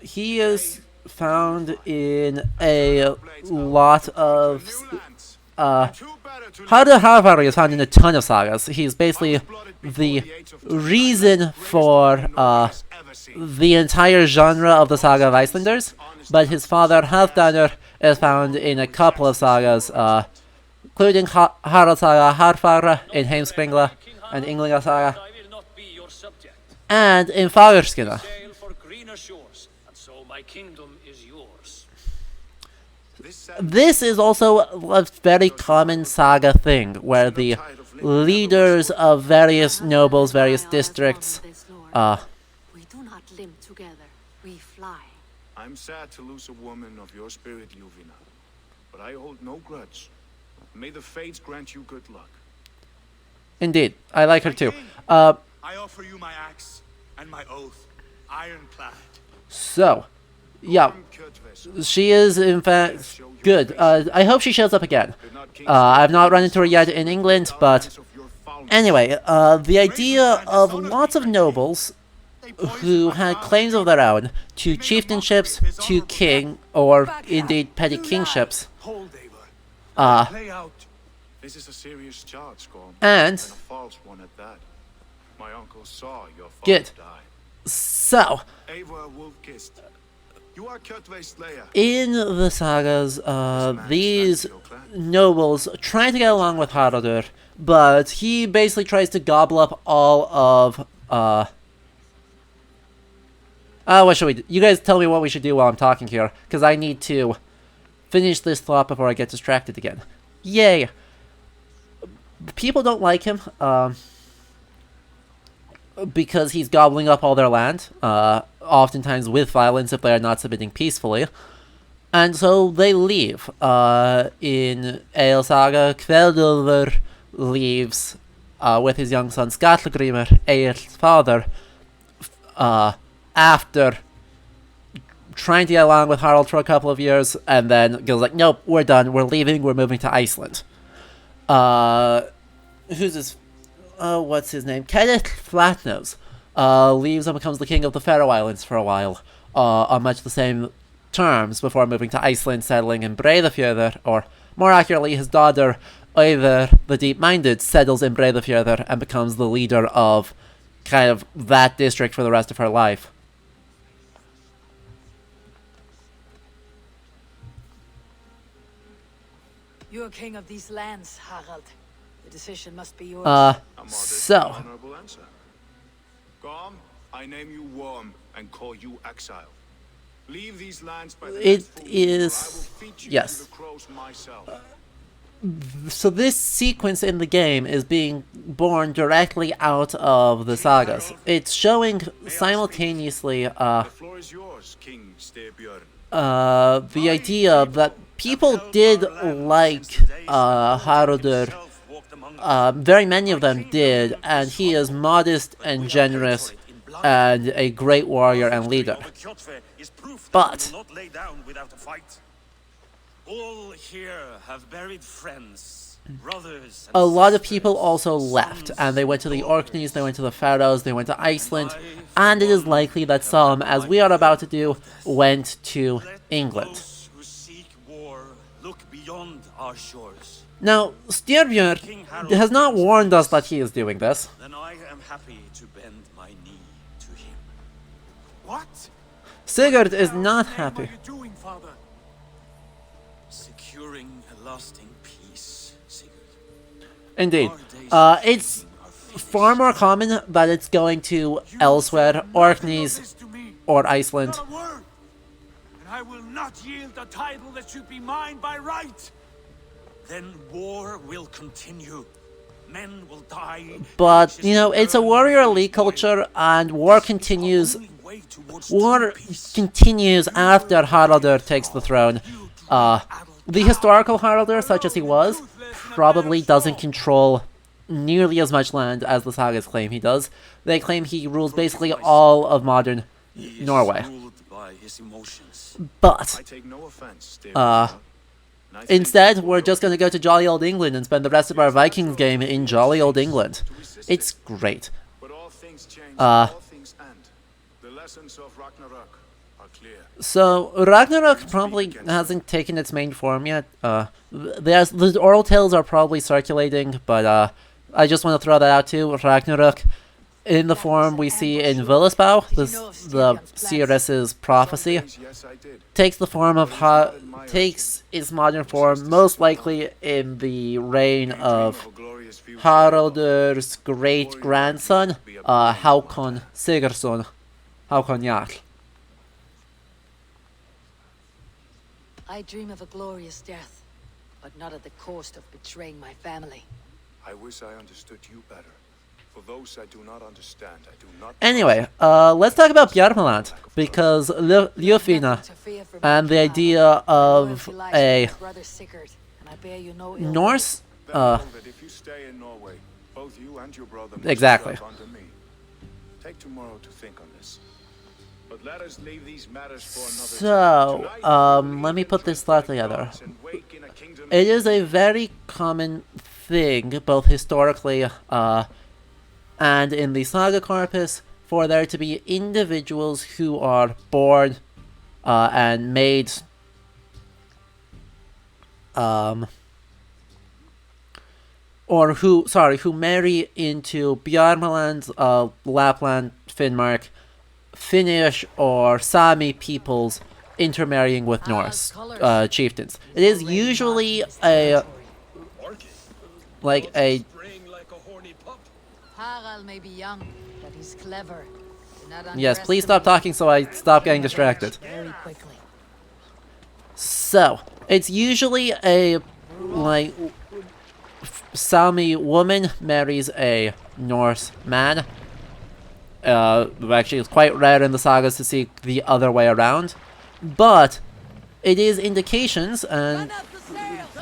He is found in a lot of... Haraldur Harfari is found in a ton of sagas. He's basically the reason for the entire genre of the Saga of Icelanders, but his father, Halfdanr, is found in a couple of sagas, including Harald Saga Harfara in Heimskringla and Ynglinga Saga, and in Fagerskina. This is also a very common saga thing, where the leaders of various nobles, various districts, We do not limp together, we fly. I'm sad to lose a woman of your spirit, Ljuvina, but I hold no grudge. May the fates grant you good luck. Indeed, I like her too. I offer you my axe and my oath, ironclad. So, yeah, she is in fact good. I hope she shows up again. I've not run into her yet in England, but anyway, the idea of lots of nobles who had claims of their own to chieftainships, to king, or indeed petty kingships, This is a serious charge, Gorm. and a false one at that. My uncle saw your father good. die. So, Eivor Wolf-Kissed. You are Kjotve's slayer. in the sagas, these nobles try to get along with Haraldur, but he basically tries to gobble up all of, what should we do? You guys tell me what we should do while I'm talking here, because I need to finish this thought before I get distracted again. Yay! People don't like him, because he's gobbling up all their land, oftentimes with violence if they are not submitting peacefully. And so they leave. In Egil Saga, Kveldulfur leaves with his young son Skallagrímur, Egil's father, after trying to get along with Harald for a couple of years, and then goes like, nope, we're done, we're leaving, we're moving to Iceland. Who's his... what's his name? Kenneth Flatnose leaves and becomes the king of the Faroe Islands for a while, on much the same terms, before moving to Iceland, settling in Breiðafjörður, or more accurately, his daughter, Eivor the Deep-Minded, settles in Breiðafjörður and becomes the leader of kind of that district for the rest of her life. You are king of these lands, Harald. The decision must be yours. So, Honorable answer. Gorm, I name you Worm and call you exile. Leave these lands by the It next full moon, is... or I will feed you yes. to the crows myself. So this sequence in the game is being born directly out of the sagas. It's showing simultaneously The floor is yours, King Styrbjörn. the idea that people did like Haraldur. Very many of them did, and he is modest and generous and a great warrior and leader. But all here have buried friends, brothers. A lot of people also left, and they went to the Orkneys, they went to the Faroes, they went to Iceland, and it is likely that some, as we are about to do, went to England. Those who seek war look beyond our shores. Now, Styrbjörn has not warned us that he is doing this. Then I am happy to bend my knee to him. What? Sigurd is not happy. What are you doing, Father? Securing a lasting peace, Sigurd. Indeed. It's far more common that it's going to elsewhere, Orkneys or Iceland. Not a word. And I will not yield the title that should be mine by right. Then war will continue. Men will die. But, you know, it's a warrior elite culture, and war continues. War continues after Haraldur takes the throne. The historical Haraldur, such as he was, probably doesn't control nearly as much land as the sagas claim he does. They claim he rules basically all of modern Norway. But, instead, we're just going to go to jolly old England and spend the rest of our Vikings game in jolly old England. It's great. So, Ragnarok probably hasn't taken its main form yet. The oral tales are probably circulating, but I just want to throw that out too. Ragnarok, in the form we see in Völuspá, the Seeress's prophecy, takes the form of takes its modern form most likely in the reign of Haraldur's great grandson, Hákon Sigurðsson, Hákon Jarl. I dream of a glorious death, but not at the cost of betraying my family. I wish I understood you better. For those I do not understand, I do not... Anyway, let's talk about Bjarmaland, because Ljufina and the idea of a Norse... Exactly. Take tomorrow to think on this. But let us leave these matters for another So, let me put this thought together. It is a very common thing, both historically and in the saga corpus, for there to be individuals who are born and made who marry into Bjarmaland, Lapland, Finnmark, Finnish or Sami peoples intermarrying with Norse chieftains. It is usually a Harald may be young, but he's clever. Yes, please stop talking so I stop getting distracted. Very quickly. So, it's usually a Sami woman marries a Norse man. Actually, it's quite rare in the sagas to see the other way around. But it is indications, and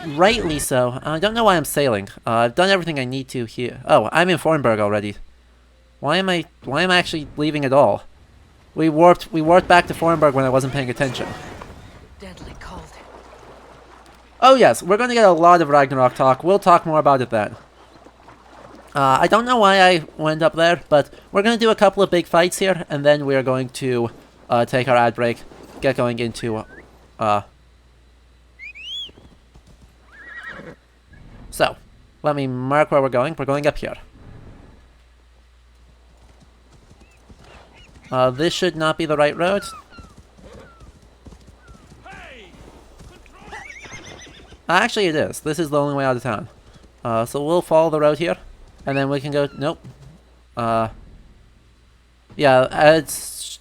rightly so. I don't know why I'm sailing. I've done everything I need to here. Oh, I'm in Fornburg already. Why am I actually leaving at all? We warped back to Fornburg when I wasn't paying attention. Deadly cold. Oh yes, we're going to get a lot of Ragnarok talk. We'll talk more about it then. I don't know why I went up there, but we're going to do a couple of big fights here, and then we're going to take our ad break, get going into... So, let me mark where we're going. We're going up here. This should not be the right road. Actually, it is. This is the only way out of town. So we'll follow the road here. And then we can go... Nope. Yeah,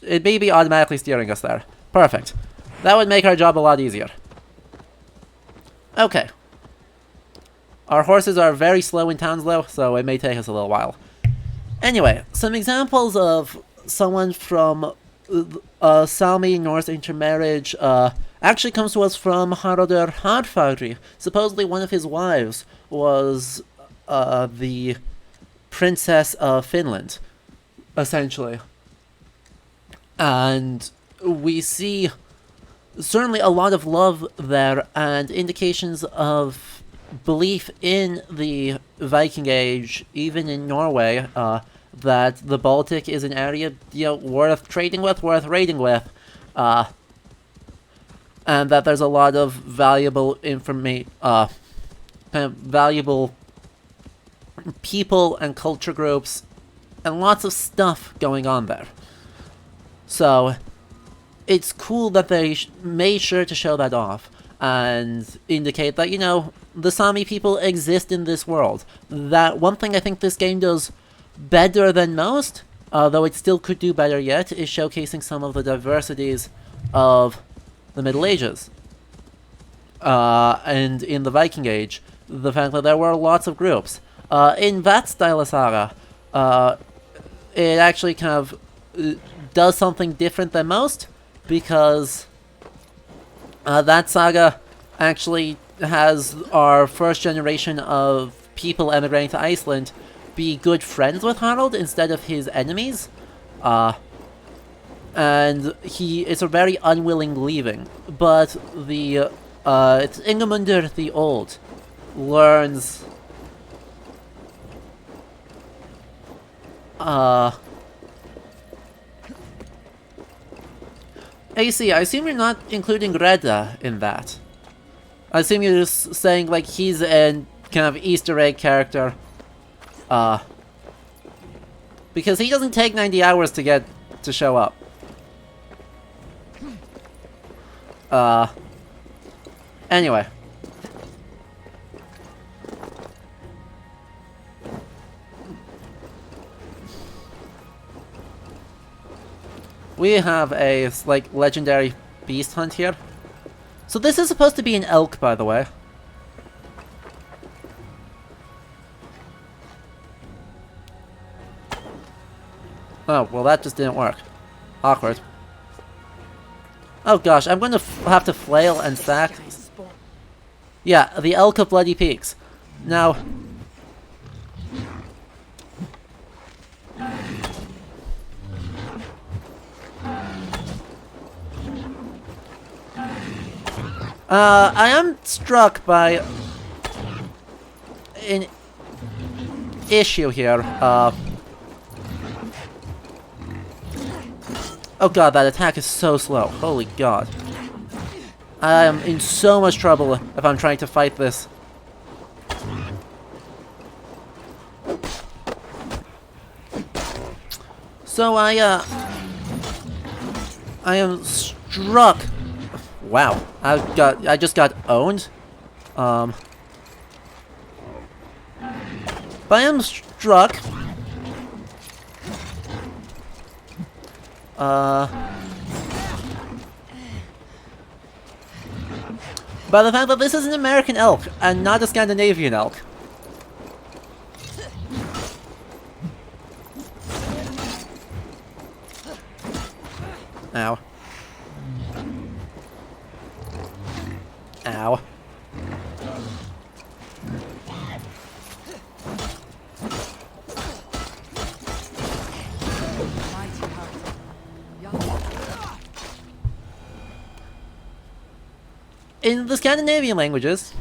it may be automatically steering us there. Perfect. That would make our job a lot easier. Okay. Our horses are very slow in towns though, so it may take us a little while. Anyway, some examples of someone from Sami Norse intermarriage actually comes to us from Haraldur Hardfagri. Supposedly one of his wives was the princess of Finland, essentially. And we see certainly a lot of love there and indications of belief in the Viking Age, even in Norway, that the Baltic is an area, worth trading with, worth raiding with, and that there's a lot of valuable valuable people and culture groups and lots of stuff going on there. So it's cool that they made sure to show that off and indicate that, the Sami people exist in this world. That one thing I think this game does better than most, though it still could do better yet, is showcasing some of the diversities of the Middle Ages. And in the Viking Age, the fact that there were lots of groups. In that style of saga, it actually kind of does something different than most, because that saga actually has our first generation of people emigrating to Iceland be good friends with Harald instead of his enemies. And it's a very unwilling leaving. But it's Ingemundur the Old learns AC, I assume you're not including Reda in that. I assume you're just saying, like, he's a kind of Easter egg character. Because he doesn't take 90 hours to show up. Anyway. We have a, like, legendary beast hunt here. So this is supposed to be an elk, by the way. Oh, well that just didn't work. Awkward. Oh gosh, I'm gonna have to flail and stack. Yeah, the Elk of Bloody Peaks. Now... I am struck by an issue here. Oh god, that attack is so slow. Holy god. I am in so much trouble if I'm trying to fight this. So I am struck. Wow, I just got owned. But I am struck. By the fact that this is an American elk and not a Scandinavian elk. Ow. Ow. In the Scandinavian languages,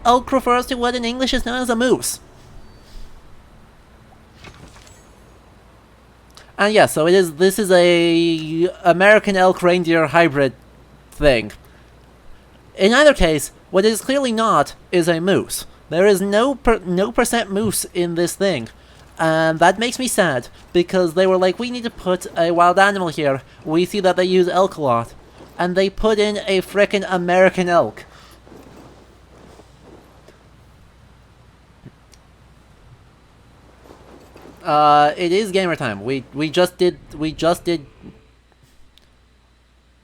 elk refers to what in English is known as a moose. And yeah, so this is a American elk reindeer hybrid thing. In either case, what it is clearly not is a moose. There is no percent moose in this thing. And that makes me sad, because they were like, we need to put a wild animal here. We see that they use elk a lot. And they put in a frickin' American elk. It is gamer time. We just did.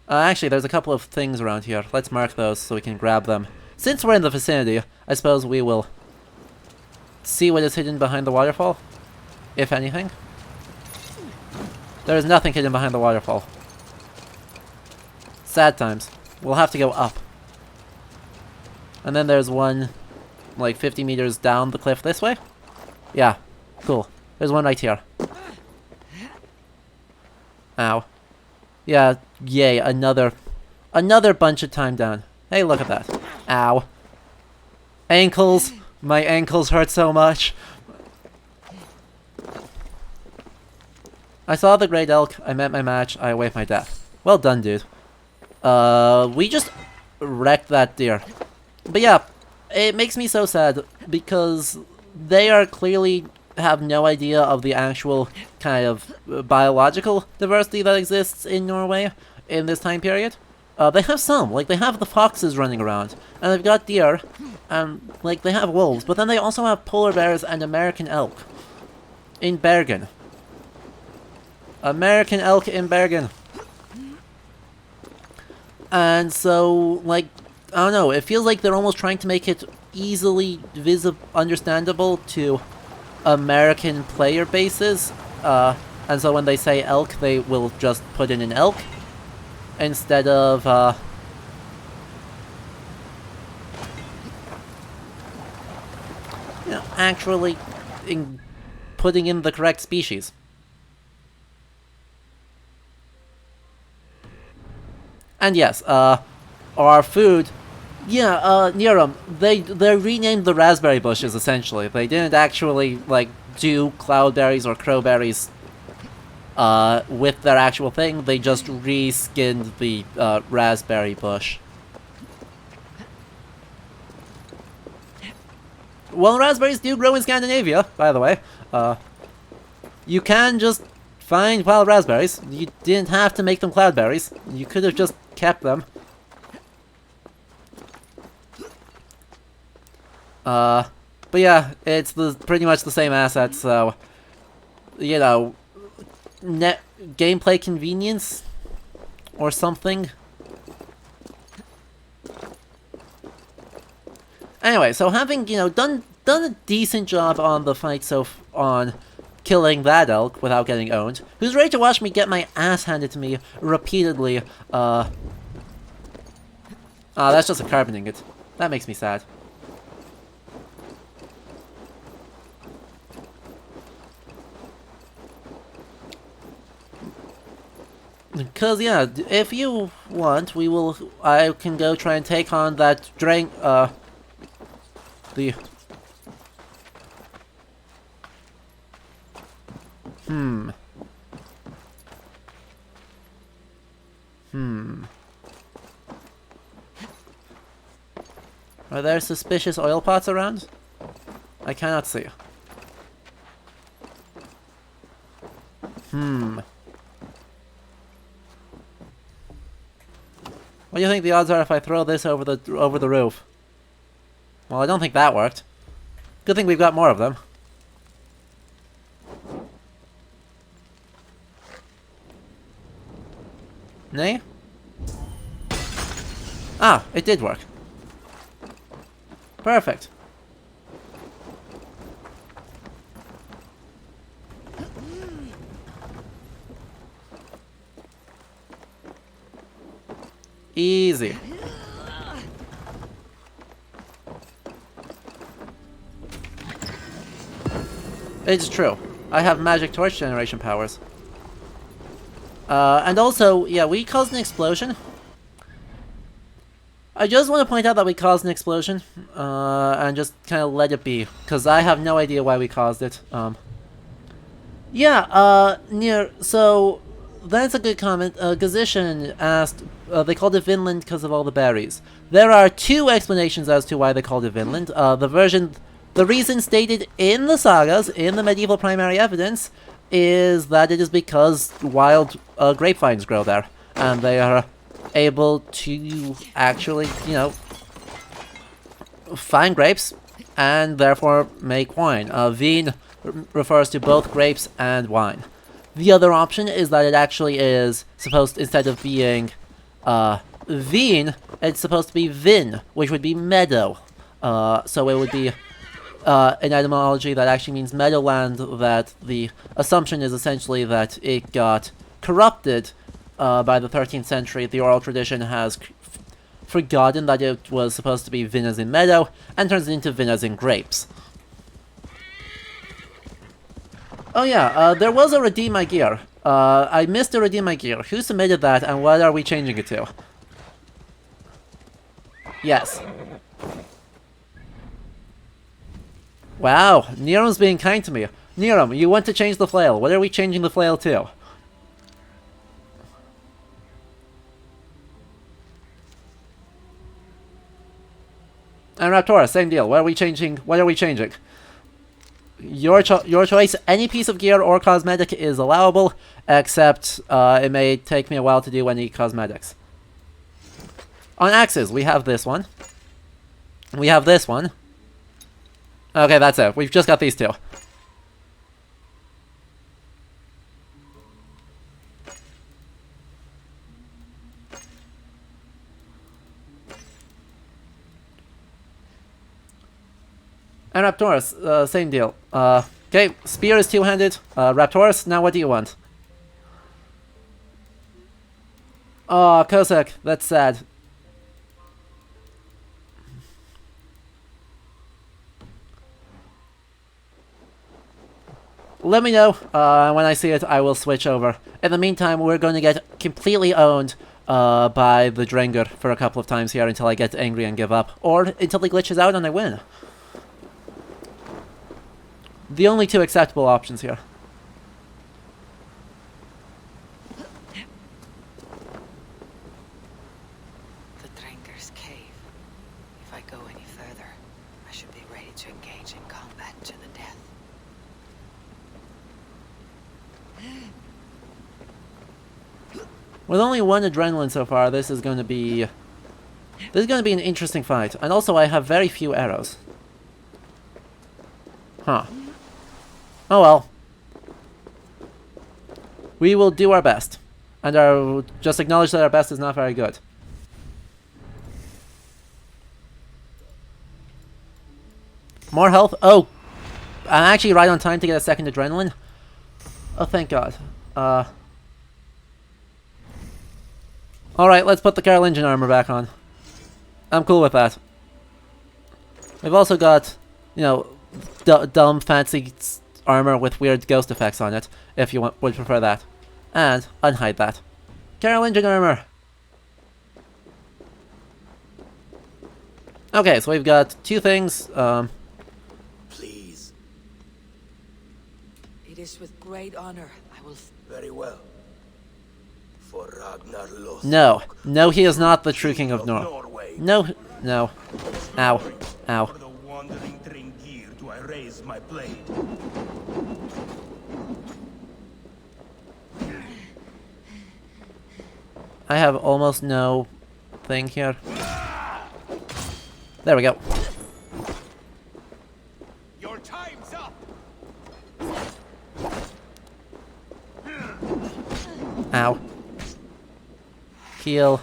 Actually, there's a couple of things around here. Let's mark those so we can grab them. Since we're in the vicinity, I suppose we will see what is hidden behind the waterfall, if anything. There is nothing hidden behind the waterfall. Sad times. We'll have to go up. And then there's one, like 50 meters down the cliff this way. Yeah, cool. There's one right here. Ow. Yeah, yay, another bunch of time down. Hey, look at that. Ow. Ankles! My ankles hurt so much. I saw the great elk, I met my match, I await my death. Well done, dude. We just wrecked that deer. But yeah, it makes me so sad because they are clearly have no idea of the actual kind of biological diversity that exists in Norway in this time period. They have some, like they have the foxes running around, and they've got deer, and like they have wolves, but then they also have polar bears and American elk in Bergen. American elk in Bergen. And so, like, I don't know, it feels like they're almost trying to make it easily understandable to American player bases, and so when they say elk, they will just put in an elk instead of you know, actually putting in the correct species. And yes, our food, yeah, near them, they renamed the raspberry bushes, essentially. They didn't actually, like, do cloudberries or crowberries with their actual thing. They just reskinned the raspberry bush. Well, raspberries do grow in Scandinavia, by the way. You can just find wild raspberries. You didn't have to make them cloudberries. You could have just kept them. But yeah, it's pretty much the same asset, so, you know, gameplay convenience or something. Anyway, so having, you know, done a decent job on the fight on killing that elk without getting owned, who's ready to watch me get my ass handed to me repeatedly, that's just a carbon ingot. That makes me sad. Because, yeah, if you want, I can go try and take on that Are there suspicious oil pots around? I cannot see. What do you think the odds are if I throw this over the roof? Well, I don't think that worked. Good thing we've got more of them. Nay? Ah, it did work. Perfect. Easy. It's true. I have magic torch generation powers. And also, yeah, we caused an explosion. I just want to point out that we caused an explosion, and just kind of let it be, because I have no idea why we caused it. So, that's a good comment. Gazishan asked, they called it Vinland because of all the berries. There are two explanations as to why they called it Vinland. The reason stated in the sagas, in the medieval primary evidence, is that it is because wild grapevines grow there, and they are able to actually, you know, find grapes and therefore make wine. Vin refers to both grapes and wine. The other option is that it actually is supposed, instead of being vin, it's supposed to be vin, which would be meadow. So it would be an etymology that actually means meadowland, that the assumption is essentially that it got corrupted by the 13th century. The oral tradition has forgotten that it was supposed to be vin as in meadow, and turns it into vin as in grapes. Oh yeah, there was a redeem my gear. I missed to redeem my gear. Who submitted that, and what are we changing it to? Yes. Wow, Niram's being kind to me. Niram, you want to change the flail. What are we changing the flail to? And Raptora, same deal. What are we changing? What are we changing? Your choice. Any piece of gear or cosmetic is allowable, except it may take me a while to do any cosmetics. On axes, we have this one. We have this one. Okay, that's it. We've just got these two. And Raptorus, same deal. Okay, spear is two-handed. Raptorus, now what do you want? Oh, Kosek, that's sad. Let me know. When I see it, I will switch over. In the meantime, we're going to get completely owned by the Drengur for a couple of times here until I get angry and give up. Or until he glitches out and I win. The only two acceptable options here. The Drengur's cave. If I go any further, I should be ready to engage in combat to the death. With only one adrenaline so far, this is going to be an interesting fight. And also, I have very few arrows. Huh. Oh well. We will do our best. And just acknowledge that our best is not very good. More health? Oh! I'm actually right on time to get a second adrenaline. Oh, thank God. Alright, let's put the Carolingian armor back on. I'm cool with that. We've also got, you know, dumb, fancy armor with weird ghost effects on it, if you would prefer that. And unhide that. Carolingian armor! Okay, so we've got two things. Please. It is with great honor I will... Very well. For Ragnar Lothbrok. No. No, he is not the true king of Norway. No. No. Ow. Ow. For the wandering Drengir do I raise my blade. I have almost no thing here. There we go. Your time's up. Ow. Heal.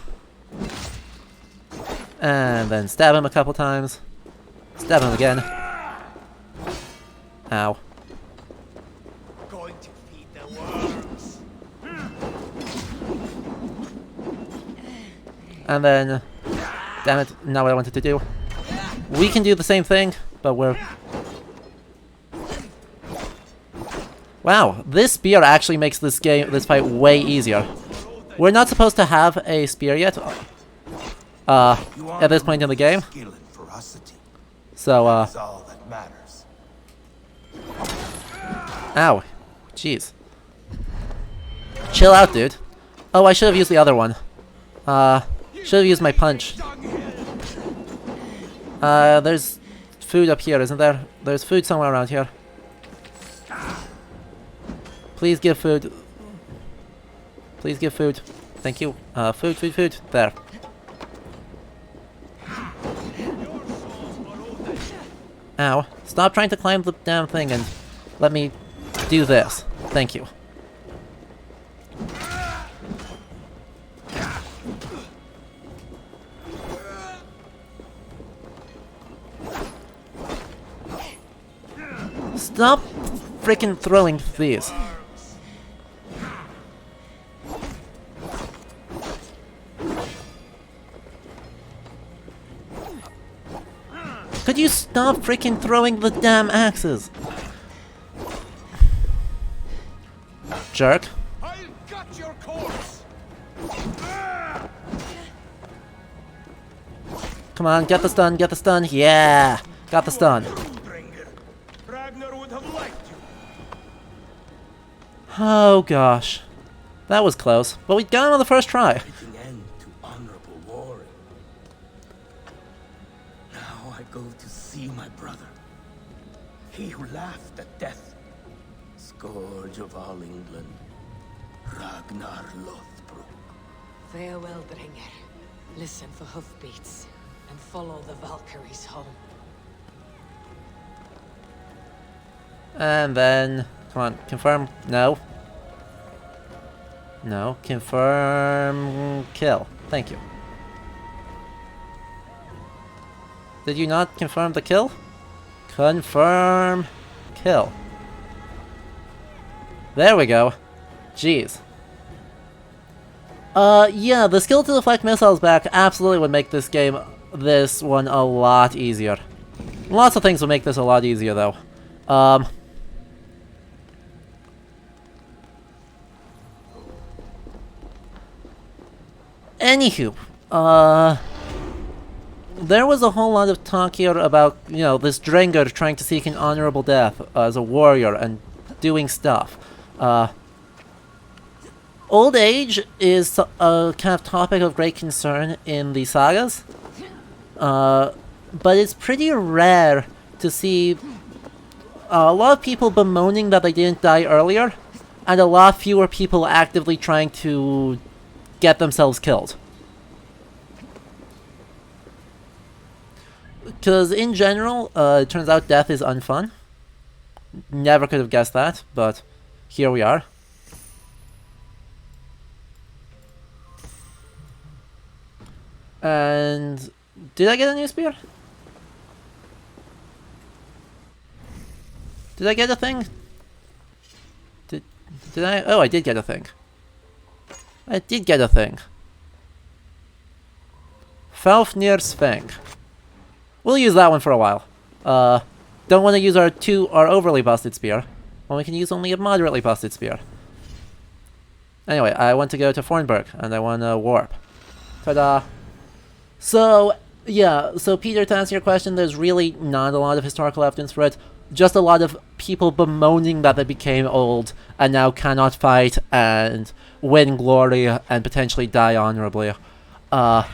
And then stab him a couple times. Stab him again. Ow. Going to feed the worms. And then... Damn it, not what I wanted to do. We can do the same thing, but we're... Wow, this spear actually makes this fight way easier. We're not supposed to have a spear yet. At this point in the game. So, ow. Jeez. Chill out, dude. Oh, I should have used the other one. Should have used my punch. There's food up here, isn't there? There's food somewhere around here. Please give food. Please give food. Thank you. Food, food, food. There. Ow. Stop trying to climb the damn thing and let me do this. Thank you. Stop freaking throwing these. Could you stop freaking throwing the damn axes? Jerk. I'll cut your corpse. Come on, get the stun, get the stun. Yeah! Got the stun. Ragnar would have liked you. Oh gosh. That was close. But we got him on the first try. Putting end to honorable warring. Now I go to see my brother. He who laughed at death. Scourge of all England. Ragnar Lothbrok. Farewell, Bringer. Listen for hoofbeats and follow the Valkyries home. And then... Come on, confirm. No. No. Confirm... Kill. Thank you. Did you not confirm the kill? Confirm... Kill. There we go. Jeez. Yeah, the skill to deflect missiles back absolutely would make this game, this one, a lot easier. Lots of things would make this a lot easier, though. Anywho, there was a whole lot of talk here about, you know, this Drengur trying to seek an honorable death as a warrior and doing stuff. Old age is a kind of topic of great concern in the sagas, but it's pretty rare to see a lot of people bemoaning that they didn't die earlier, and a lot fewer people actively trying to get themselves killed. Because in general, it turns out death is unfun. Never could have guessed that, but here we are. And did I get a new spear? Did I get a thing? Did I? Oh, I did get a thing. I did get a thing. Falfnir's Fang. We'll use that one for a while. Don't want to use our overly busted spear. Well, we can use only a moderately busted spear. Anyway, I want to go to Fornburg, and I want to warp. Ta-da! So, yeah, so Peter, to answer your question, there's really not a lot of historical evidence for it. Just a lot of people bemoaning that they became old and now cannot fight and win glory and potentially die honorably. But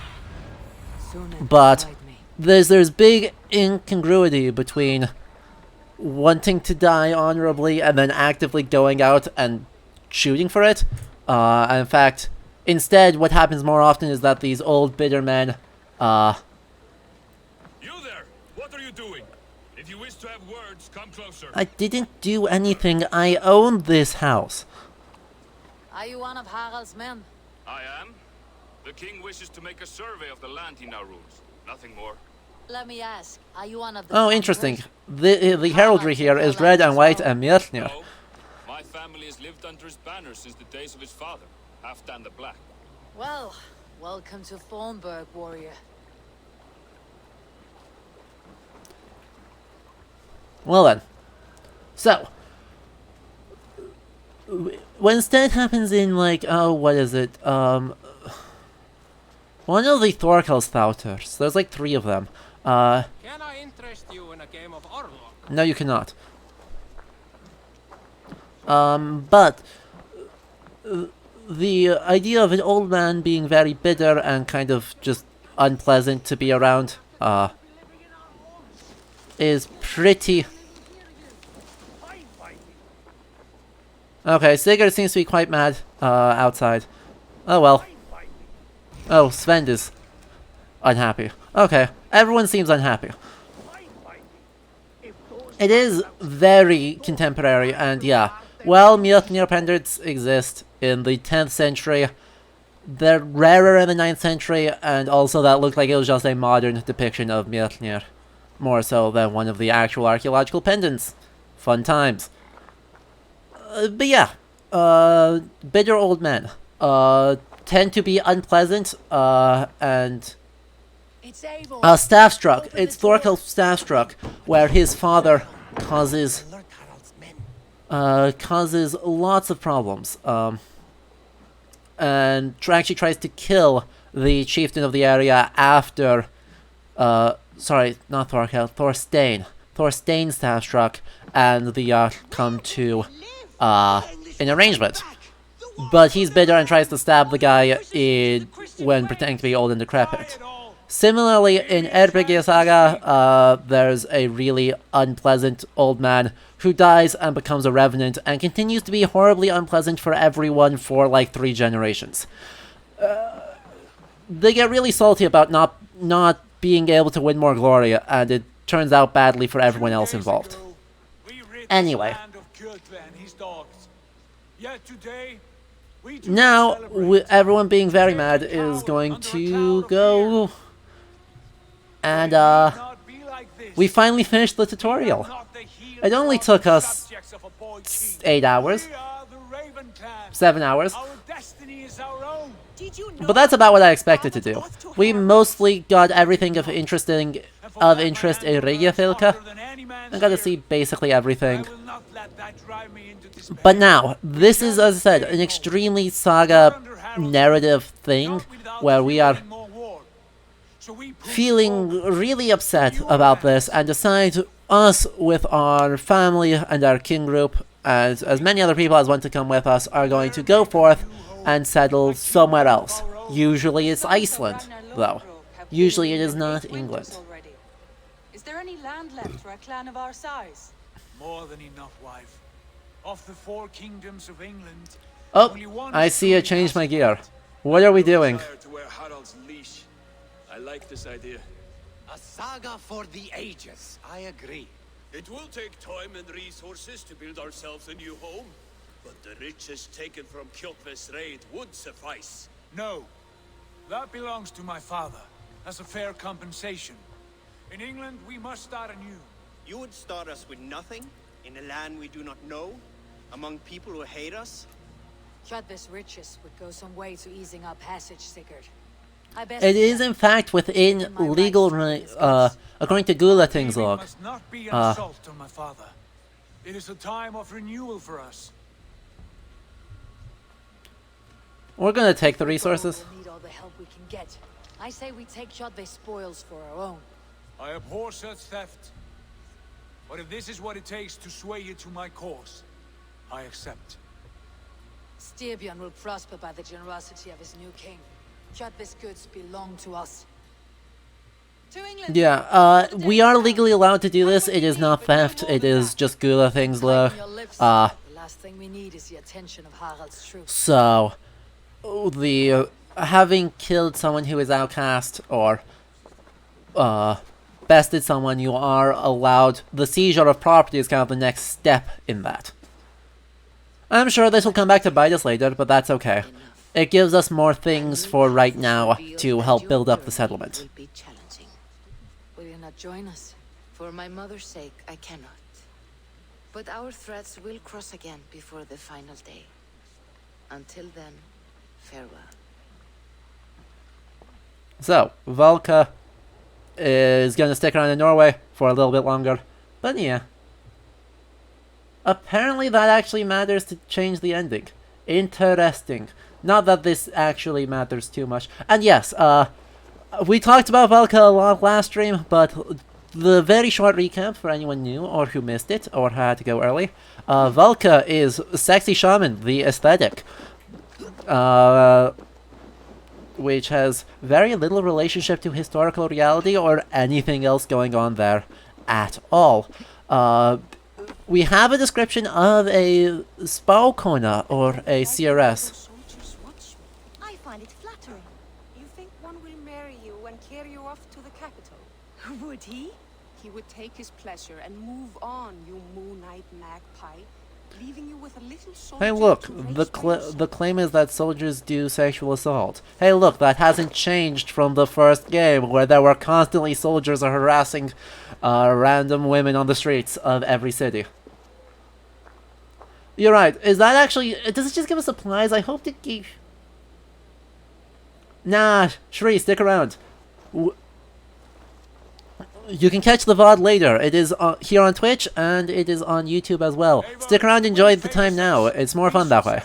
there's big incongruity between wanting to die honorably and then actively going out and shooting for it. And in fact, instead, what happens more often is that these old bitter men, You there! What are you doing? If you wish to have words, come closer. I didn't do anything. I own this house. Are you one of Harald's men? I am. The king wishes to make a survey of the land he now rules. Nothing more. Let me ask, are you one of the... Oh, interesting. The heraldry here is red and white and Mjolnir. No. My family has lived under his banner since the days of his father, Halfdan the Black. Well, welcome to Fornburg, warrior. Well then. So. When Stead happens in, like, oh, what is it? One of the Thorkelsthouters. There's like 3 of them. Can I interest you in a game of Orlok? No, you cannot. But the idea of an old man being very bitter and kind of just unpleasant to be around, is pretty... Okay, Sigurd seems to be quite mad, outside. Oh well. Oh, Sven is unhappy. Okay, everyone seems unhappy. It is very contemporary, and yeah. Well, Mjolnir pendants exist in the 10th century. They're rarer in the 9th century, and also that looked like it was just a modern depiction of Mjolnir. More so than one of the actual archaeological pendants. Fun times. But yeah, bitter old men tend to be unpleasant, and staff-struck. It's Thorkel staff-struck, where his father causes lots of problems, and actually tries to kill the chieftain of the area after, sorry, not Thorkel, Thorstein. Thorstein staff-struck, and the come to an arrangement. But he's bitter and tries to stab the guy when pretending to be old and decrepit. Similarly, in Erbygir Saga, there's a really unpleasant old man who dies and becomes a revenant and continues to be horribly unpleasant for everyone for like 3 generations. They get really salty about not being able to win more glory, and it turns out badly for everyone else involved. Anyway. Now, everyone being very mad is going to go... And, we finally finished the tutorial. It only took us 8 hours. 7 hours. But that's about what I expected to do. We mostly got everything of interest in Raventhorpe. I got to see basically everything. But now, this is, as I said, an extremely saga narrative thing, where we are feeling really upset about this, and decide us with our family and our king group, and as many other people as want to come with us, are going to go forth and settle somewhere else. Usually it's Iceland, though. Usually it is not England. Is there any land left for a clan of our size? More than enough, wife. Of the 4 kingdoms of England. Oh, I see I changed my gear. What are we doing? I like this idea. A saga for the ages. I agree. It will take time and resources to build ourselves a new home, but the riches taken from Kjotve's raid would suffice. No. That belongs to my father, as a fair compensation. In England, we must start anew. You would start us with nothing? In a land we do not know? Among people who hate us? Kjotve's riches would go some way to easing our passage, Sigurd. It is in fact within legal, according to Gulating's log. Must not be an assault on my father. It is a time of renewal for us. We're gonna take the resources. We need all the help we can get. I say we take Kjotve's spoils for our own. I abhor such theft. But if this is what it takes to sway you to my cause, I accept. Styrbjörn will prosper by the generosity of his new king. Kjotve's goods belong to us. To England. Yeah, we are legally allowed to do this. It is not theft. It is just Gulating's law. The last thing we need is the attention of Harald's troops. So, the having killed someone who is outcast or bested someone, you are allowed. The seizure of property is kind of the next step in that. I'm sure this will come back to bite us later, but that's okay. It gives us more things for right now to help build up the settlement. Will you not join us? For my mother's sake, I cannot. But our threads will cross again before the final day. Until then, farewell. So, Valka is gonna stick around in Norway for a little bit longer. But yeah. Apparently that actually matters to change the ending. Interesting. Not that this actually matters too much. And yes, we talked about Valka a lot last stream, but the very short recap for anyone new or who missed it or had to go early. Valka is Sexy Shaman, the aesthetic. Which has very little relationship to historical reality or anything else going on there at all. We have a description of a Spåkona or a CRS. I find it flattering. You think one will marry you and carry you off to the capital? Would he? he would take his pleasure and move on, you Moon Knight magpie, leaving you with a little soldier. Hey, look, to the raise by yourself. the claim is that soldiers do sexual assault. Hey, look, that hasn't changed from the first game, where there were constantly soldiers harassing random women on the streets of every city. You're right. Is that actually... Does it just give us supplies? I hope to keep... Nah, Shri, stick around. You can catch the VOD later. It is here on Twitch, and it is on YouTube as well. Stick around, enjoy the time now. It's more fun that way.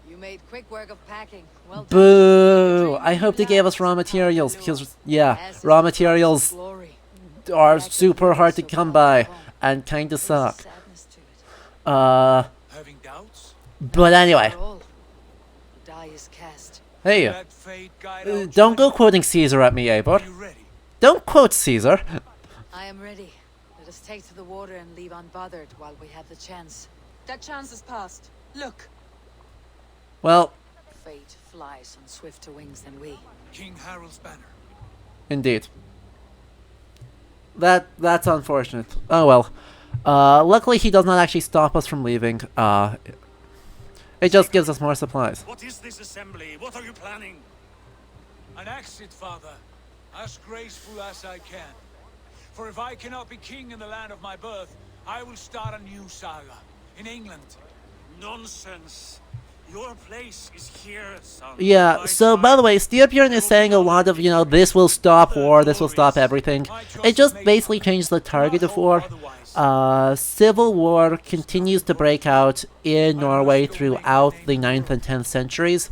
You made quick work of packing. Well done. Boo! I hope they gave us raw materials, because, yeah, raw materials are super hard to come by, and kinda suck. Having doubts? But anyway. Die is cast. Hey, don't go quoting Caesar at me, Eivor. Don't quote Caesar. I am ready. Let us take to the water and leave unbothered while we have the chance. That chance is past. Look. Well, Fate flies on swifter wings than we. King Harald's banner. indeed. That's unfortunate. Oh well. Luckily he does not actually stop us from leaving. It just gives us more supplies. What is this assembly? What are you planning? An exit, father. As graceful as I can. For if I cannot be king in the land of my birth, I will start a new saga. In England. Nonsense. Your place is here, son. Yeah, so by the way, Styrbjörn is saying a lot of, this will stop war, this will stop everything. It just basically changed the target of war. Civil war continues to break out in Norway throughout the 9th and 10th centuries.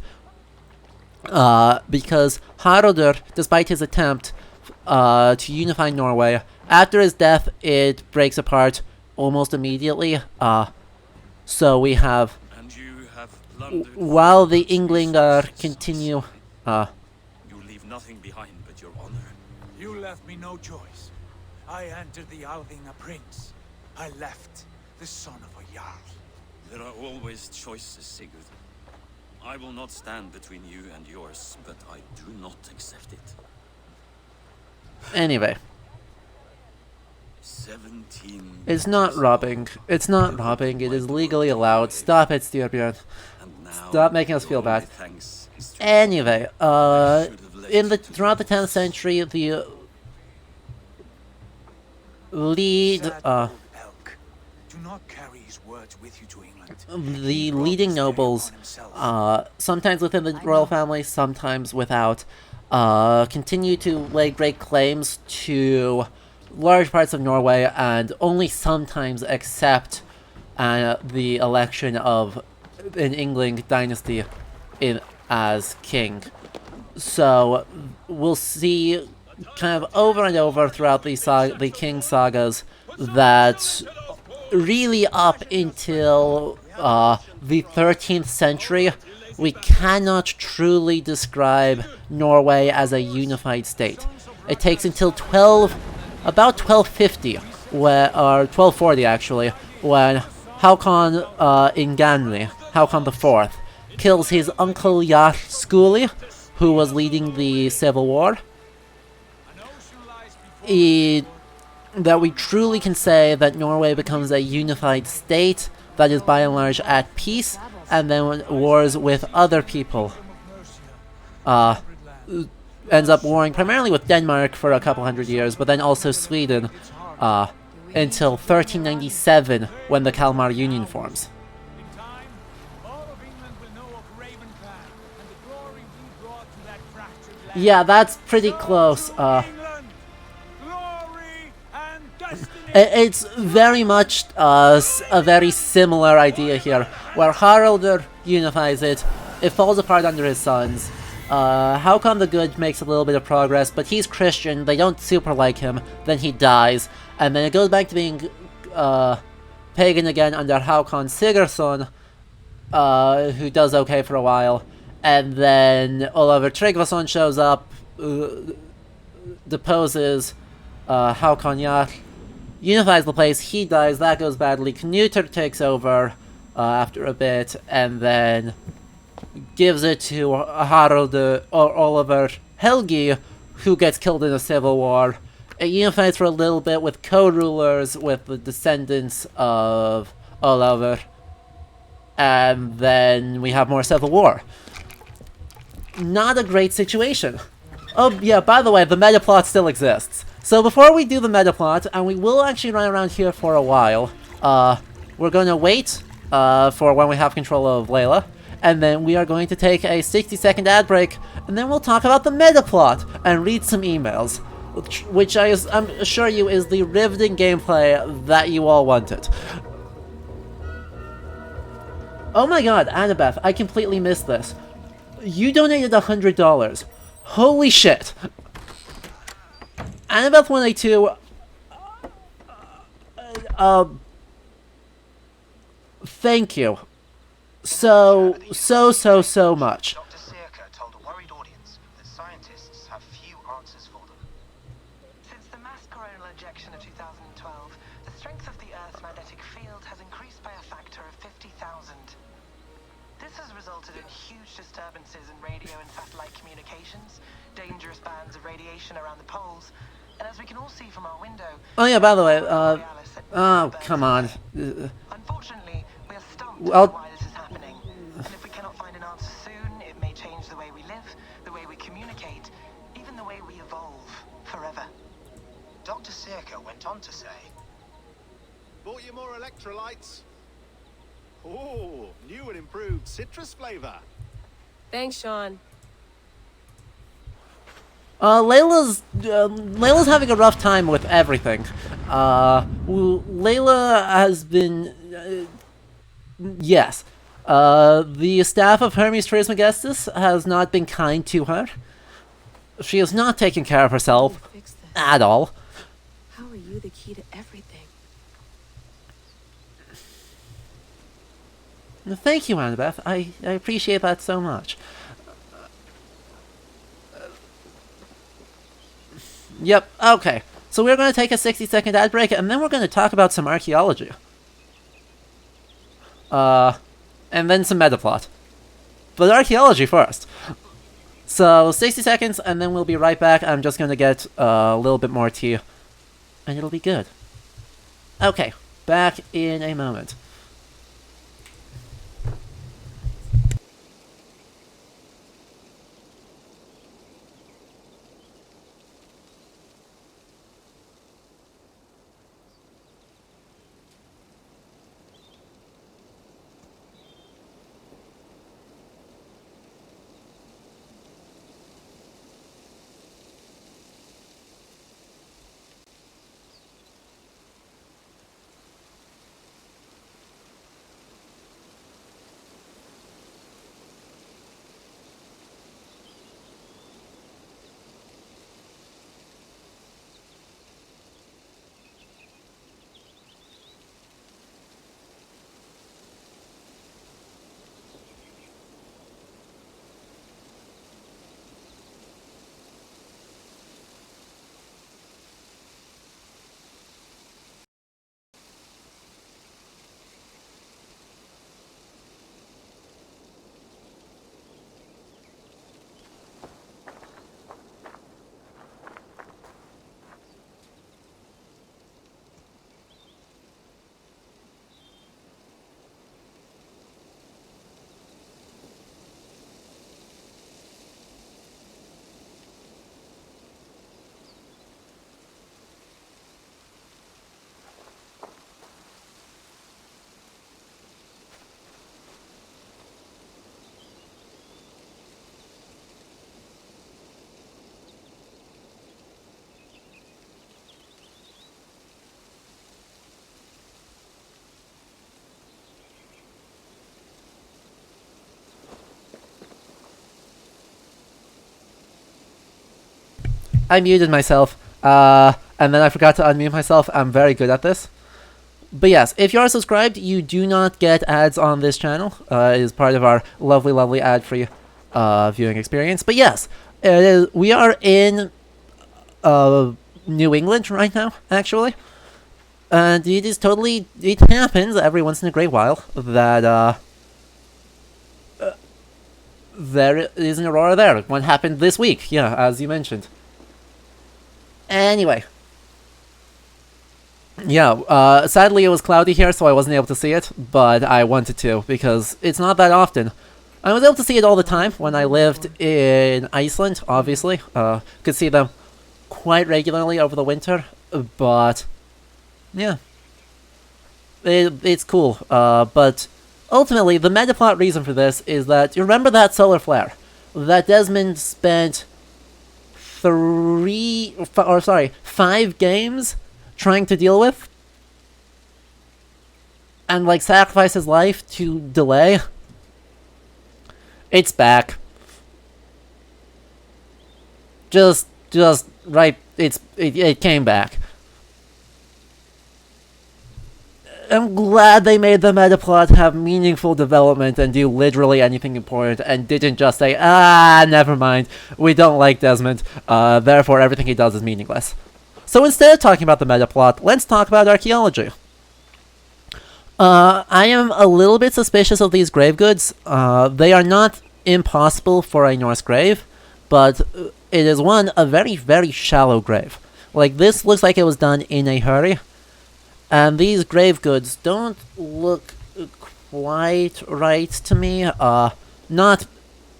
Because Haraldur, despite his attempt to unify Norway, after his death it breaks apart almost immediately. So we have... While the Englingar continue... You leave nothing behind but your honor. You left me no choice. I entered the Alving a prince. I left the son of a Jarl. There are always choices, Sigurd. I will not stand between you and yours, but I do not accept it. Anyway. 17... It's not robbing. It's not robbing. It is legally allowed. Stop it, Styrbjörn. Stop making us feel bad. Anyway, throughout the 10th century, the the leading nobles, sometimes within the royal family, sometimes without, continue to lay great claims to large parts of Norway and only sometimes accept the election of an England dynasty as king. So we'll see kind of over and over throughout the king sagas that really up until the 13th century we cannot truly describe Norway as a unified state. It takes until about 1250 or 1240 actually, when Haakon Inganli, Haakon IV, kills his uncle Jarl Skuli, who was leading the civil war. That we truly can say that Norway becomes a unified state that is by and large at peace, and then wars with other people. Ends up warring primarily with Denmark for a couple hundred years, but then also Sweden until 1397 when the Kalmar Union forms. Yeah, that's pretty close. It's very much a very similar idea here, where Haraldur unifies it, it falls apart under his sons. Haakon the Good makes a little bit of progress, but he's Christian, they don't super like him, then he dies, and then it goes back to being pagan again under Haakon Sigurdsson, who does okay for a while, and then Olafur Tryggvason shows up, deposes Haakon Jarl, unifies the place, he dies, that goes badly, Knutr takes over after a bit, and then gives it to Harald or Olafur Helgi, who gets killed in a civil war it unifies for a little bit with co-rulers with the descendants of Oliver, and then we have more civil war. Not a great situation. Oh yeah, by the way, the meta plot still exists. So before we do the meta plot, and we will actually run around here for a while, we're going to wait for when we have control of Layla, and then we are going to take a 60-second ad break, and then we'll talk about the meta plot and read some emails, which I'm assure you is the riveting gameplay that you all wanted. Oh my god, Annabeth, I completely missed this. You donated $100. Holy shit. Annabeth 182, thank you. So much. Dr. Circa told a worried audience that scientists have few answers for them. Since the mass coronal ejection of 2012, the strength of the Earth's magnetic field has increased by a factor of 50,000. This has resulted in huge disturbances in radio and satellite communications, dangerous bands of radiation around the poles, and as we can all see from our window... Oh yeah, by the way, oh, come on. Unfortunately, we are stumped Well, as to why this is happening. And if we cannot find an answer soon, it may change the way we live, the way we communicate, even the way we evolve forever. Dr. Circa went on to say, Bought you more electrolytes? Oh, new and improved citrus flavor. Thanks, Sean. Layla's having a rough time with everything. Layla has been, yes. The staff of Hermes Trismegistus has not been kind to her. She has not taken care of herself at all. How are you the key to everything? Thank you, Annabeth. I appreciate that so much. Yep, okay. So we're going to take a 60-second ad break, and then we're going to talk about some archaeology. And then some metaplot. But archaeology first. So, 60 seconds, and then we'll be right back. I'm just going to get a little bit more tea, and it'll be good. Okay, back in a moment. I muted myself, and then I forgot to unmute myself. I'm very good at this. But yes, if you are subscribed, you do not get ads on this channel. It is part of our lovely, lovely ad-free viewing experience. But yes, we are in New England right now, actually. And it is totally... It happens every once in a great while that there is an aurora there. One happened this week, yeah, as you mentioned. Anyway, Yeah, sadly it was cloudy here, so I wasn't able to see it, but I wanted to, because it's not that often. I was able to see it all the time when I lived in Iceland, obviously. Could see them quite regularly over the winter, but yeah. It's cool, but ultimately, the meta plot reason for this is that, you remember that solar flare that Desmond spent 5 games trying to deal with? And, like, sacrifice his life to delay? It's back. Just right, it came back. I'm glad they made the meta plot have meaningful development and do literally anything important, and didn't just say, never mind, we don't like Desmond, therefore everything he does is meaningless. So instead of talking about the meta plot, let's talk about archaeology. I am a little bit suspicious of these grave goods. They are not impossible for a Norse grave, but it is a very, very shallow grave. Like, this looks like it was done in a hurry. And these grave goods don't look quite right to me.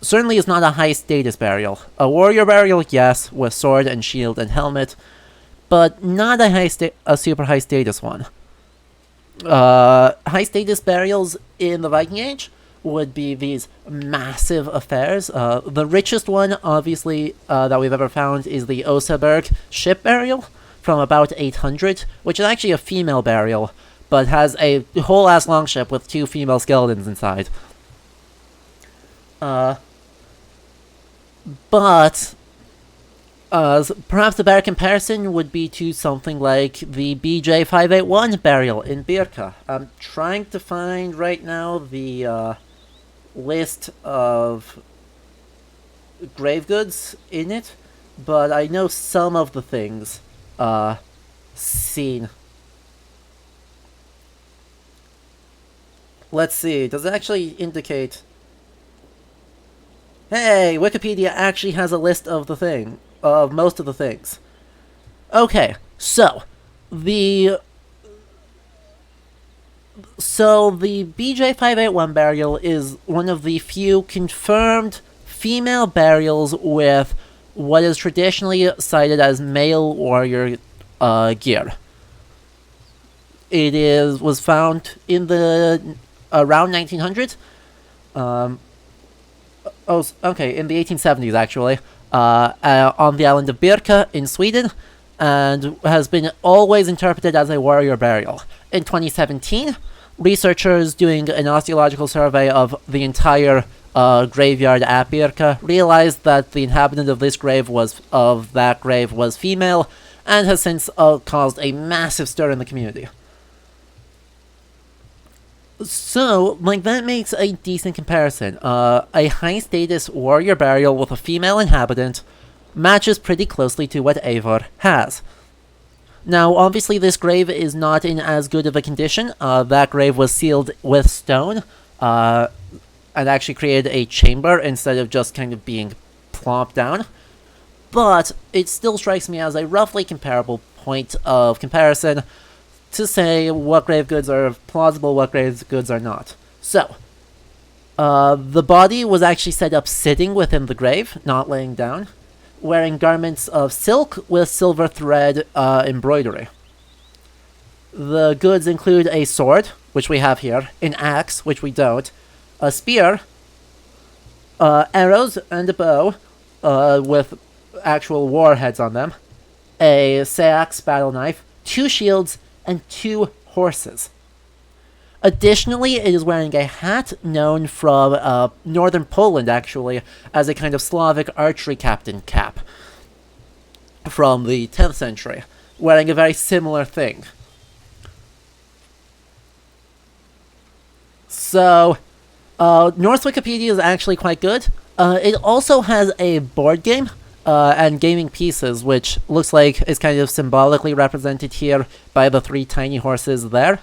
Certainly is not a high status burial. A warrior burial, yes, with sword and shield and helmet, but not a super high status one. High status burials in the Viking Age would be these massive affairs. The richest one, obviously, that we've ever found is the Oseberg ship burial from about 800, which is actually a female burial, but has a whole-ass longship with 2 female skeletons inside. But perhaps a better comparison would be to something like the BJ581 burial in Birka. I'm trying to find right now the list of grave goods in it, but I know some of the things seen. Let's see, does it actually indicate... Hey, Wikipedia actually has a list of most of the things. Okay, so the BJ581 burial is one of the few confirmed female burials with what is traditionally cited as male warrior gear. It was found in the around 1900s. In the 1870s actually, on the island of Birka in Sweden, and has been always interpreted as a warrior burial. In 2017, researchers doing an osteological survey of the entire graveyard at Birka realized that the inhabitant of that grave was female, and has since caused a massive stir in the community. So, that makes a decent comparison. A high-status warrior burial with a female inhabitant matches pretty closely to what Eivor has. Now, obviously this grave is not in as good of a condition. That grave was sealed with stone, and actually created a chamber instead of just kind of being plopped down. But it still strikes me as a roughly comparable point of comparison to say what grave goods are plausible, what grave goods are not. So, the body was actually set up sitting within the grave, not laying down, wearing garments of silk with silver thread embroidery. The goods include a sword, which we have here, an axe, which we don't, a spear, arrows and a bow with actual warheads on them, a seax battle knife, 2 shields, and 2 horses. Additionally, it is wearing a hat known from northern Poland, actually, as a kind of Slavic archery captain cap from the 10th century, wearing a very similar thing. So, Norse Wikipedia is actually quite good. It also has a board game and gaming pieces, which looks like is kind of symbolically represented here by the 3 tiny horses there.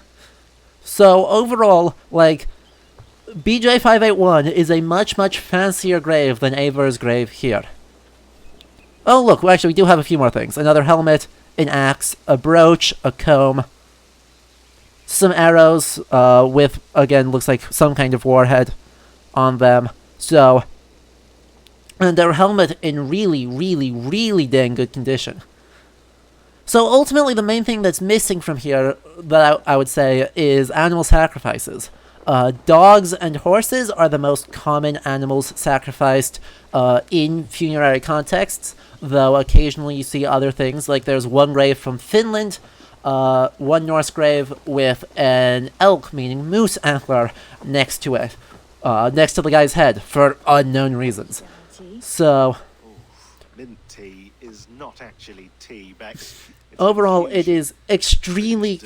So overall, BJ581 is a much, much fancier grave than Eivor's grave here. Oh look, actually we do have a few more things. Another helmet, an axe, a brooch, a comb, some arrows with, again, looks like some kind of warhead on them. So, and their helmet in really, really, really dang good condition. So ultimately, the main thing that's missing from here, that I would say, is animal sacrifices. Dogs and horses are the most common animals sacrificed in funerary contexts, though occasionally you see other things, like there's one grave from Finland, one Norse grave with an elk, meaning moose antler, next to it, next to the guy's head, for unknown reasons. So, mint tea is not actually tea, Bex. Overall, it is extremely,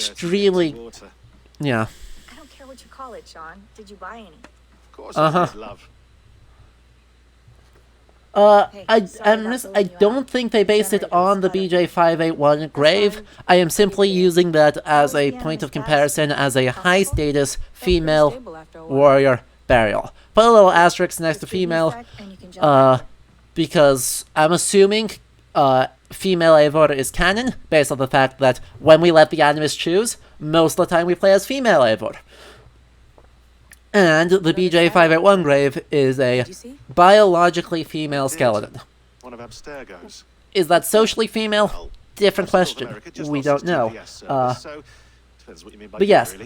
yeah. I don't care what you call it, Sean. Did you buy any? Of course I did, love. I don't think they based it on the BJ581 grave. I am simply using that as a point of comparison as a high-status female warrior burial. Put a little asterisk next to female, because I'm assuming female Eivor is canon, based on the fact that when we let the animist choose, most of the time we play as female Eivor. And the BJ581 grave is a biologically female skeleton. One of Abstergo's. Is that socially female? Different question. We don't know. But yes,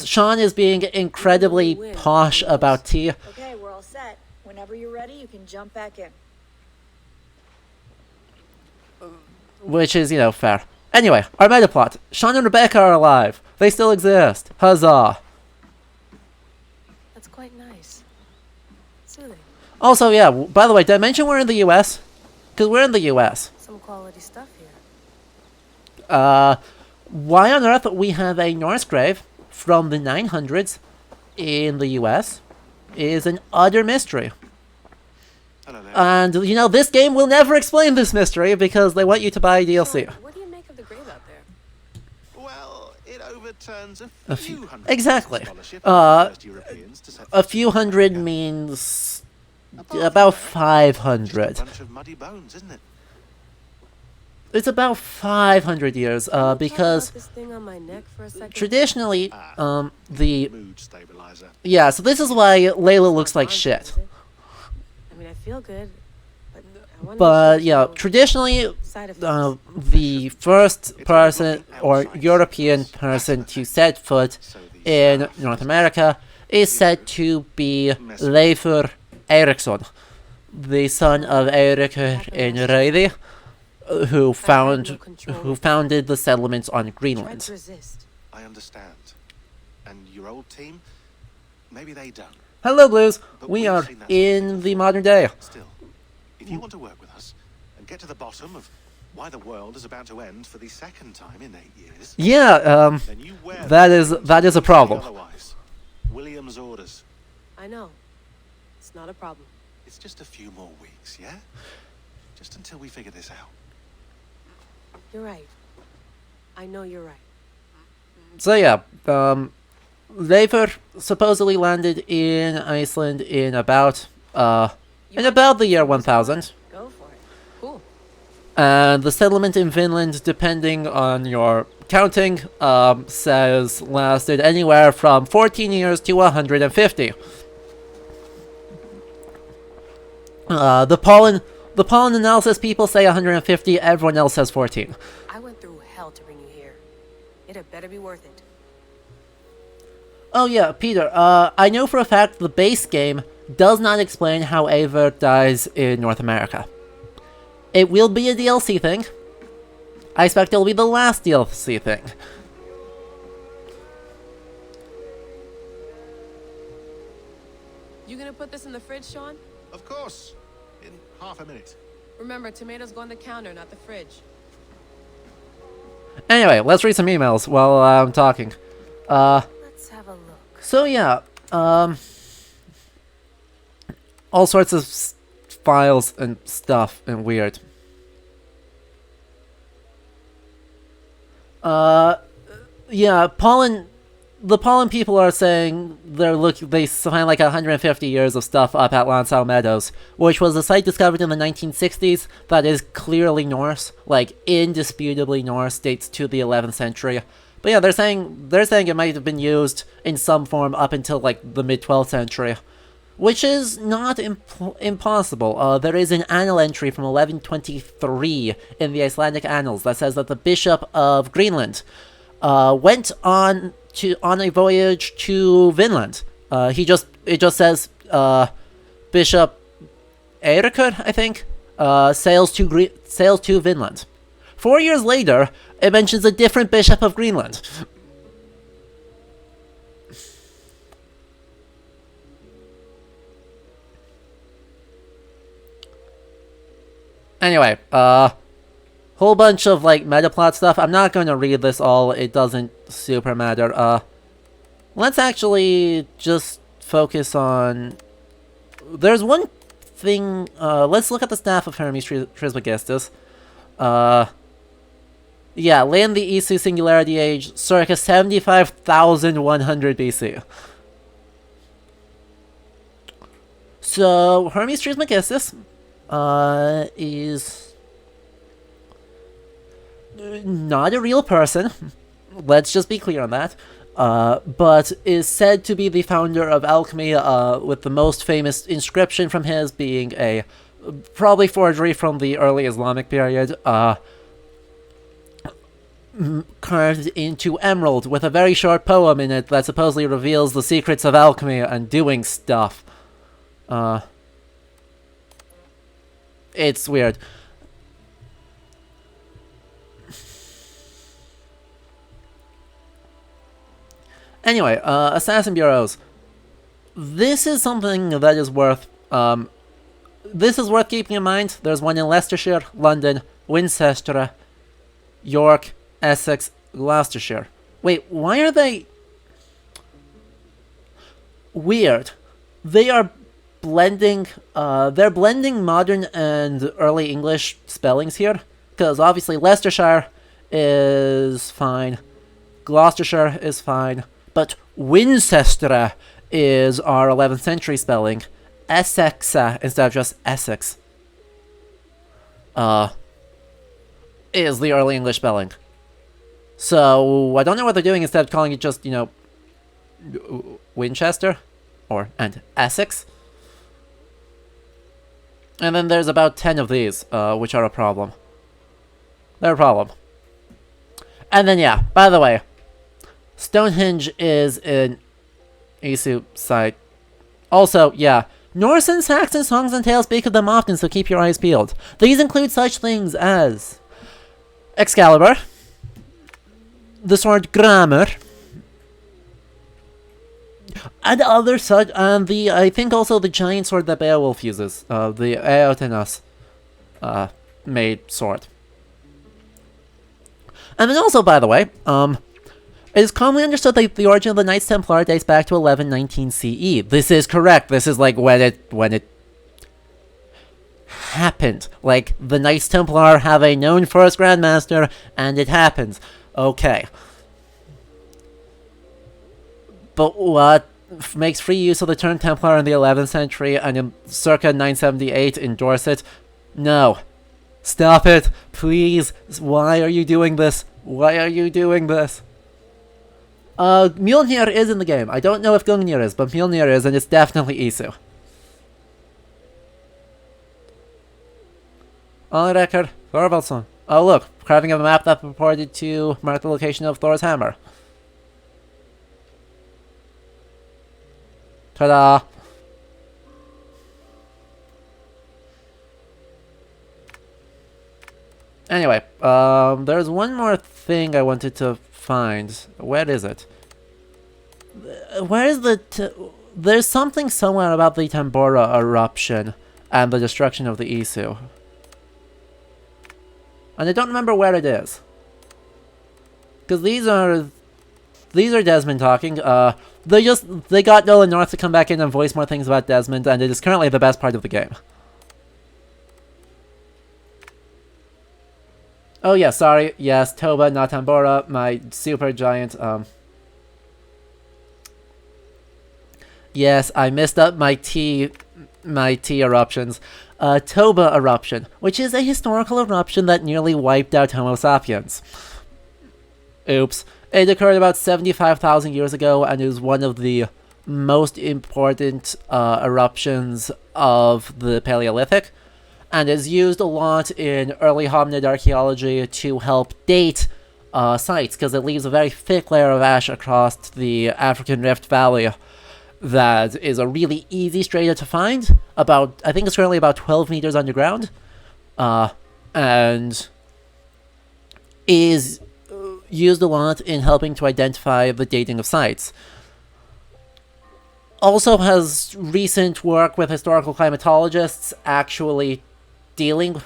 Sean is being incredibly posh about tea. Okay, we're all set. Whenever you're ready, you can jump back in. Which is, fair. Anyway, our meta plot. Sean and Rebecca are alive. They still exist. Huzzah. That's quite nice. Soothing. Also, yeah, by the way, did I mention we're in the US? Because we're in the US. Some quality stuff here. Why on earth we have a Norse grave from the 900s in the US is an utter mystery. And, this game will never explain this mystery because they want you to buy DLC. What do you make of the grave out there? Well, it overturns a few hundred. Exactly. A few hundred means about 500. A bunch of muddy bones, isn't it? It's about 500 years, because this thing on my neck for a second? Traditionally, the... Mood stabilizer. Yeah, so this is why Layla looks like shit. I mean, I feel good, but yeah, traditionally, the first person or European person to set foot in North America is said to be Leifur Eiríksson, the son of Eiríkur in Rauði, who founded the settlements on Greenland. I understand. And your old team, maybe they don't. Hello, Blues. We are in the modern day. Still, if you want to work with us and get to the bottom of why the world is about to end for the second time in 8 years, yeah, that is a problem. Otherwise, William's orders. I know. It's not a problem. It's just a few more weeks, yeah? Just until we figure this out. You're right. I know you're right. So yeah, Leifur supposedly landed in Iceland in about the year 1000. Go for it. Cool. And the settlement in Finland, depending on your counting, says lasted anywhere from 14 years to 150. The pollen analysis people say 150, everyone else says 14. I went through hell to bring you here. It had better be worth it. Oh yeah, Peter, I know for a fact the base game does not explain how Eivor dies in North America. It will be a DLC thing. I expect it'll be the last DLC thing. You gonna put this in the fridge, Sean? Of course. In half a minute. Remember, tomatoes go on the counter, not the fridge. Anyway, let's read some emails while I'm talking. Let's have a look. So yeah, all sorts of files and stuff and weird. Yeah, the pollen people are saying they find like 150 years of stuff up at Lansau Meadows, which was a site discovered in the 1960s that is clearly Norse, like indisputably Norse, dates to the 11th century. But yeah, they're saying it might have been used in some form up until like the mid 12th century, which is not impossible. There is an annal entry from 1123 in the Icelandic Annals that says that the Bishop of Greenland went on a voyage to Vinland. It just says Bishop Eirikur, I think, sails to Vinland. 4 years later, it mentions a different Bishop of Greenland. Anyway, whole bunch of like metaplot stuff. I'm not going to read this all. It doesn't super matter. Let's actually just focus on. There's one thing. Let's look at the staff of Hermes Trismegistus. Yeah, land the Isu Singularity Age, circa 75,100 BC. So Hermes Trismegistus is not a real person. Let's just be clear on that. But is said to be the founder of alchemy, with the most famous inscription from his being a probably forgery from the early Islamic period, carved into emerald with a very short poem in it that supposedly reveals the secrets of alchemy and doing stuff. It's weird. Anyway, assassin bureaus. This is something that is worth keeping in mind. There's one in Leicestershire, London, Winchester, York, Essex, Gloucestershire. Wait, why are they weird? They are blending they're blending modern and early English spellings here, because obviously Leicestershire is fine, Gloucestershire is fine, but Winchester is our 11th century spelling. Essex instead of just Essex is the early English spelling. So I don't know what they're doing instead of calling it just, Winchester and Essex. And then there's about 10 of these, which are a problem. They're a problem. And then, yeah, by the way, Stonehenge is an Isu site. Also, yeah, Norse and Saxon songs and tales speak of them often, so keep your eyes peeled. These include such things as Excalibur, the sword Grammar, and other such, and I think also the giant sword that Beowulf uses, the Eotenas made sword. And then also, by the way, it is commonly understood that the origin of the Knights Templar dates back to 1119 CE. This is correct. This is like when it happened. Like, the Knights Templar have a known first Grandmaster, and it happens. Okay. But what makes free use of the term Templar in the 11th century and in circa 978 endorse it? No. Stop it. Please. Why are you doing this? Why are you doing this? Mjolnir is in the game. I don't know if Gungnir is, but Mjolnir is, and it's definitely Isu. On record, Thorvaldsson. Oh look, carving of a map that purported to mark the location of Thor's hammer. Ta-da! Anyway, there's one more thing I wanted to find. Where is it? Where is there's something somewhere about the Tambora eruption and the destruction of the Isu. And I don't remember where it is. Because these are Desmond talking. They got Nolan North to come back in and voice more things about Desmond, and it is currently the best part of the game. Oh yeah, sorry. Yes, Toba, not Tambora, my super giant, yes, I messed up my T eruptions. Toba eruption, which is a historical eruption that nearly wiped out Homo sapiens. Oops. It occurred about 75,000 years ago and is one of the most important eruptions of the Paleolithic, and is used a lot in early hominid archaeology to help date sites, because it leaves a very thick layer of ash across the African Rift Valley that is a really easy strata to find. I think it's currently about 12 meters underground, and is used a lot in helping to identify the dating of sites. Also has recent work with historical climatologists actually dealing...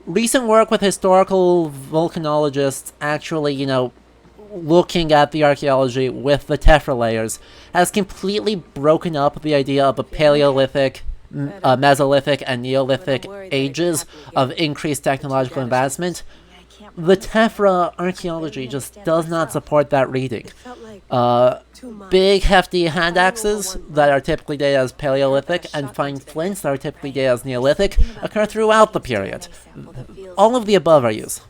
recent work with historical volcanologists actually, looking at the archaeology with the tephra layers has completely broken up the idea of a Paleolithic, Mesolithic, and Neolithic ages of increased technological advancement. The tephra archaeology just does not support that reading. Big, hefty hand axes that are typically dated as Paleolithic and fine flints that are typically dated as Neolithic occur throughout the period. All of the above are used.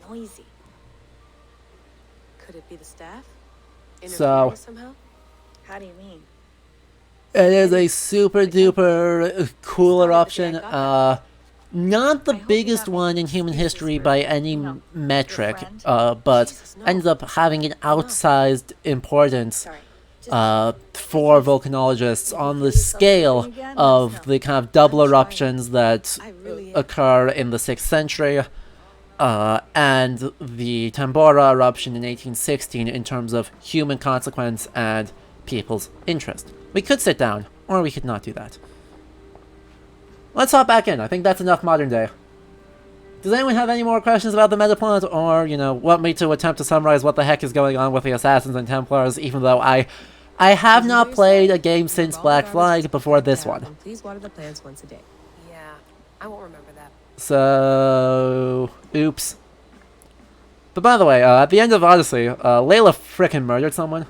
Noisy. Could it be the staff? So, Somehow? How do you mean? it is a super duper cool eruption. Not the biggest one in human history by any metric, but ends up having an outsized importance for volcanologists on the scale of the kind of double eruptions that occur in the 6th century, and the Tambora eruption in 1816 in terms of human consequence and people's interest. We could sit down, or we could not do that. Let's hop back in. I think that's enough modern day. Does anyone have any more questions about the metaplot, or, want me to attempt to summarize what the heck is going on with the Assassins and Templars, even though I have not played a game since Black Flag before this one. Please water the plants once a day. Yeah, I won't remember that. So... oops. But by the way, at the end of Odyssey, Layla frickin' murdered someone.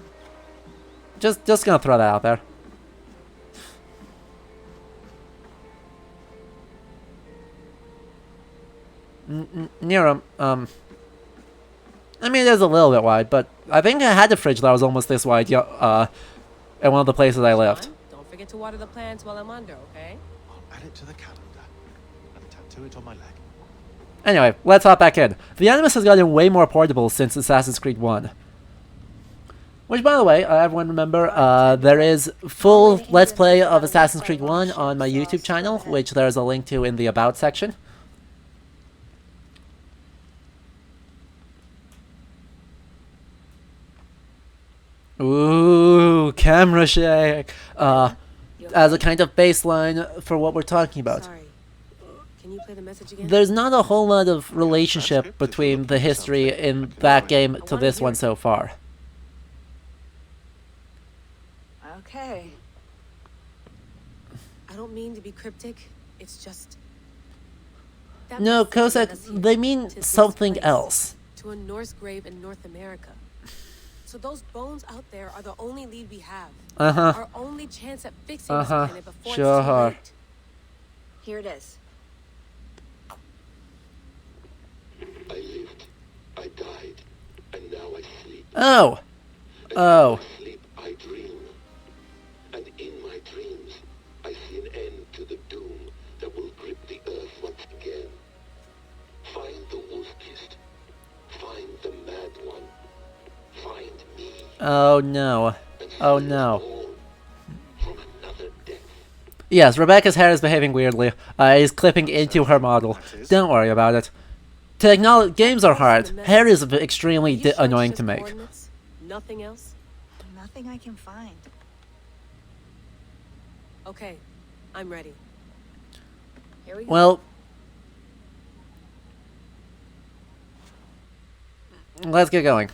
Just gonna throw that out there. Near him, I mean, it is a little bit wide, but I think I had a fridge that was almost this wide, at one of the places I lived. Don't forget to water the plants while I'm under, okay? I'll add it to the calendar and tattoo it on my leg. Anyway, let's hop back in. The Animus has gotten way more portable since Assassin's Creed 1. Which, by the way, everyone remember, there is full Let's Play of Assassin's Creed 1 on my YouTube channel, which there's a link to in the About section. Ooh, camera shake! As a kind of baseline for what we're talking about. Sorry. Can you play the message again? There's not a whole lot of relationship between the history in that game to this one so far. Okay. I don't mean to be cryptic. It's just... No, Cossack, they mean something else. To a Norse grave in North America. So those bones out there are the only lead we have. Our only chance at fixing this planet before it's too late. Here it is. I lived, I died, and now I sleep. Oh. Oh. In my sleep, I dream. And in my dreams, I see an end to the doom that will grip the earth once again. Find the wolf-kissed. Find the mad one. Find me. Oh no. Oh no. Yes, Rebecca's hair is behaving weirdly. He's clipping into her model. Don't worry about it. Games are hard. Hair is extremely annoying to make. Nothing else? Nothing I can find. Okay, I'm ready. Here we go. Well, let's get going.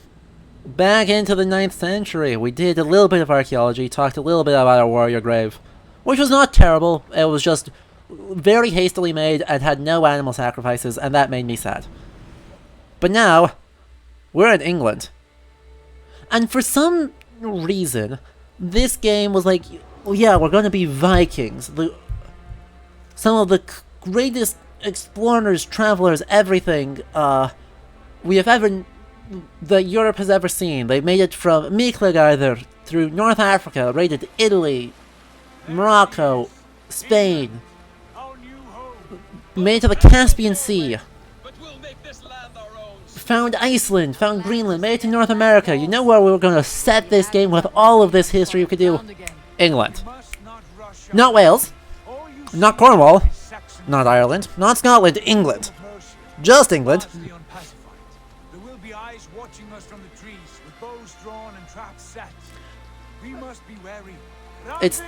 Back into the 9th century. We did a little bit of archaeology, talked a little bit about our warrior grave, which was not terrible. It was just very hastily made and had no animal sacrifices, and that made me sad. But now, we're in England. And for some reason, this game was like, oh yeah, we're gonna be Vikings. Some of the greatest explorers, travelers, everything we have ever that Europe has ever seen. They made it from Miklegarder through North Africa, raided Italy, Morocco, Spain, made it to the Caspian Sea, found Iceland, found Greenland, made it to North America. You know where we were going to set this game with all of this history we could do? England. Not Wales. Not Cornwall. Not Ireland. Not Scotland. England. Just England. There will be eyes watching us from the trees, with bows drawn and traps set. We must be wary. It's...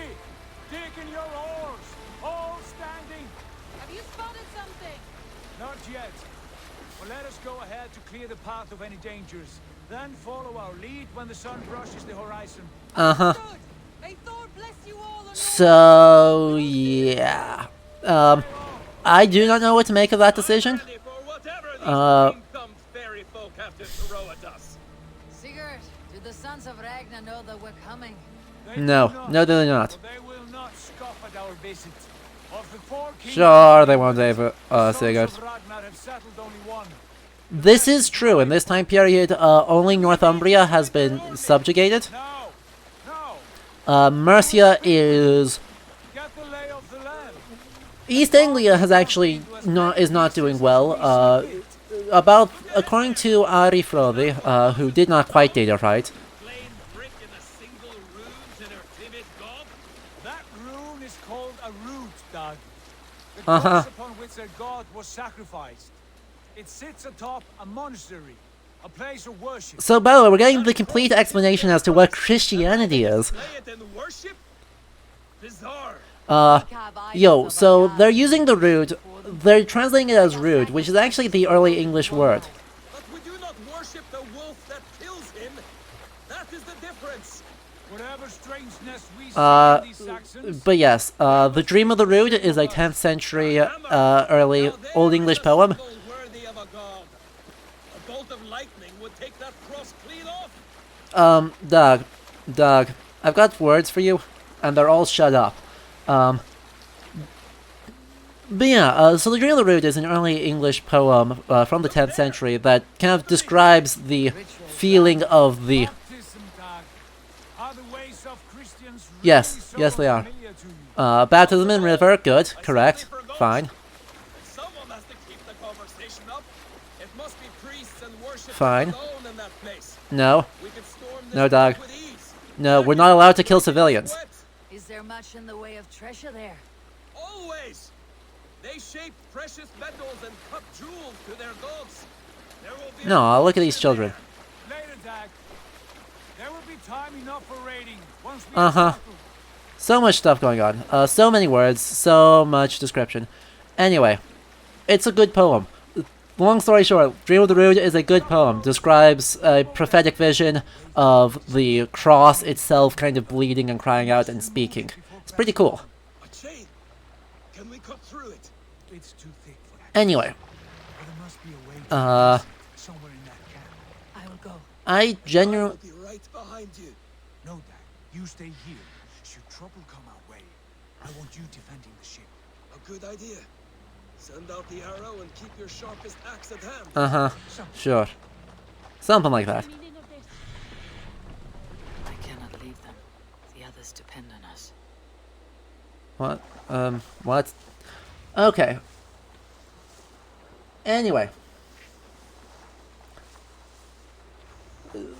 Dig in your oars! All standing! Have you spotted something? Not yet. But let us go ahead to clear the path of any dangers. Then follow our lead when the sun brushes the horizon. Uh-huh. May Thor bless you all. So, yeah. I do not know what to make of that decision. Sigurd, do the sons of Ragnar know that we're coming? No, they're not. They will not scoff at our visit. Of the 4 kings, Sure, they won't ever, Sigurd. Ragnar have settled only one. This is true. In this time period, only Northumbria has been subjugated. Mercia is... East Anglia has actually is not doing well. According to Ari Frode, who did not quite date her right. That rune is called a root, Doug. The cross upon which their god was sacrificed. It sits atop a monastery, a place of worship. So, by the way, we're getting the complete explanation as to what Christianity is. So they're using the root, they're translating it as root, which is actually the early English word. But we do not worship the wolf that kills him. That is the difference. Whatever strangeness we see in these Saxons. But yes, the Dream of the Rood is a 10th century early Old English poem. Doug, I've got words for you, and they're all shut up. But yeah, so the Dream of the Rood is an early English poem from the 10th century that kind of describes the feeling of the... Yes, they are. Baptism in river, good, correct, fine. Fine. No, Doug. No, we're not allowed to kill civilians. Is there much in the way of treasure there? Always! They shape precious metals and cut jewels to their gods. There will be No, look at these children. Later, Dag. There will be time enough for raiding once we So much stuff going on. So many words, so much description. Anyway, it's a good poem. Long story short, Dream of the Rood is a good poem. Describes a prophetic vision of the cross itself kind of bleeding and crying out and speaking. It's pretty cool. Can we cut through it? It's too thick for that. Anyway. There must be a way somewhere in that camp. I will go. I genuinely... I'll be right behind you. No, Dad. You stay here. Should trouble come our way, I want you defending the ship. A good idea. Send out the arrow and keep your sharpest axe at hand. Sure. Something like that. I cannot leave them. The others depend on us. What? What? Okay. Anyway.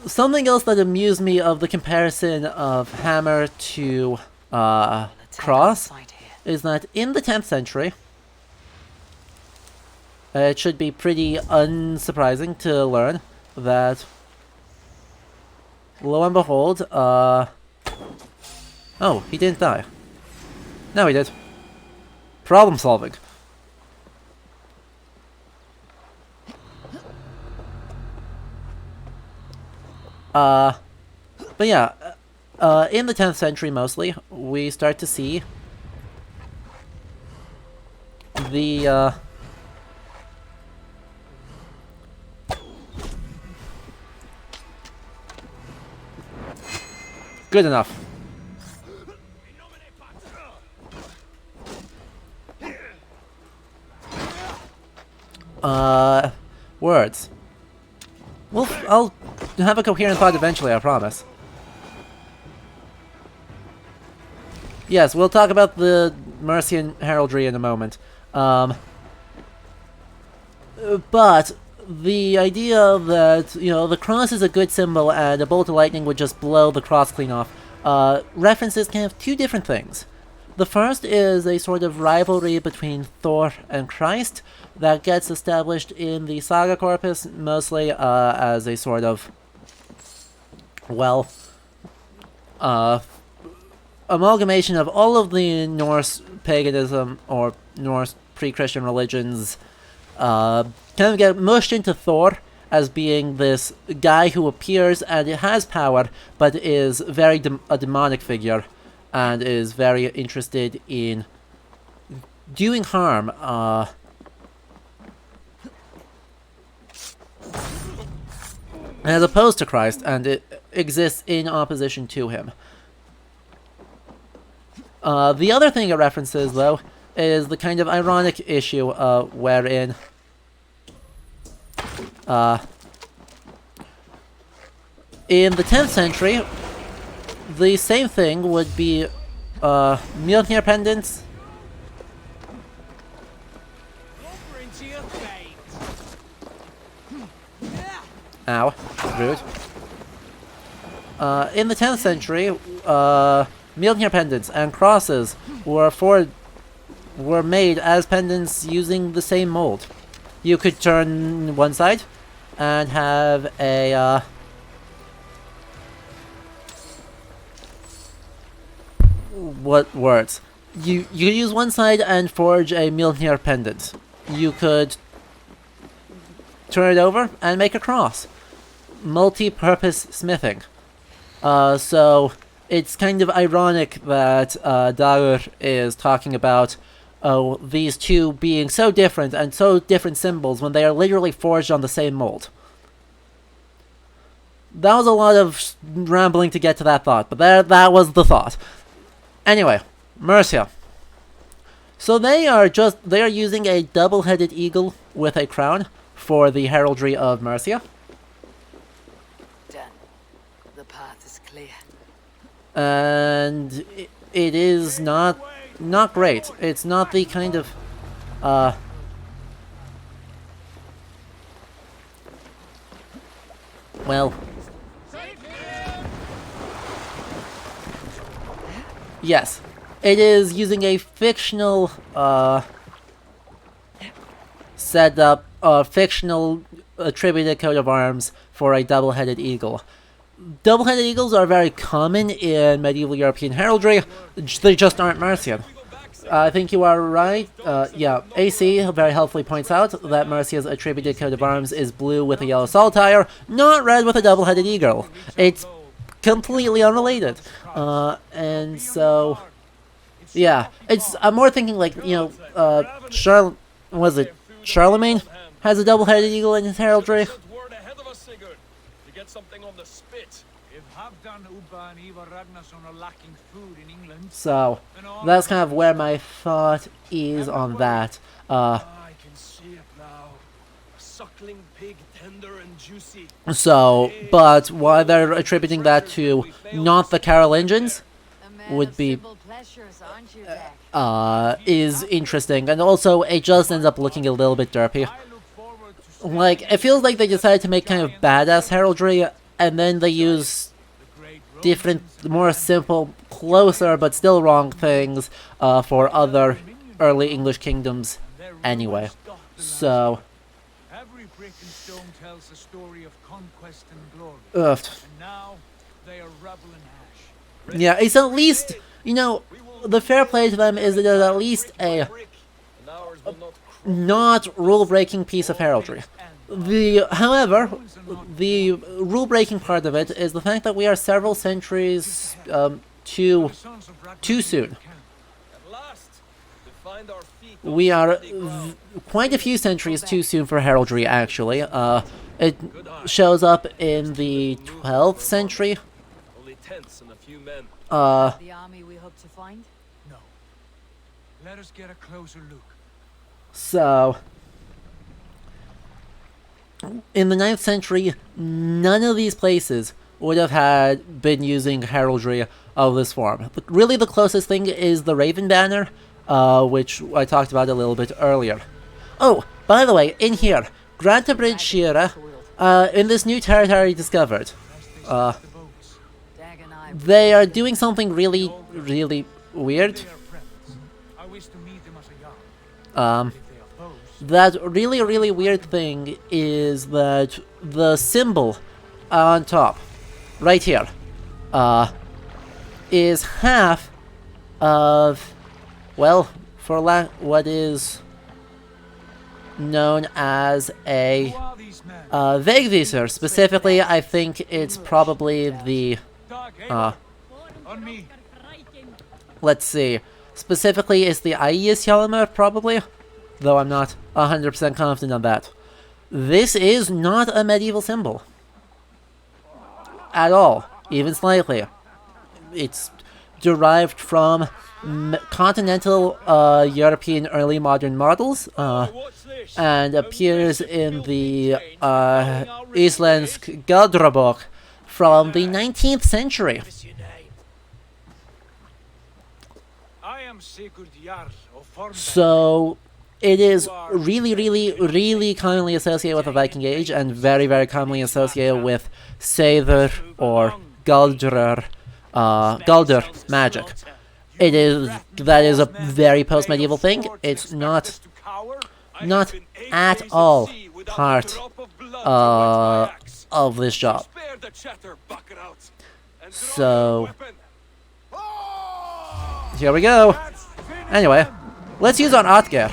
Something else that amused me of the comparison of hammer to cross is that in the 10th century, it should be pretty unsurprising to learn that, lo and behold, oh, he didn't die. No, he did. Problem solving. But yeah, in the 10th century mostly, we start to see the, good enough. Words. I'll have a coherent thought eventually, I promise. Yes, we'll talk about the Mercian heraldry in a moment. But the idea that, you know, the cross is a good symbol and a bolt of lightning would just blow the cross clean off, references kind of two different things. The first is a sort of rivalry between Thor and Christ that gets established in the saga corpus, mostly as a sort of, well, amalgamation of all of the Norse paganism or Norse pre-Christian religions kind of get mushed into Thor as being this guy who appears and it has power, but is very a demonic figure and is very interested in doing harm. As opposed to Christ, and it exists in opposition to him. The other thing it references, though, is the kind of ironic issue wherein in the 10th century, the same thing would be Mjolnir pendants. Ow, rude. In the 10th century, Mjolnir pendants and crosses were made as pendants using the same mold. You could turn one side and have a what words? You use one side and forge a Mjolnir pendant. You could turn it over and make a cross. Multi-purpose smithing. So it's kind of ironic that Dagur is talking about these two being so different and so different symbols when they are literally forged on the same mold. That was a lot of rambling to get to that thought, but that was the thought. Anyway, Mercia. So they are using a double-headed eagle with a crown for the heraldry of Mercia. Done. The path is clear. And it is not great. It's not the kind of well, yes, it is using a fictional setup, fictional attributed coat of arms for a double-headed eagle. Double-headed eagles are very common in medieval European heraldry. They just aren't Mercian. I think you are right. Yeah, AC very helpfully points out that Mercia's attributed coat of arms is blue with a yellow saltire, not red with a double-headed eagle. It's completely unrelated. And so, yeah, I'm more thinking like, you know, Charlemagne has a double-headed eagle in his heraldry. So that's kind of where my thought is on that. I can see it now. A suckling pig, tender and juicy. So, but why they're attributing that to not the Carolingians would be is interesting, and also it just ends up looking a little bit derpy. Like, it feels like they decided to make kind of badass heraldry, and then they use different, more simple, closer but still wrong things for other early English kingdoms anyway. So, every brick and stone tells a story of conquest and glory. And now they are rubble and ash. Yeah, it's at least, you know, the fair play to them is that there's at least a not rule-breaking piece of heraldry. However, the rule-breaking part of it is the fact that we are several centuries too soon. We are quite a few centuries too soon for heraldry, actually. It shows up in the 12th century. Only tents and a few men. The army we hope to find? No. Let us get a closer look. So, in the 9th century, none of these places would have been using heraldry of this form. But really the closest thing is the Raven Banner, which I talked about a little bit earlier. Oh, by the way, in here, Grantabridge Shira, in this new territory discovered, they are doing something really, really weird. That really, really weird thing is that the symbol on top, right here, is half of, well, for what is known as a Vegvisor. Specifically, I think it's probably the, let's see, specifically it's the Aias Hjalmar, probably, though I'm not 100% confident on that. This is not a medieval symbol. At all, even slightly. It's derived from continental European early modern models, and appears in the Islandsk Galdrobok from the 19th century. So it is really, really, really commonly associated with the Viking Age, and very, very commonly associated with Seidr or Galdr magic. That is a very post-medieval thing. It's not at all part of this job. So here we go. Anyway, let's use on Otger.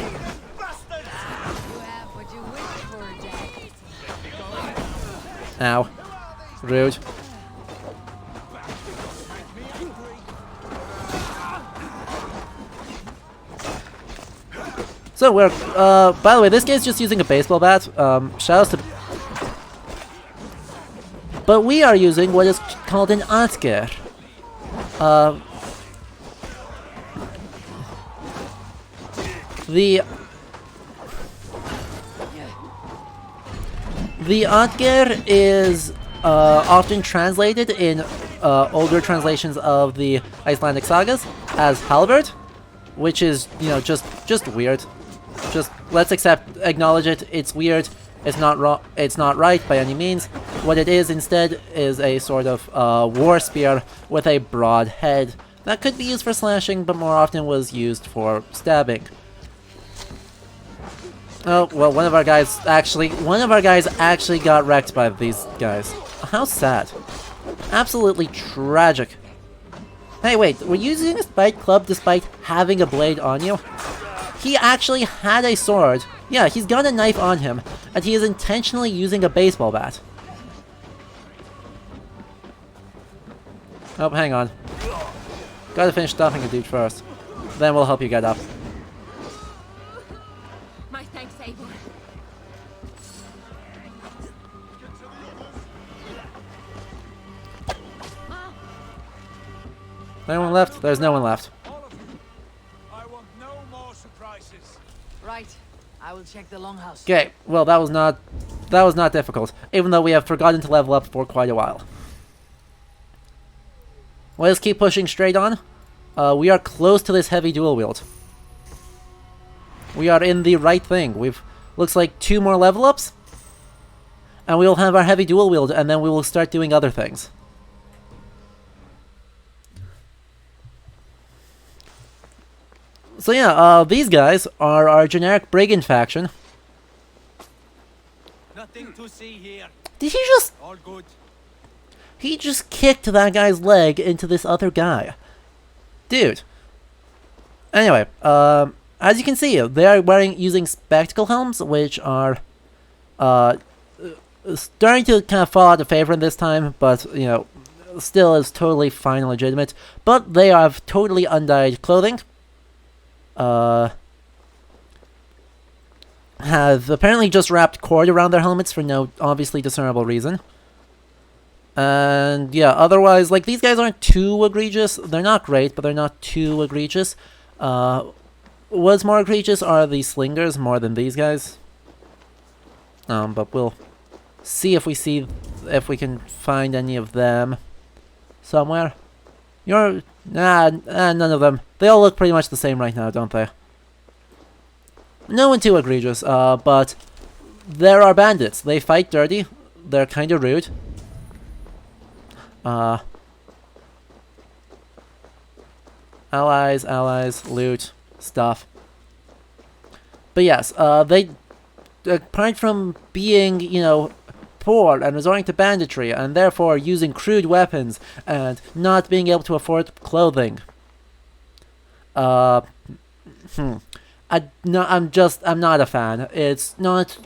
Ow. Rude. So we're, by the way, this guy's just using a baseball bat. Shout out to... But we are using what is called an Otger. The Otger is often translated in older translations of the Icelandic sagas as halberd, which is, you know, just weird. Just let's acknowledge it. It's weird. It's not wrong. It's not right by any means. What it is instead is a sort of war spear with a broad head that could be used for slashing, but more often was used for stabbing. Oh well, one of our guys actually got wrecked by these guys. How sad. Absolutely tragic. Hey, wait, we're using a spike club despite having a blade on you? He actually had a sword. Yeah, he's got a knife on him, and he is intentionally using a baseball bat. Oh, hang on. Gotta finish stuffing a dude first. Then we'll help you get up. My thanks, Eivor. Anyone left? There's no one left. Right. I will check the longhouse. Okay, well that was not difficult, even though we have forgotten to level up for quite a while. Let's keep pushing straight on. We are close to this heavy dual wield. We are in the right thing. Looks like 2 more level ups, and we will have our heavy dual wield, and then we will start doing other things. So yeah, these guys are our generic brigand faction. Nothing to see here. Did he just... All good. He just kicked that guy's leg into this other guy. Dude. Anyway, as you can see, they are using spectacle helms, which are starting to kind of fall out of favor in this time, but, you know, still is totally fine and legitimate. But they have totally undyed clothing. Have apparently just wrapped cord around their helmets for no obviously discernible reason. And yeah, otherwise, like, these guys aren't too egregious. They're not great, but they're not too egregious. What's more egregious are the slingers more than these guys. But we'll see if we can find any of them somewhere. None of them. They all look pretty much the same right now, don't they? No one too egregious, but there are bandits. They fight dirty. They're kind of rude. Allies, loot, stuff. But yes, they, apart from being, you know, poor and resorting to banditry and therefore using crude weapons and not being able to afford clothing. I'm not a fan. It's not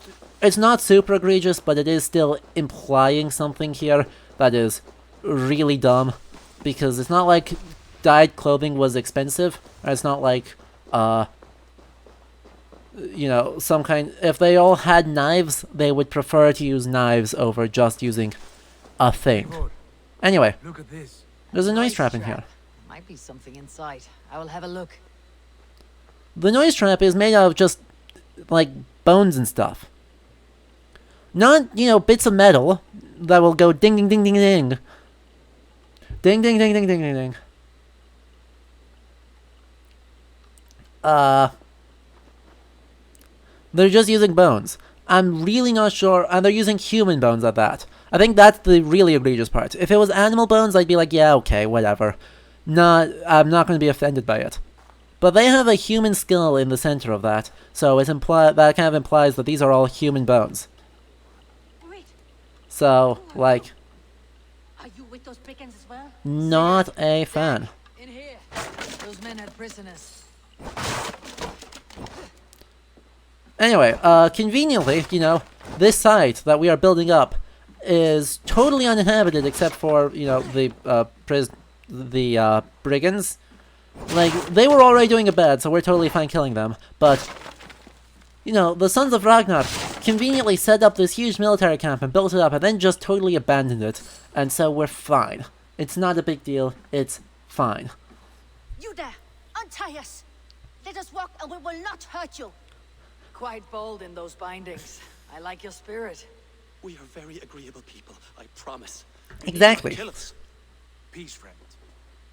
super egregious, but it is still implying something here that is really dumb, because it's not like dyed clothing was expensive. It's not like you know, some kind. If they all had knives, they would prefer to use knives over just using a thing. Anyway, look at this. There's a noise trap in here. Might be something inside. I will have a look. The noise trap is made out of just like bones and stuff. Not, you know, bits of metal that will go ding ding ding ding ding. Ding ding ding ding ding ding ding. They're just using bones. I'm really not sure, and they're using human bones at that. I think that's the really egregious part. If it was animal bones, I'd be like, yeah, okay, whatever. I'm not going to be offended by it. But they have a human skull in the center of that, so that kind of implies that these are all human bones. So, like, Are you with those brigands as well? not a fan. In here. Those men are prisoners. Anyway, conveniently, you know, this site that we are building up is totally uninhabited except for, you know, the brigands. Like, they were already doing it bad, so we're totally fine killing them. But, you know, the Sons of Ragnar conveniently set up this huge military camp and built it up and then just totally abandoned it. And so we're fine. It's not a big deal. It's fine. You there! Untie us! Let us walk and we will not hurt you! Quite bold in those bindings. I like your spirit. We are very agreeable people, I promise. Exactly. Kill us. Peace, friend.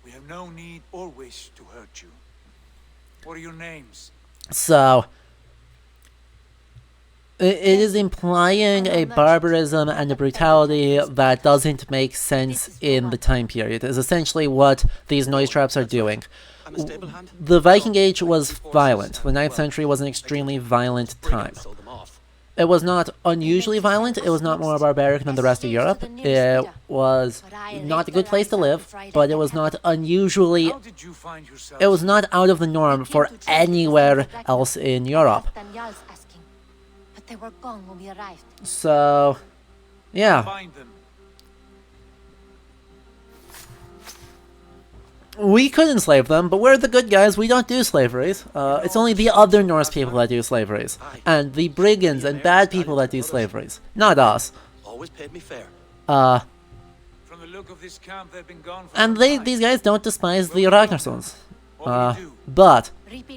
We have no need or wish to hurt you. What are your names? So, it is implying a barbarism and a brutality that doesn't make sense in the time period. Is essentially what these noise traps are doing. The Viking Age was violent. The 9th century was an extremely violent time. It was not unusually violent, it was not more barbaric than the rest of Europe. It was not a good place to live, but it was not unusually... It was not out of the norm for anywhere else in Europe. But they were gone when we arrived. So, yeah. We could enslave them, but we're the good guys, we don't do slaveries. It's only the other Norse people that do slaveries. And the brigands and bad people that do slaveries. Not us. Always paid me fair. From the look of this camp, they've been gone for and these guys don't despise the Ragnarsons. But,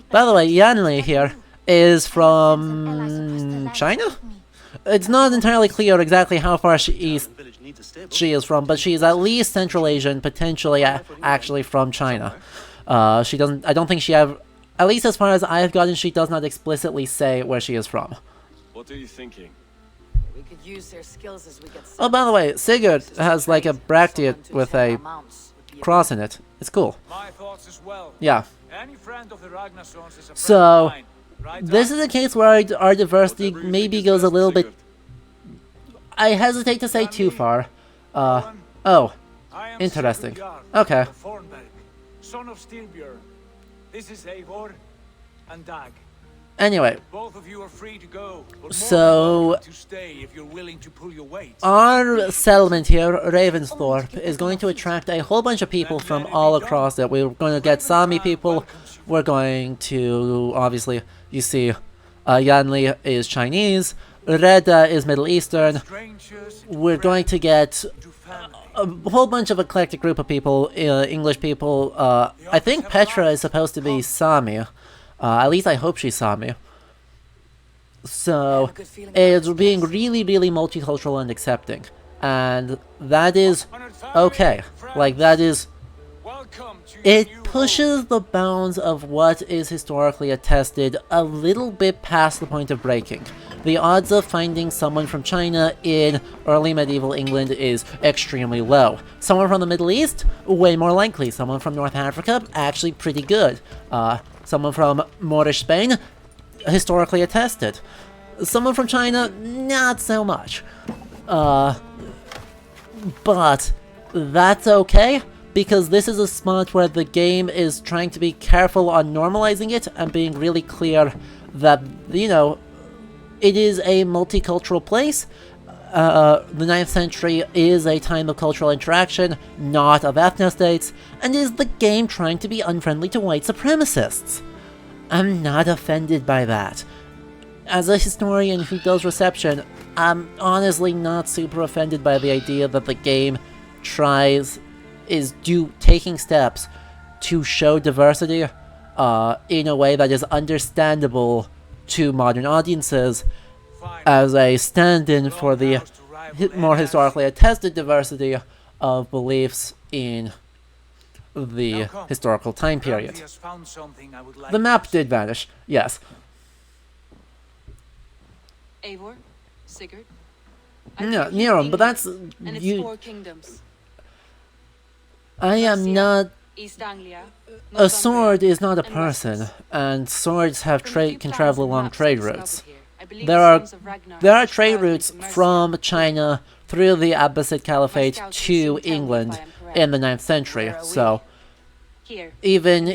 by the way, Yanli here is from China? It's not entirely clear exactly how far east she is from, but she's at least Central Asian, potentially actually from China. She doesn't. I don't think she have. At least as far as I have gotten, she does not explicitly say where she is from. What are you thinking? We could use their skills as we get. Oh, by the way, Sigurd has like a bracket with a cross in it. It's cool. My thoughts as well. Yeah. Any friend of the Ragnarsons is a friend So, of mine. Right, this is a case where our diversity maybe goes a little bit... I hesitate to say too far. Oh. Interesting. Okay. Son of Styrbjörn. This is Eivor and Dag. Anyway. Both of you are free to go, but so, to stay if you're willing to pull your weight. Our settlement here, Raventhorpe, is going to attract a whole bunch of people from all across it. We're going to get Sami people. We're going to, obviously, you see, Yanli is Chinese. Reda is Middle Eastern. We're going to get a whole bunch of eclectic group of people, English people. I think Petra is supposed to be Sami. At least I hope she's Sami. So it's being really, really multicultural and accepting. And that is okay. Like, that is... It pushes the bounds of what is historically attested a little bit past the point of breaking. The odds of finding someone from China in early medieval England is extremely low. Someone from the Middle East? Way more likely. Someone from North Africa? Actually pretty good. Someone from Moorish Spain? Historically attested. Someone from China? Not so much. But that's okay, because this is a spot where the game is trying to be careful on normalizing it and being really clear that, you know, it is a multicultural place. The 9th century is a time of cultural interaction, not of ethnostates, and is the game trying to be unfriendly to white supremacists? I'm not offended by that. As a historian who does reception, I'm honestly not super offended by the idea that the game taking steps to show diversity in a way that is understandable to modern audiences as a stand-in for the more historically attested diversity of beliefs in the historical time period. The map did vanish, yes. Eivor, Sigurd. No, Nero, but that's... And it's 4 kingdoms. I am not... East Anglia, A sword is not a person, and swords have can travel along trade routes. There are trade routes from China through the Abbasid Caliphate to England in the 9th century, so even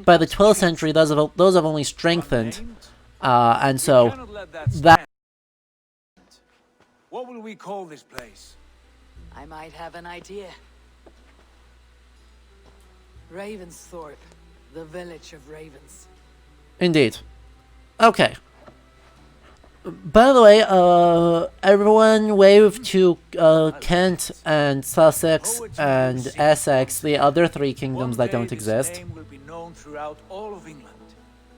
by the 12th century those have only strengthened, and so that... What will we call this place? I might have an idea. Raventhorpe, the village of ravens. Indeed. Okay. By the way, everyone wave to Kent and Sussex and Essex, the other 3 kingdoms that don't exist. Name will be known throughout all of England.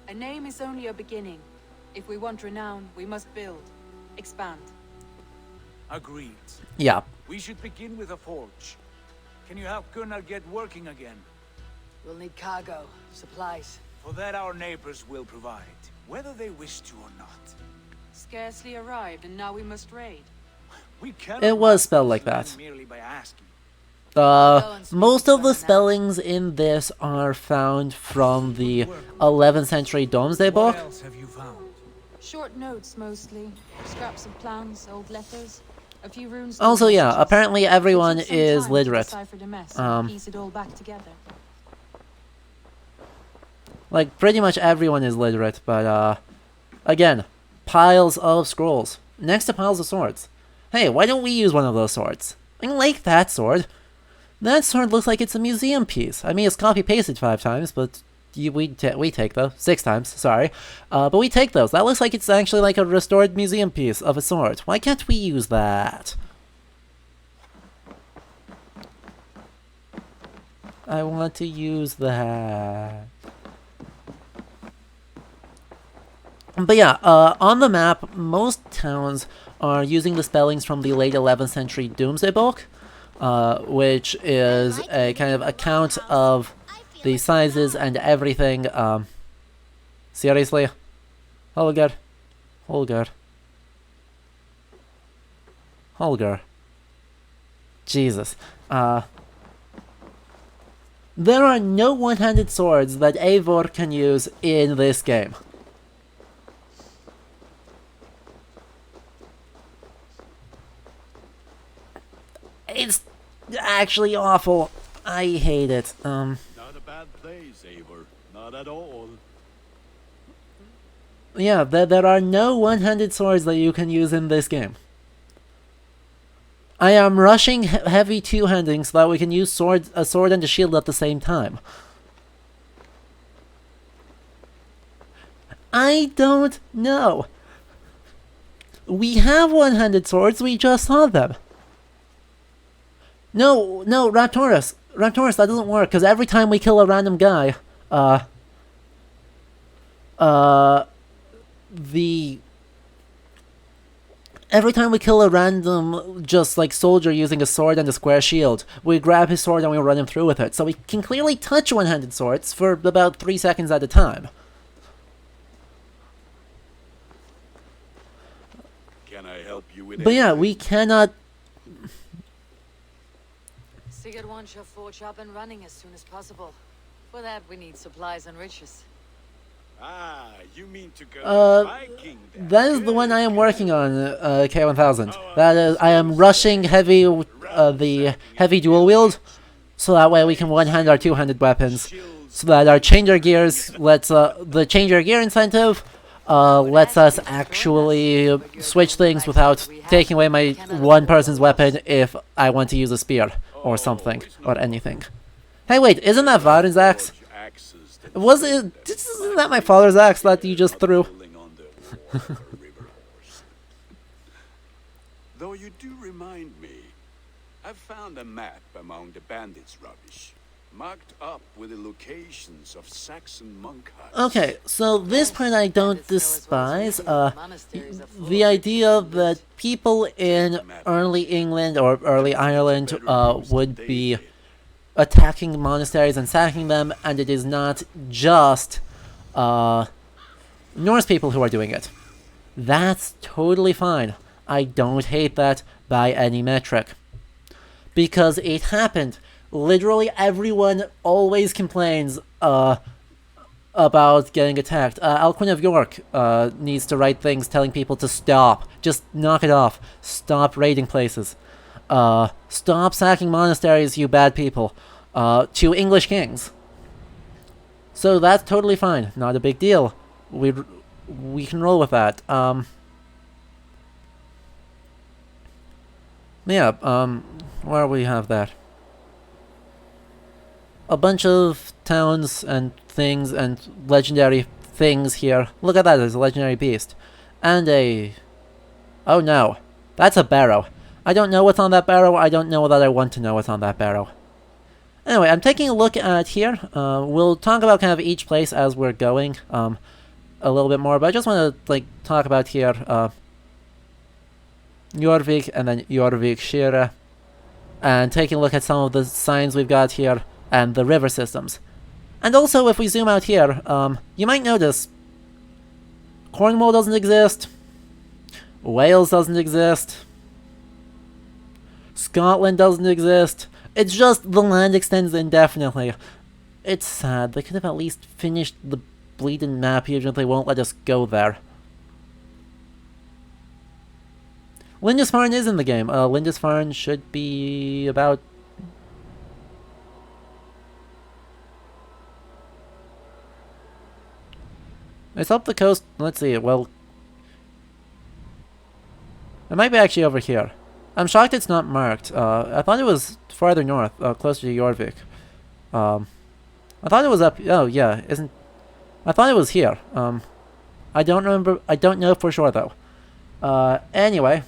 A name is only a beginning. If we want renown, we must build, expand. Agreed. Yeah. We should begin with a forge. Can you help Gunnar get working again? We'll need cargo, supplies. For that our neighbors will provide, whether they wish to or not. Scarcely arrived, and now we must raid. It was spelled like that. Merely by asking. Most of the spellings in this are found from the 11th century Domesday Book. What else have you found? Short notes, mostly. Scraps of plans, old letters. A few runes. Also, yeah, apparently everyone is literate. Piece it all back together. Like, pretty much everyone is literate, but, again, piles of scrolls. Next to piles of swords. Hey, why don't we use one of those swords? I like that sword. That sword looks like it's a museum piece. I mean, it's copy-pasted 5 times, but we take those. 6 times, sorry. But we take those. That looks like it's actually like a restored museum piece of a sword. Why can't we use that? I want to use that. But yeah, on the map, most towns are using the spellings from the late 11th century Domesday Book, which is a kind of account of the sizes and everything. Seriously? Holger? Jesus. There are no one-handed swords that Eivor can use in this game. It's actually awful. I hate it. Not a bad place, Eivor. Not at all. Yeah, there are no one-handed swords that you can use in this game. I am rushing heavy two-handing so that we can use a sword and a shield at the same time. I don't know. We have one-handed swords, we just saw them. No, Raptorus, that doesn't work, because every time we kill a random guy, the Every time we kill a random, just like soldier using a sword and a square shield, we grab his sword and we run him through with it. So we can clearly touch one-handed swords for about 3 seconds at a time. Can I help you with But yeah, we cannot... Sigurd wants your forge up and running as soon as possible. For that, we need supplies and riches. Ah, you mean to go Viking then? That is the one I am working on, K1000. That is, I am rushing heavy, the heavy dual wield, so that way we can one-hand our two-handed weapons, so that our changer gears lets, the changer gear incentive, lets us actually switch things without taking away my one person's weapon if I want to use a spear, or something, or anything. Hey wait, isn't that Varin's axe? Isn't that my father's axe that you just threw? Though you do remind me, I found a map among the bandits' rubbish, marked up with the locations of Saxon monk huts. Okay, so this part I don't despise. The idea that people in early England or early Ireland would be attacking monasteries and sacking them, and it is not just Norse people who are doing it. That's totally fine. I don't hate that by any metric. Because it happened. Literally everyone always complains about getting attacked. Alcuin of York needs to write things telling people to stop. Just knock it off. Stop raiding places. Stop sacking monasteries, you bad people. To English kings. So that's totally fine. Not a big deal. We can roll with that. Yeah, where we have that? A bunch of towns and things and legendary things here. Look at that, there's a legendary beast. And a... Oh no, that's a barrow. I don't know what's on that barrow, I don't know that I want to know what's on that barrow. Anyway, I'm taking a look at here. We'll talk about kind of each place as we're going a little bit more, but I just want to like talk about here Jorvik and then Jorvikshire, and taking a look at some of the signs we've got here and the river systems. And also, if we zoom out here, you might notice Cornwall doesn't exist, Wales doesn't exist, Scotland doesn't exist. It's just the land extends indefinitely. It's sad. They could have at least finished the bleeding map even if they won't let us go there. Lindisfarne is in the game. Lindisfarne should be about... It's up the coast. Let's see. Well, it might be actually over here. I'm shocked it's not marked. I thought it was farther north, closer to Jorvik. I thought it was up... Oh, yeah, isn't... I thought it was here. I don't remember... I don't know for sure, though. Anyway.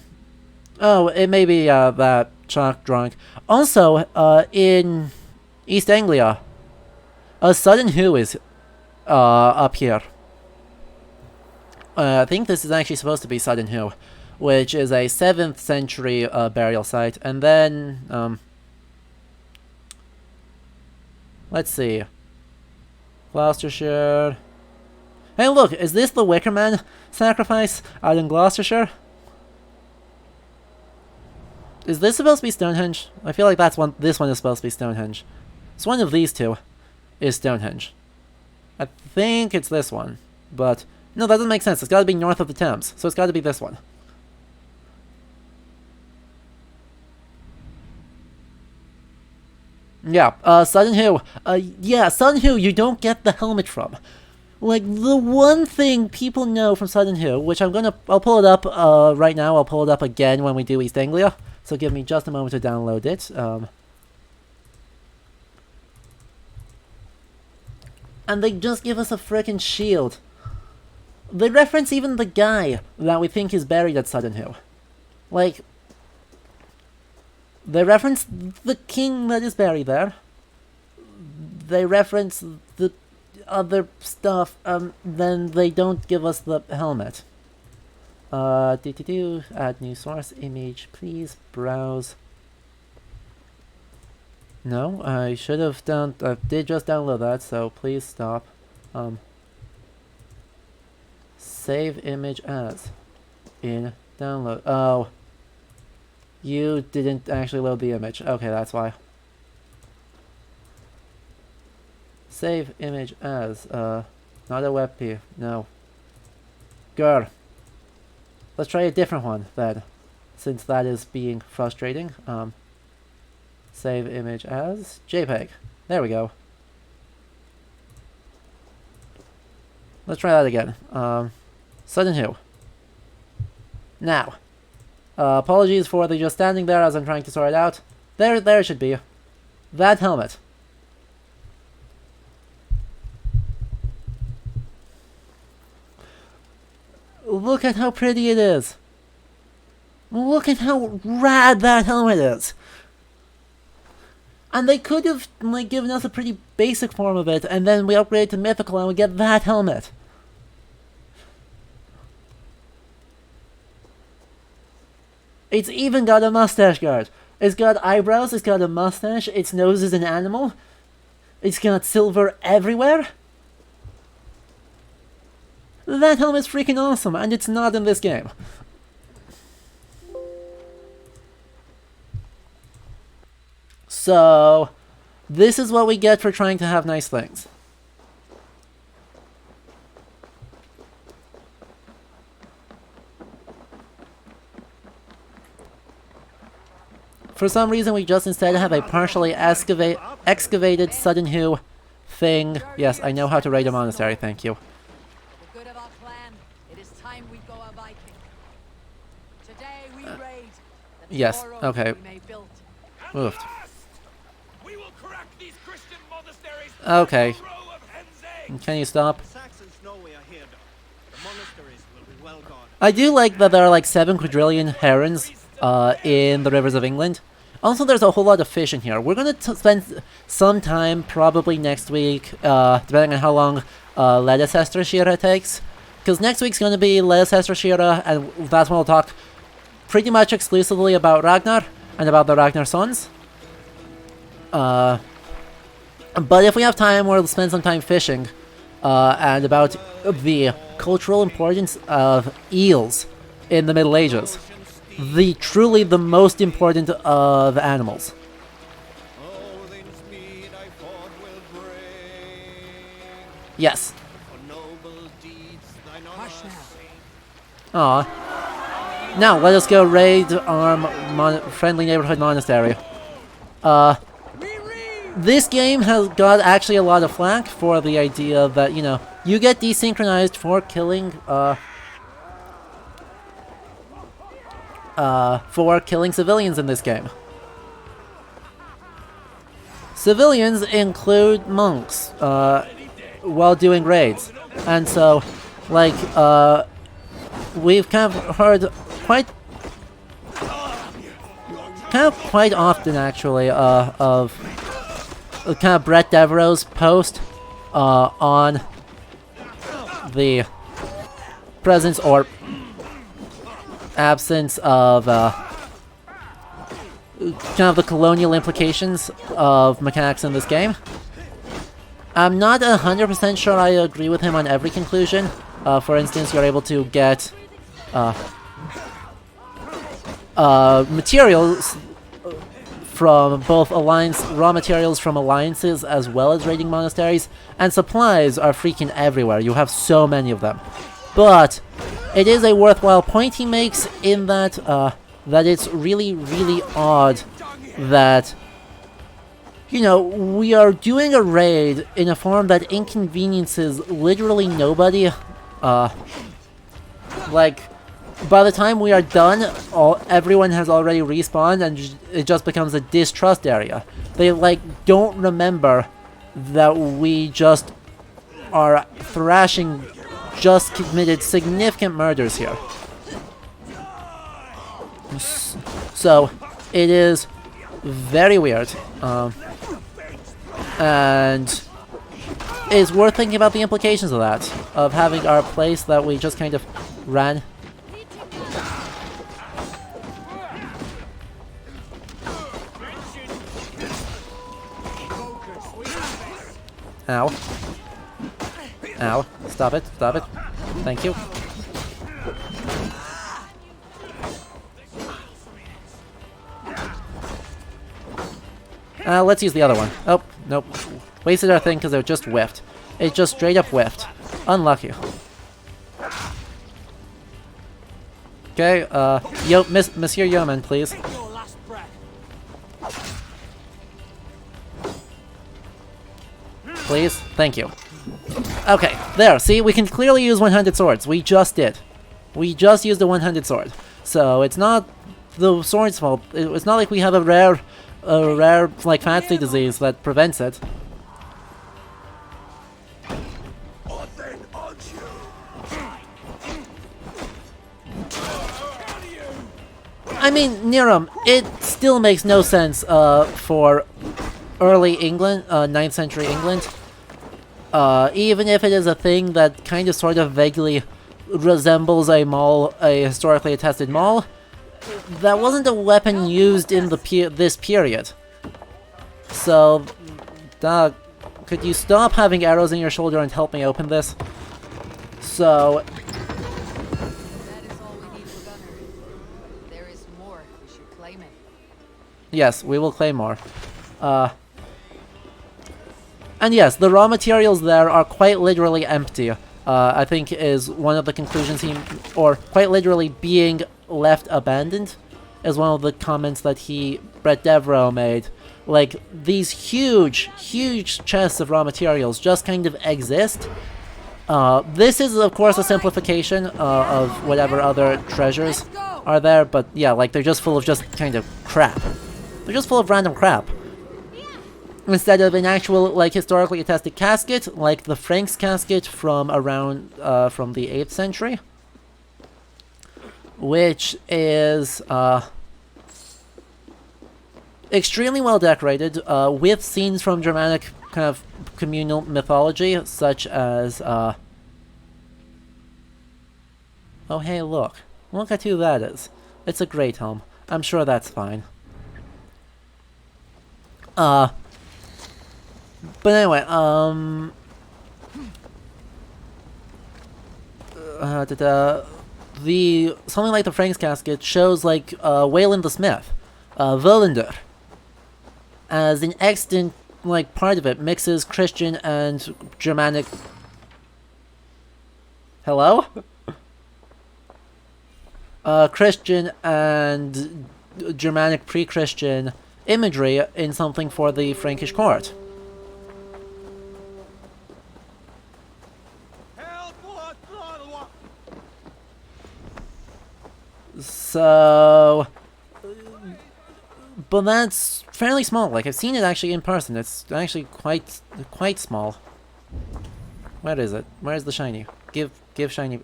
Oh, it may be, that chalk drawing. Also, in East Anglia, Sudden Who is, up here. I think this is actually supposed to be Sudden Who, which is a 7th century burial site. And then, let's see. Gloucestershire. Hey, look, is this the Wicker Man sacrifice out in Gloucestershire? Is this supposed to be Stonehenge? I feel like that's one. This one is supposed to be Stonehenge. So one of these two is Stonehenge. I think it's this one, but no, that doesn't make sense. It's got to be north of the Thames, so it's got to be this one. Yeah, Sudden Who. Yeah, Sudden Who you don't get the helmet from. Like, the one thing people know from Sudden Who, which I'll pull it up right now. I'll pull it up again when we do East Anglia. So give me just a moment to download it. And they just give us a frickin' shield. They reference even the guy that we think is buried at Sudden Who. Like, they reference the king that is buried there. They reference the other stuff, then they don't give us the helmet. Add new source image, please. Browse. No, I should have done. I did just download that, so please stop. Save image as in download. Oh, you didn't actually load the image. Okay, that's why. Save image as not a WebP. No. Girl. Let's try a different one then, since that is being frustrating. Save image as JPEG. There we go. Let's try that again. Sudden Who. Now. Apologies for the just standing there as I'm trying to sort it out. There it should be. That helmet. Look at how pretty it is. Look at how rad that helmet is. And they could have like given us a pretty basic form of it, and then we upgrade to mythical and we get that helmet. It's even got a mustache guard. It's got eyebrows, it's got a mustache, its nose is an animal. It's got silver everywhere. That helmet's freaking awesome, and it's not in this game. So, this is what we get for trying to have nice things. For some reason, we just instead have a partially excavated Sudden Who thing. Yes, I know how to raid a monastery, thank you. For the good of our clan, it is time we go a Viking. Today we raid. Yes, okay. Moved. Okay. Can you stop? I do like that there are like 7 quadrillion herons in the rivers of England. Also, there's a whole lot of fish in here. We're going to spend some time, probably next week, depending on how long Ledicester Shira takes. Because next week's going to be Ledicester Shira, and that's when we'll talk pretty much exclusively about Ragnar and about the Ragnar sons. But if we have time, we'll spend some time fishing and about the cultural importance of eels in the Middle Ages. Truly the most important of animals. Yes. Aw. Now, let us go raid our friendly neighborhood monastery. This game has got actually a lot of flack for the idea that, you know, you get desynchronized for killing, civilians in this game. Civilians include monks, while doing raids. And so, like, we've kind of heard quite often, actually, of kind of Brett Devereaux's post on the presence or absence of kind of the colonial implications of mechanics in this game. I'm not 100% sure I agree with him on every conclusion. For instance, you're able to get materials from both raw materials from alliances as well as raiding monasteries, and supplies are freaking everywhere. You have so many of them. But it is a worthwhile point he makes in that that it's really, really odd that, you know, we are doing a raid in a form that inconveniences literally nobody. Like, by the time we are done, everyone has already respawned and it just becomes a distrust area. They, like, don't remember that we just are thrashing, just committed significant murders here. So, it is very weird. And it's worth thinking about the implications of that. Of having our place that we just kind of ran. Ow. Ow. Stop it. Stop it. Thank you. Let's use the other one. Oh, nope. Wasted our thing because it just whiffed. It just straight up whiffed. Unlucky. Okay, Monsieur Yeoman, please. Please? Thank you. Okay, there, see, we can clearly use one-handed swords. We just did. We just used a one-handed sword. So, it's not the sword's fault. It's not like we have a rare, like, fancy disease that prevents it. I mean, Niram, it still makes no sense for early England, 9th century England. Even if it is a thing that kind of sort of vaguely resembles a mall, a historically attested mall, that wasn't a weapon used in this period. So, Doug, could you stop having arrows in your shoulder and help me open this? So... Yes, we will claim more. And yes, the raw materials there are quite literally empty. I think is one of the conclusions or quite literally being left abandoned, is one of the comments that Brett Devereaux made. Like, these huge, huge chests of raw materials just kind of exist. This is, of course, a simplification of whatever other treasures are there, but yeah, like, they're just full of just kind of crap. They're just full of random crap. Instead of an actual, like, historically attested casket, like the Franks casket from around, from the 8th century. Which is, extremely well decorated, with scenes from Germanic kind of communal mythology, such as, oh hey, look. Look at who that is. It's a great helm. I'm sure that's fine. But anyway, something like the Franks casket shows, like, Wayland the Smith, Volander, as an extant, like, part of it mixes Christian and Germanic... Hello? Christian and Germanic pre-Christian imagery in something for the Frankish court. So, but that's fairly small. Like, I've seen it actually in person. It's actually quite small. Where is it? Where's the shiny? Give shiny.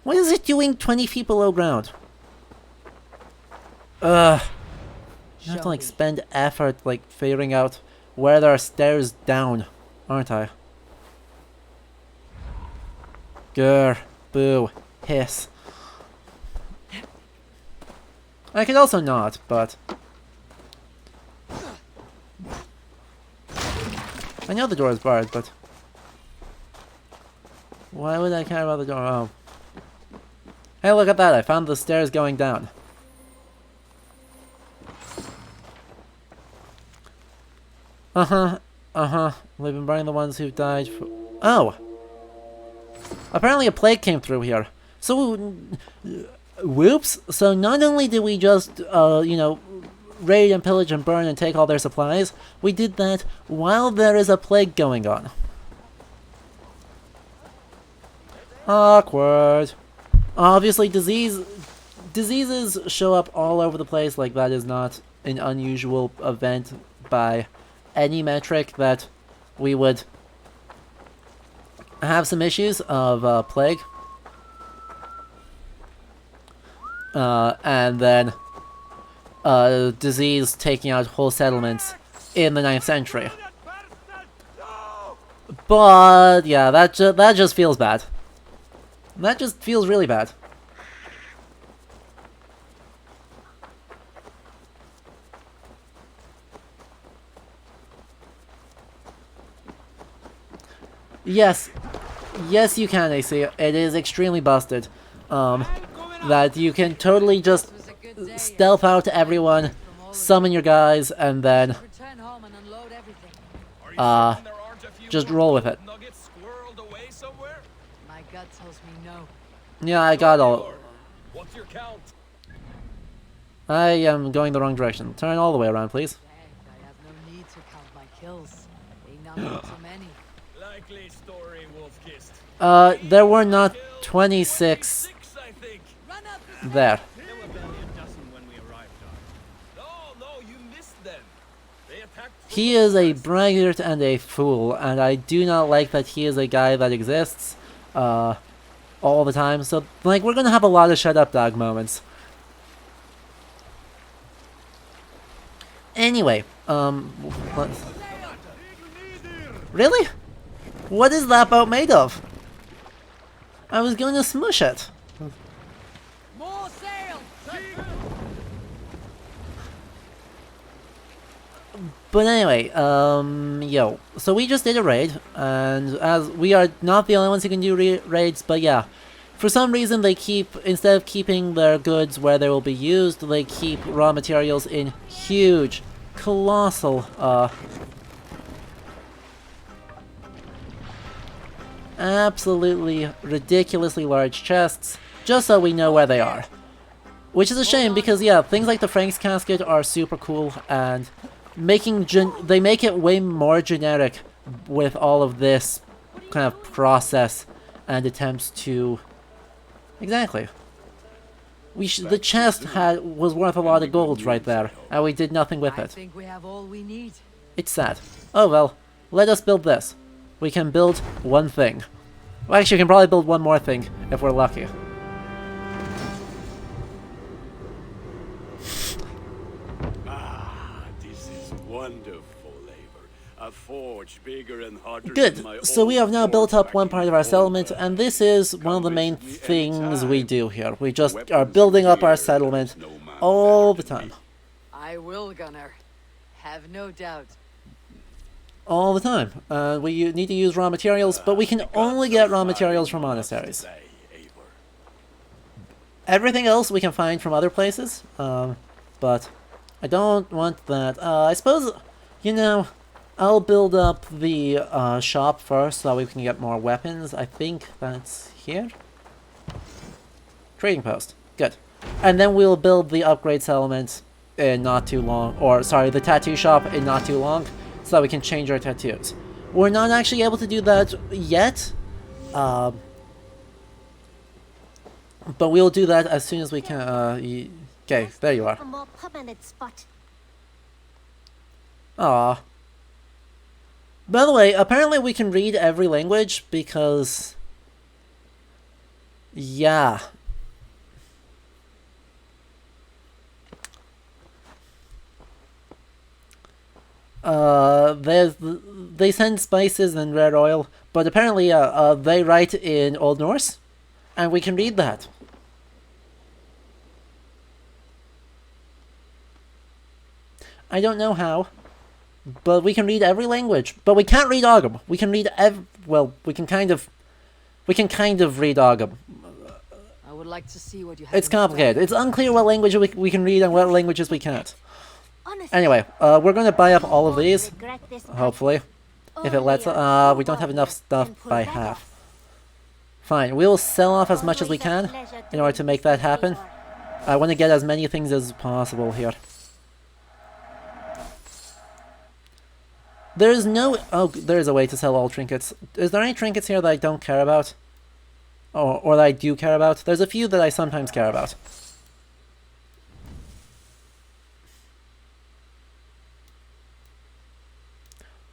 What is it doing 20 feet below ground? You have to, like, spend effort, like, figuring out where there are stairs down, aren't I? Grr. Boo. Hiss. I could also not, but... I know the door is barred, but... Why would I care about the door? Oh. Hey, look at that! I found the stairs going down. We've been burning the ones who died for... Oh! Apparently a plague came through here. So... Whoops! So not only did we just, you know, raid and pillage and burn and take all their supplies, we did that while there is a plague going on. Awkward. Obviously, diseases show up all over the place. Like, that is not an unusual event by any metric that we would have some issues of plague. And then disease taking out whole settlements in the 9th century. But yeah, that just feels bad. That just feels really bad. Yes. Yes, you can, AC. It is extremely busted. That you can totally just stealth out everyone, summon your guys, and then just roll with it. My gut tells me no. Yeah, I got all. What's your count? I am going the wrong direction. Turn all the way around, please. I have no need to count my kills. They number too many. Likely story, Wolf-Kissed. There were not 26 there. There were barely a dozen when we arrived, No, you missed them. They attacked. He is a braggart and a fool, and I do not like that he is a guy that exists all the time. So, like, we're gonna have a lot of shut up dog moments. Anyway, really? What is that boat made of? I was going to smush it. More sail! But anyway, yo. So we just did a raid, and as we are not the only ones who can do raids, but yeah. For some reason they keep, instead of keeping their goods where they will be used, they keep raw materials in huge, colossal, absolutely ridiculously large chests, just so we know where they are. Which is a shame because, yeah, things like the Frank's casket are super cool, and they make it way more generic with all of this kind of process and attempts to... Exactly. The chest was worth a lot of gold right there, and we did nothing with it. I think we have all we need. It's sad. Oh well, let us build this. We can build one thing. Well, actually, we can probably build one more thing if we're lucky. This is wonderful labor. A forge bigger and harder than my Good. So we old have now forge built up back one in part of our settlement, and this is one of the main things we do here. We just are building up our settlement all the time. I will, Gunnar. Have no doubt. All the time. We need to use raw materials, but we can only get raw materials from monasteries. Everything else we can find from other places, but I don't want that. I suppose, you know, I'll build up the shop first so we can get more weapons. I think that's here. Trading post. Good. And then we'll build the upgrade settlement in not too long. Or, sorry, the tattoo shop in not too long so that we can change our tattoos. We're not actually able to do that yet. But we'll do that as soon as we can. Okay, there you are. Aww. By the way, apparently we can read every language because... Yeah. They send spices and red oil, but apparently they write in Old Norse, and we can read that. I don't know how, but we can read every language. But we can't read Ogham. We can read well, we can kind of read Ogham. I would like to see what you have. It's complicated. It's unclear what language we can read and what languages we can't. Anyway, we're going to buy up all of these, hopefully, if it lets us. We don't have enough stuff by half. Fine, we'll sell off as much as we can in order to make that happen. I want to get as many things as possible here. There's no... Oh, there's a way to sell all trinkets. Is there any trinkets here that I don't care about? Or that I do care about? There's a few that I sometimes care about.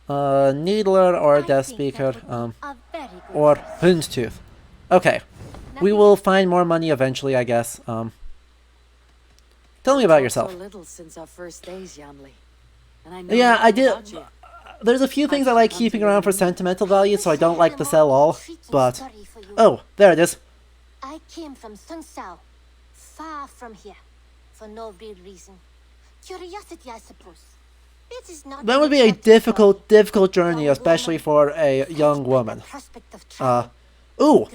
Needler or Death Speaker, or Hundtooth. Okay, we will find more money eventually, I guess. Tell me about yourself. So little since our first days, Yanli. And I know Yeah, I nothing did. about you. There's a few things I like keeping around for sentimental value, so I don't like to sell all. But oh, there it is. I came from Sunsao, far from here, for no real reason. Curiosity, I suppose. It is not That would be a difficult journey, especially for a young woman. Ooh,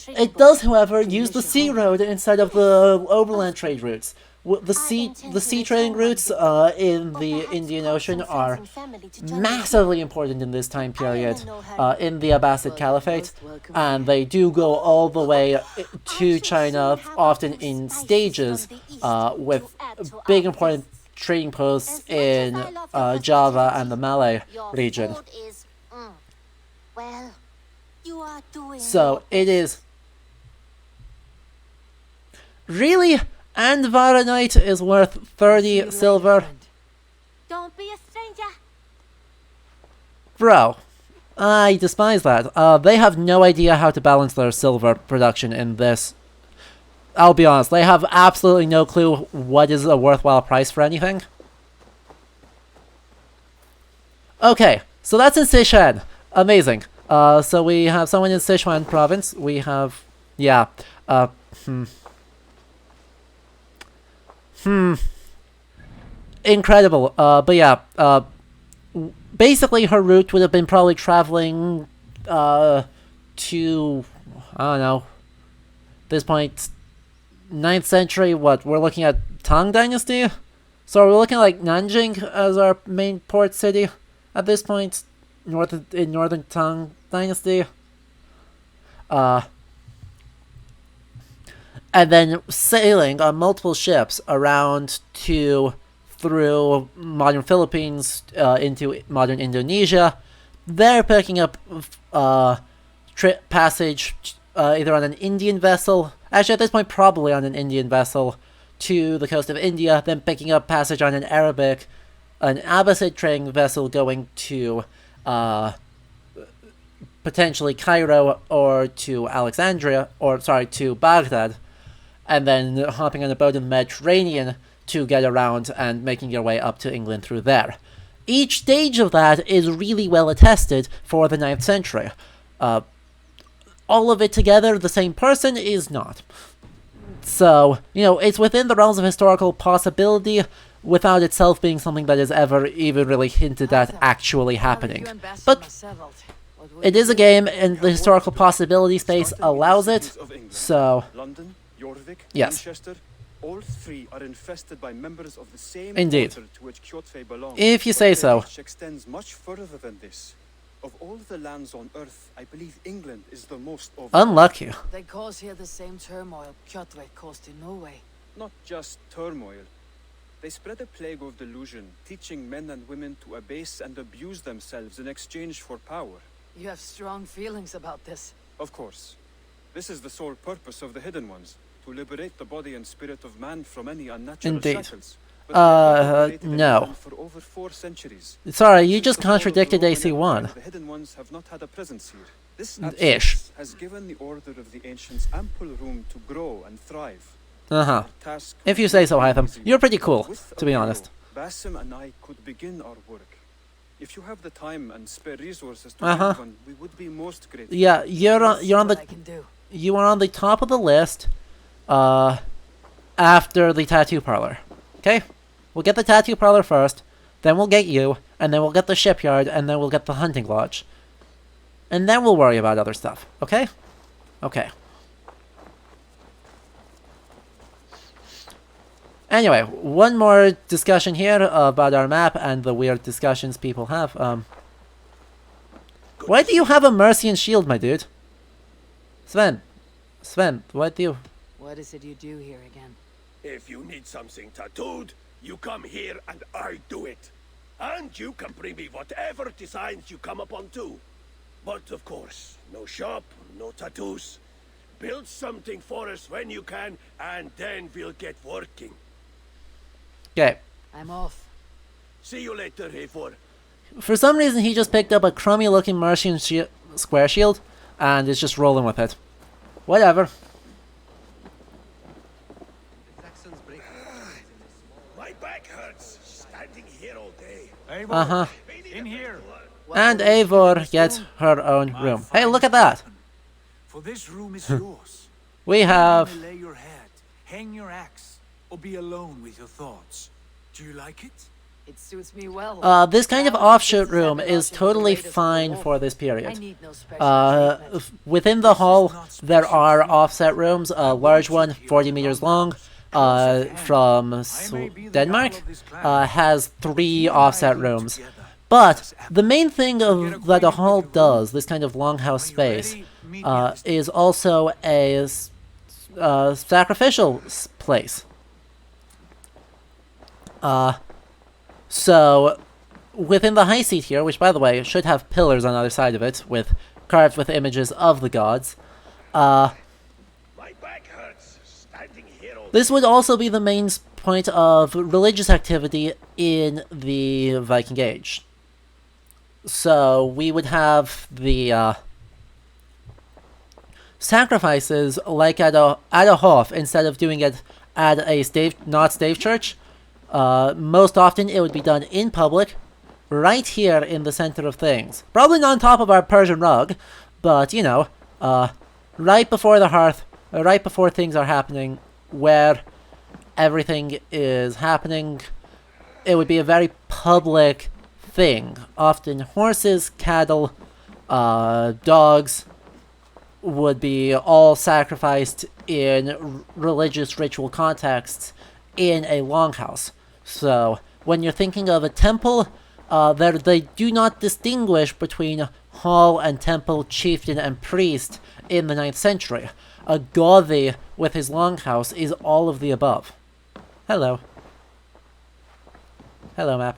it does, however, use the sea road instead of the overland trade routes. The sea trading routes in the Indian Ocean are massively important in this time period in the Abbasid Caliphate, and they do go all the way to China, often in stages, with big important trading posts in Java and the Malay region. Well, you are doing so it is really, and Varanite is worth 30 silver. Don't be a stranger. Bro, I despise that. They have no idea how to balance their silver production in this. I'll be honest, they have absolutely no clue what is a worthwhile price for anything. Okay, so that's in Sichuan. Amazing. So we have someone in Sichuan province. We have, yeah, incredible. But yeah, basically her route would have been probably traveling, to, I don't know, this point, 9th century, what, we're looking at Tang Dynasty? So we're looking at, like, Nanjing as our main port city at this point, in northern Tang Dynasty. And then sailing on multiple ships around through modern Philippines, into modern Indonesia. They're picking up passage either on an Indian vessel, actually at this point probably on an Indian vessel, to the coast of India, then picking up passage on an Abbasid trading vessel going to potentially Cairo or to Alexandria, or sorry, to Baghdad, and then hopping on a boat in the Mediterranean to get around and making your way up to England through there. Each stage of that is really well attested for the 9th century. All of it together, the same person is not. So, you know, it's within the realms of historical possibility without itself being something that is ever even really hinted at actually happening. But it is a game, and the historical possibility space allows it, so... London, Jorvik, yes. Winchester, all three are infested by members of the same Indeed. order to which Kjotve belongs. If you say so. Which extends much further than this. Of all the lands on Earth, I believe England is the most over. Unlucky. They cause here the same turmoil Kjotve caused in Norway. Not just turmoil. They spread a plague of delusion, teaching men and women to abase and abuse themselves in exchange for power. You have strong feelings about this. Of course. This is the sole purpose of the Hidden Ones, to liberate the body and spirit of man from any unnatural Indeed. shackles. No. For over 4 centuries. Sorry, you just contradicted AC1. The Hidden Ones have not had a presence here. This Ish. has given the Order of the Ancients ample room to grow and thrive. If you say so, Hytham. You're pretty cool, to be honest. Basim and I could begin our work. If you have the time and spare resources to build one, we would be most grateful. Yeah, you are on the top of the list after the tattoo parlor. Okay? We'll get the tattoo parlor first, then we'll get you, and then we'll get the shipyard, and then we'll get the hunting lodge. And then we'll worry about other stuff. Okay? Okay. Anyway, one more discussion here about our map and the weird discussions people have. Why do you have a Mercian shield, my dude? Sven, what do you... What is it you do here again? If you need something tattooed, you come here and I do it. And you can bring me whatever designs you come upon too. But of course, no shop, no tattoos. Build something for us when you can, and then we'll get working. Okay. I'm off. See you later, Hayfor. For some reason, he just picked up a crummy looking Mercian square shield and is just rolling with it. Whatever. My back hurts standing here all day. In here. And Eivor gets her own room. Hey, look at that. For this room is yours. We have... You may lay your head, hang your axe, or be alone with your thoughts. Do you like it? It suits me well. This kind of offshoot room is totally fine for this period. Within the hall, there are offset rooms. A large one, 40 meters long, from Denmark, has 3 offset rooms. But the main thing that a hall does, this kind of longhouse space, is also a sacrificial place. So, within the high seat here, which by the way should have pillars on either side of it, carved with images of the gods, this would also be the main point of religious activity in the Viking Age. So, we would have the sacrifices like at a hof, instead of doing it at a not stave church. Most often it would be done in public, right here in the center of things. Probably not on top of our Persian rug, but, you know, right before the hearth, right before things are happening, where everything is happening. It would be a very public thing. Often horses, cattle, dogs would be all sacrificed in religious ritual contexts in a longhouse. So, when you're thinking of a temple, they do not distinguish between hall and temple, chieftain and priest in the 9th century. A Gothi with his longhouse is all of the above. Hello. Hello, map.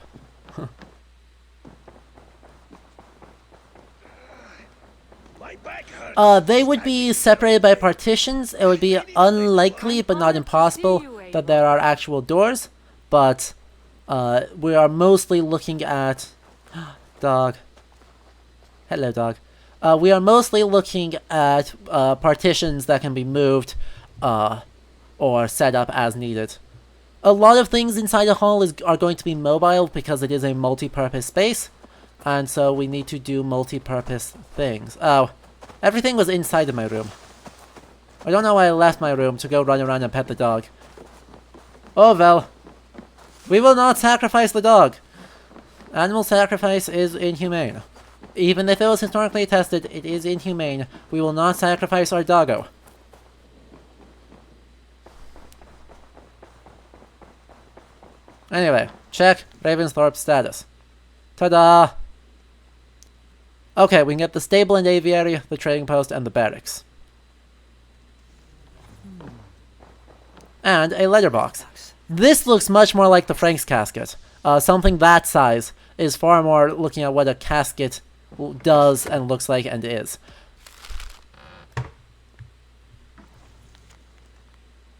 They would be separated by partitions. It would be unlikely, but not impossible, that there are actual doors. But we are mostly looking at... Dog. Hello, dog. We are mostly looking at partitions that can be moved or set up as needed. A lot of things inside a hall are going to be mobile because it is a multi-purpose space. And so we need to do multi-purpose things. Oh, everything was inside of my room. I don't know why I left my room to go run around and pet the dog. Oh well. We will not sacrifice the dog. Animal sacrifice is inhumane. Even if it was historically tested, it is inhumane. We will not sacrifice our doggo. Anyway, check Raventhorpe's status. Ta-da! Okay, we can get the stable and aviary, the trading post, and the barracks. And a letterbox. This looks much more like the Frank's casket. Something that size is far more looking at what a casket does and looks like and is.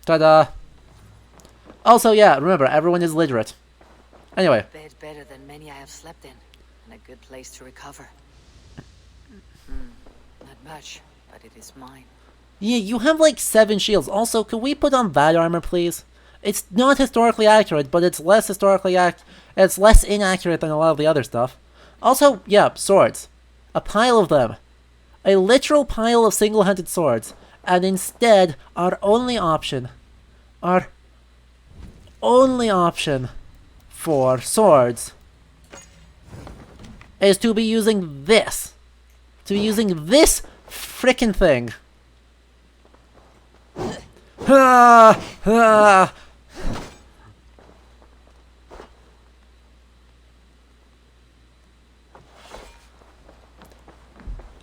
Ta-da! Also, yeah, remember, everyone is literate. Anyway. Bed better than many I have slept in, and a good place to recover. Not much, but it is mine. Yeah, you have like 7 shields. Also, could we put on that armor, please? It's not historically accurate, but it's less it's less inaccurate than a lot of the other stuff. Also, yeah, swords. A pile of them. A literal pile of single-handed swords. And instead, our only option for swords is to be using this. To be using this frickin' thing.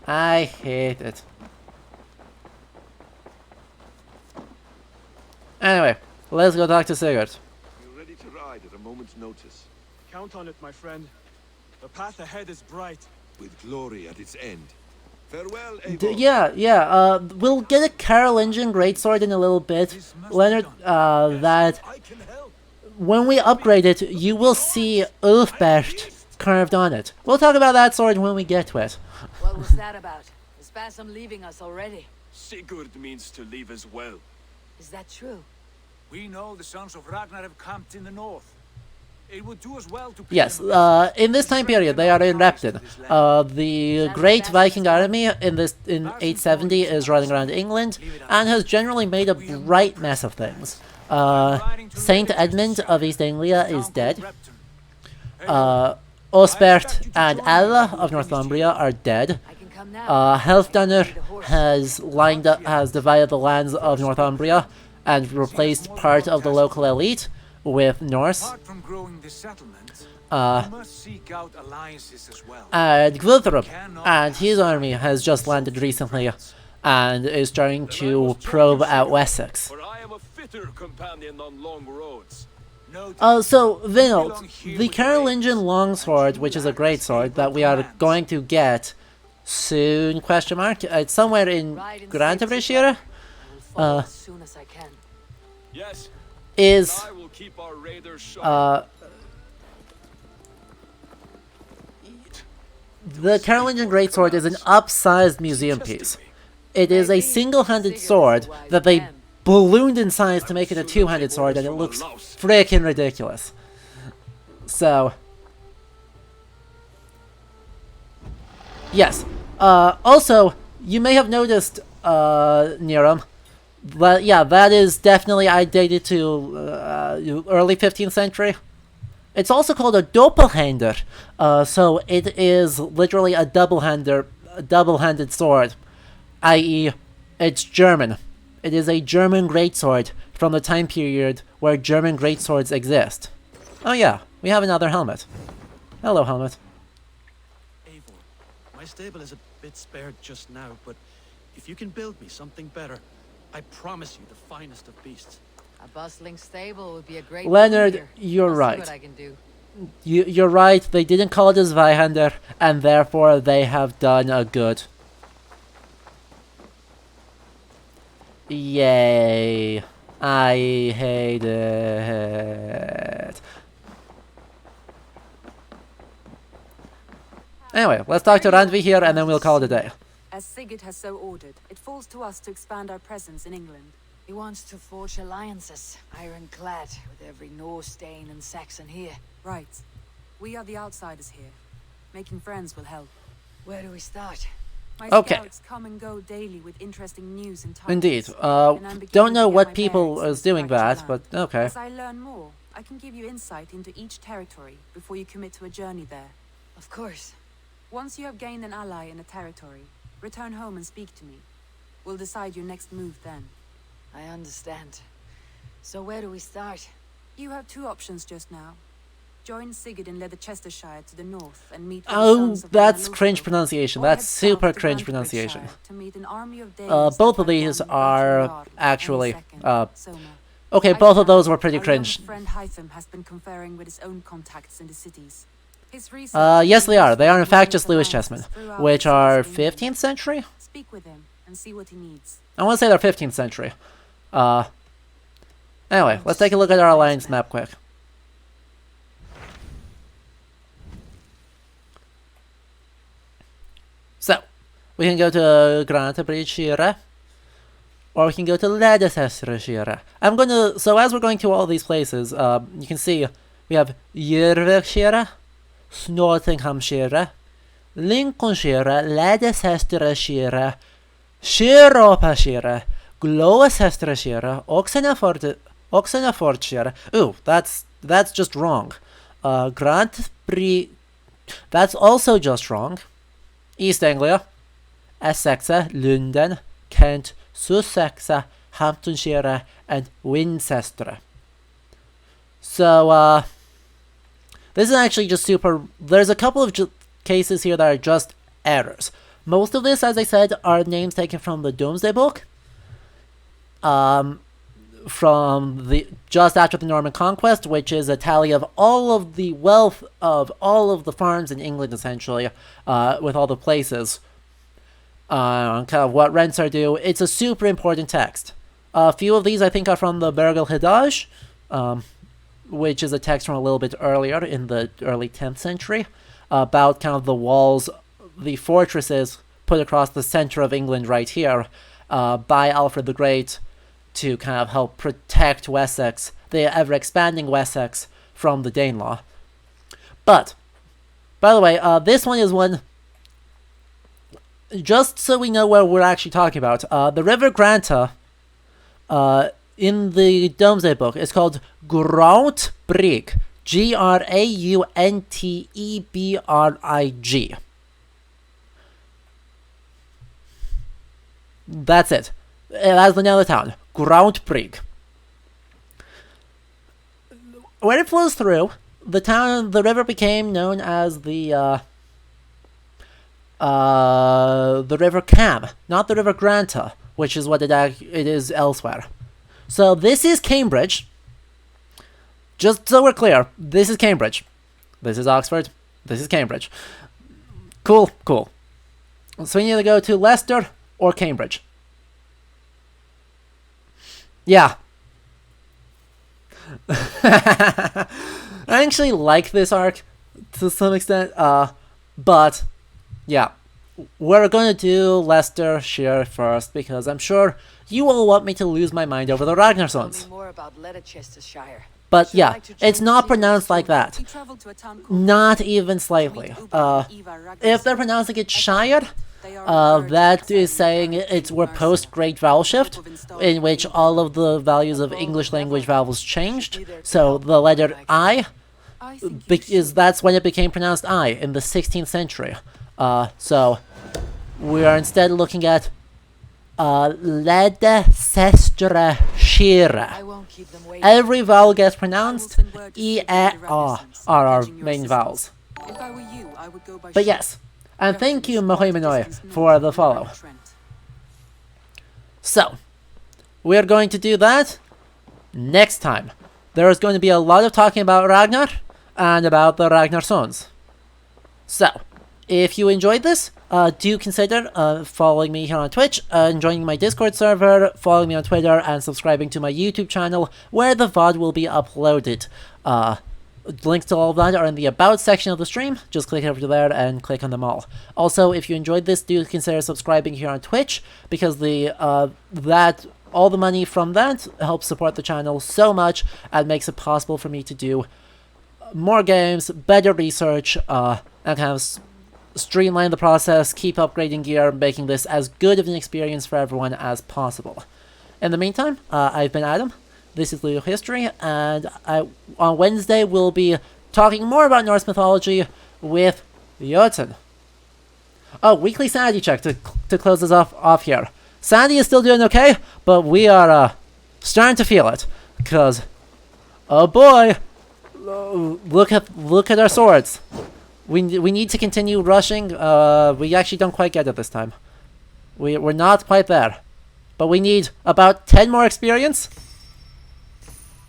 I hate it. Anyway, let's go talk to Sigurd. You're ready to ride at a moment's notice. Count on it, my friend. The path ahead is bright. With glory at its end. Farewell, Yeah, we'll get a Carolingian greatsword in a little bit. Leonard, that when we upgrade it, you will see Ulfbert carved on it. We'll talk about that sword when we get to it. What was that about? Is Bassam leaving us already? Sigurd means to leave as well. Is that true? We know the sons of Ragnar have camped in the north. It would do us well to... Yes, in this time period, they are in Repton. The great Viking army in 870 is running around England, and has generally made a bright mess of things. Saint Edmund of East Anglia is dead. Osbert and Alla of Northumbria are dead. Halfdanr has divided the lands of Northumbria and replaced part of the local elite with Norse. Apart from growing the settlement, we must seek out alliances as well. And Gwythrop and his army has just landed recently and is starting to probe out Wessex. For I am a fitter companion on long roads. So, Vinold, the Carolingian longsword, which is a great sword that we are going to get soon, question mark, it's somewhere in Grantabrishire, Yes, is, I will keep our raiders sharp. the Carolingian greatsword is an upsized museum piece. It is a single-handed sword that they ballooned in size to make it a two-handed sword, and it looks freaking ridiculous. So, yes. Also, you may have noticed, Niram, but yeah, that is definitely dated to early 15th century. It's also called a doppelhander, so it is literally a double-handed sword, i.e., it's German. It is a German greatsword from the time period where German greatswords exist. Oh yeah, we have another helmet. Hello, helmet. Eivor, my stable is a bit spared just now, but if you can build me something better, I promise you the finest of beasts. A bustling stable would be a great Leonard, you're right. What I can do. You're right, they didn't call it a Zweihander, and therefore they have done a good. Yay. I hate it. Anyway, let's talk to Randvi here and then we'll call it a day. As Sigurd has so ordered, it falls to us to expand our presence in England. He wants to forge alliances, ironclad, with every Norse, Dane, and Saxon here. Right. We are the outsiders here. Making friends will help. Where do we start? My Okay. scouts come and go daily with interesting news and tidings. Indeed. and I'm beginning Don't know to get what my people bearings is doing in that, fractured but land. okay. As I learn more, I can give you insight into each territory before you commit to a journey there. Of course. Once you have gained an ally in a territory, return home and speak to me. We'll decide your next move then. I understand. So where do we start? You have two options just now. Join Sigurd in Leicestershire to the north and meet with the Oh, sons of that's Valhalla, cringe pronunciation. or head That's south super to cringe Grantabrightshire pronunciation. to meet an army of Danes Both of led by these one are Valhalla actually, Soma. okay, I both of those were found pretty our young cringe. friend Hytham has been conferring with his own contacts in the cities. His research Yes they are. They are in fact just Lewis Lewis chessmen, throughout which the are cities of England. 15th century? Speak with him and see what he needs. I want to say they're 15th century. Anyway, let's take a look at our alliance map quick. So, we can go to Grantabrishire, or we can go to Leicestershire. So as we're going to all these places, you can see we have Yorkshire, Nottinghamshire, Lincolnshire, Leicestershire, Shropshire, Gloucestershire, Oxenfordshire. Ooh, that's just wrong. That's also just wrong. East Anglia, Essex, London, Kent, Sussex, Hamptonshire, and Winchester. So, this is actually just super. There's a couple of cases here that are just errors. Most of this, as I said, are names taken from the Domesday Book. From the just after the Norman Conquest, which is a tally of all of the wealth of all of the farms in England, essentially, with all the places, on kind of what rents are due. It's a super important text. A few of these, I think, are from the Bergel Hidaj, which is a text from a little bit earlier in the early 10th century, about kind of the walls, the fortresses put across the center of England right here, by Alfred the Great, to kind of help protect Wessex, the ever-expanding Wessex, from the Danelaw. But, by the way, this one is one, just so we know what we're actually talking about, the River Granta, in the Domesday Book, is called Grout Brig. Grauntebrig. That's it. That's the name of the town. Grauntebrig. Where it flows through, the river became known as the River Cam, not the River Granta, which is what it is elsewhere. So this is Cambridge. Just so we're clear, this is Cambridge. This is Oxford. This is Cambridge. Cool. So we need to go to Leicester or Cambridge. Yeah. I actually like this arc to some extent, but yeah, we're going to do Leicestershire first because I'm sure you all want me to lose my mind over the Ragnarsons. More about Leicestershire. But yeah, it's not pronounced like that. Not even slightly. If they're pronouncing it Shire, that is saying we're post Great Vowel Shift, in which all of the values of English language vowels changed. So the letter I, because that's when it became pronounced I in the 16th century. So we are instead looking at Leicestershire. Every vowel gets pronounced. E, are our main vowels. But yes, and thank you, Mohoimanoi, for the follow. So, we're going to do that next time. There is going to be a lot of talking about Ragnar and about the Ragnarsons. So, if you enjoyed this, do consider following me here on Twitch, joining my Discord server, following me on Twitter, and subscribing to my YouTube channel, where the VOD will be uploaded. Links to all of that are in the About section of the stream. Just click over to there and click on them all. Also, if you enjoyed this, do consider subscribing here on Twitch, because all the money from that helps support the channel so much and makes it possible for me to do more games, better research, and kind of streamline the process, keep upgrading gear, making this as good of an experience for everyone as possible. In the meantime, I've been Adam. This is Ludo History, and on Wednesday we'll be talking more about Norse mythology with Jotun. Oh, weekly sanity check to close us off here. Sanity is still doing okay, but we are starting to feel it, because oh boy, look at our swords. We need to continue rushing. We actually don't quite get it this time. We're not quite there, but we need about 10 more experience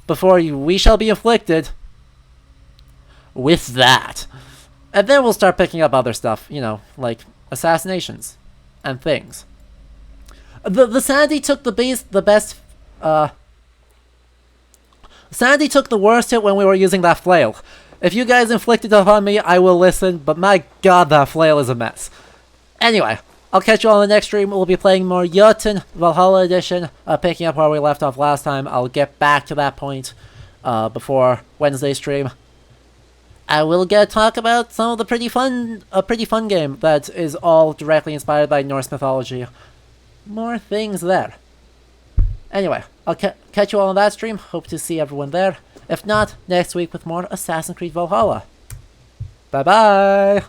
before we shall be inflicted with that. And then we'll start picking up other stuff, like assassinations and things. The sanity took Sandy took the worst hit when we were using that flail. If you guys inflicted it upon me, I will listen, but my god, that flail is a mess. Anyway, I'll catch you all in the next stream. We'll be playing more Jotun, Valhalla Edition, picking up where we left off last time. I'll get back to that point before Wednesday's stream. I will talk about some of the pretty fun game that is all directly inspired by Norse mythology. More things there. Anyway, I'll catch you all on that stream. Hope to see everyone there. If not, next week with more Assassin's Creed Valhalla. Bye-bye!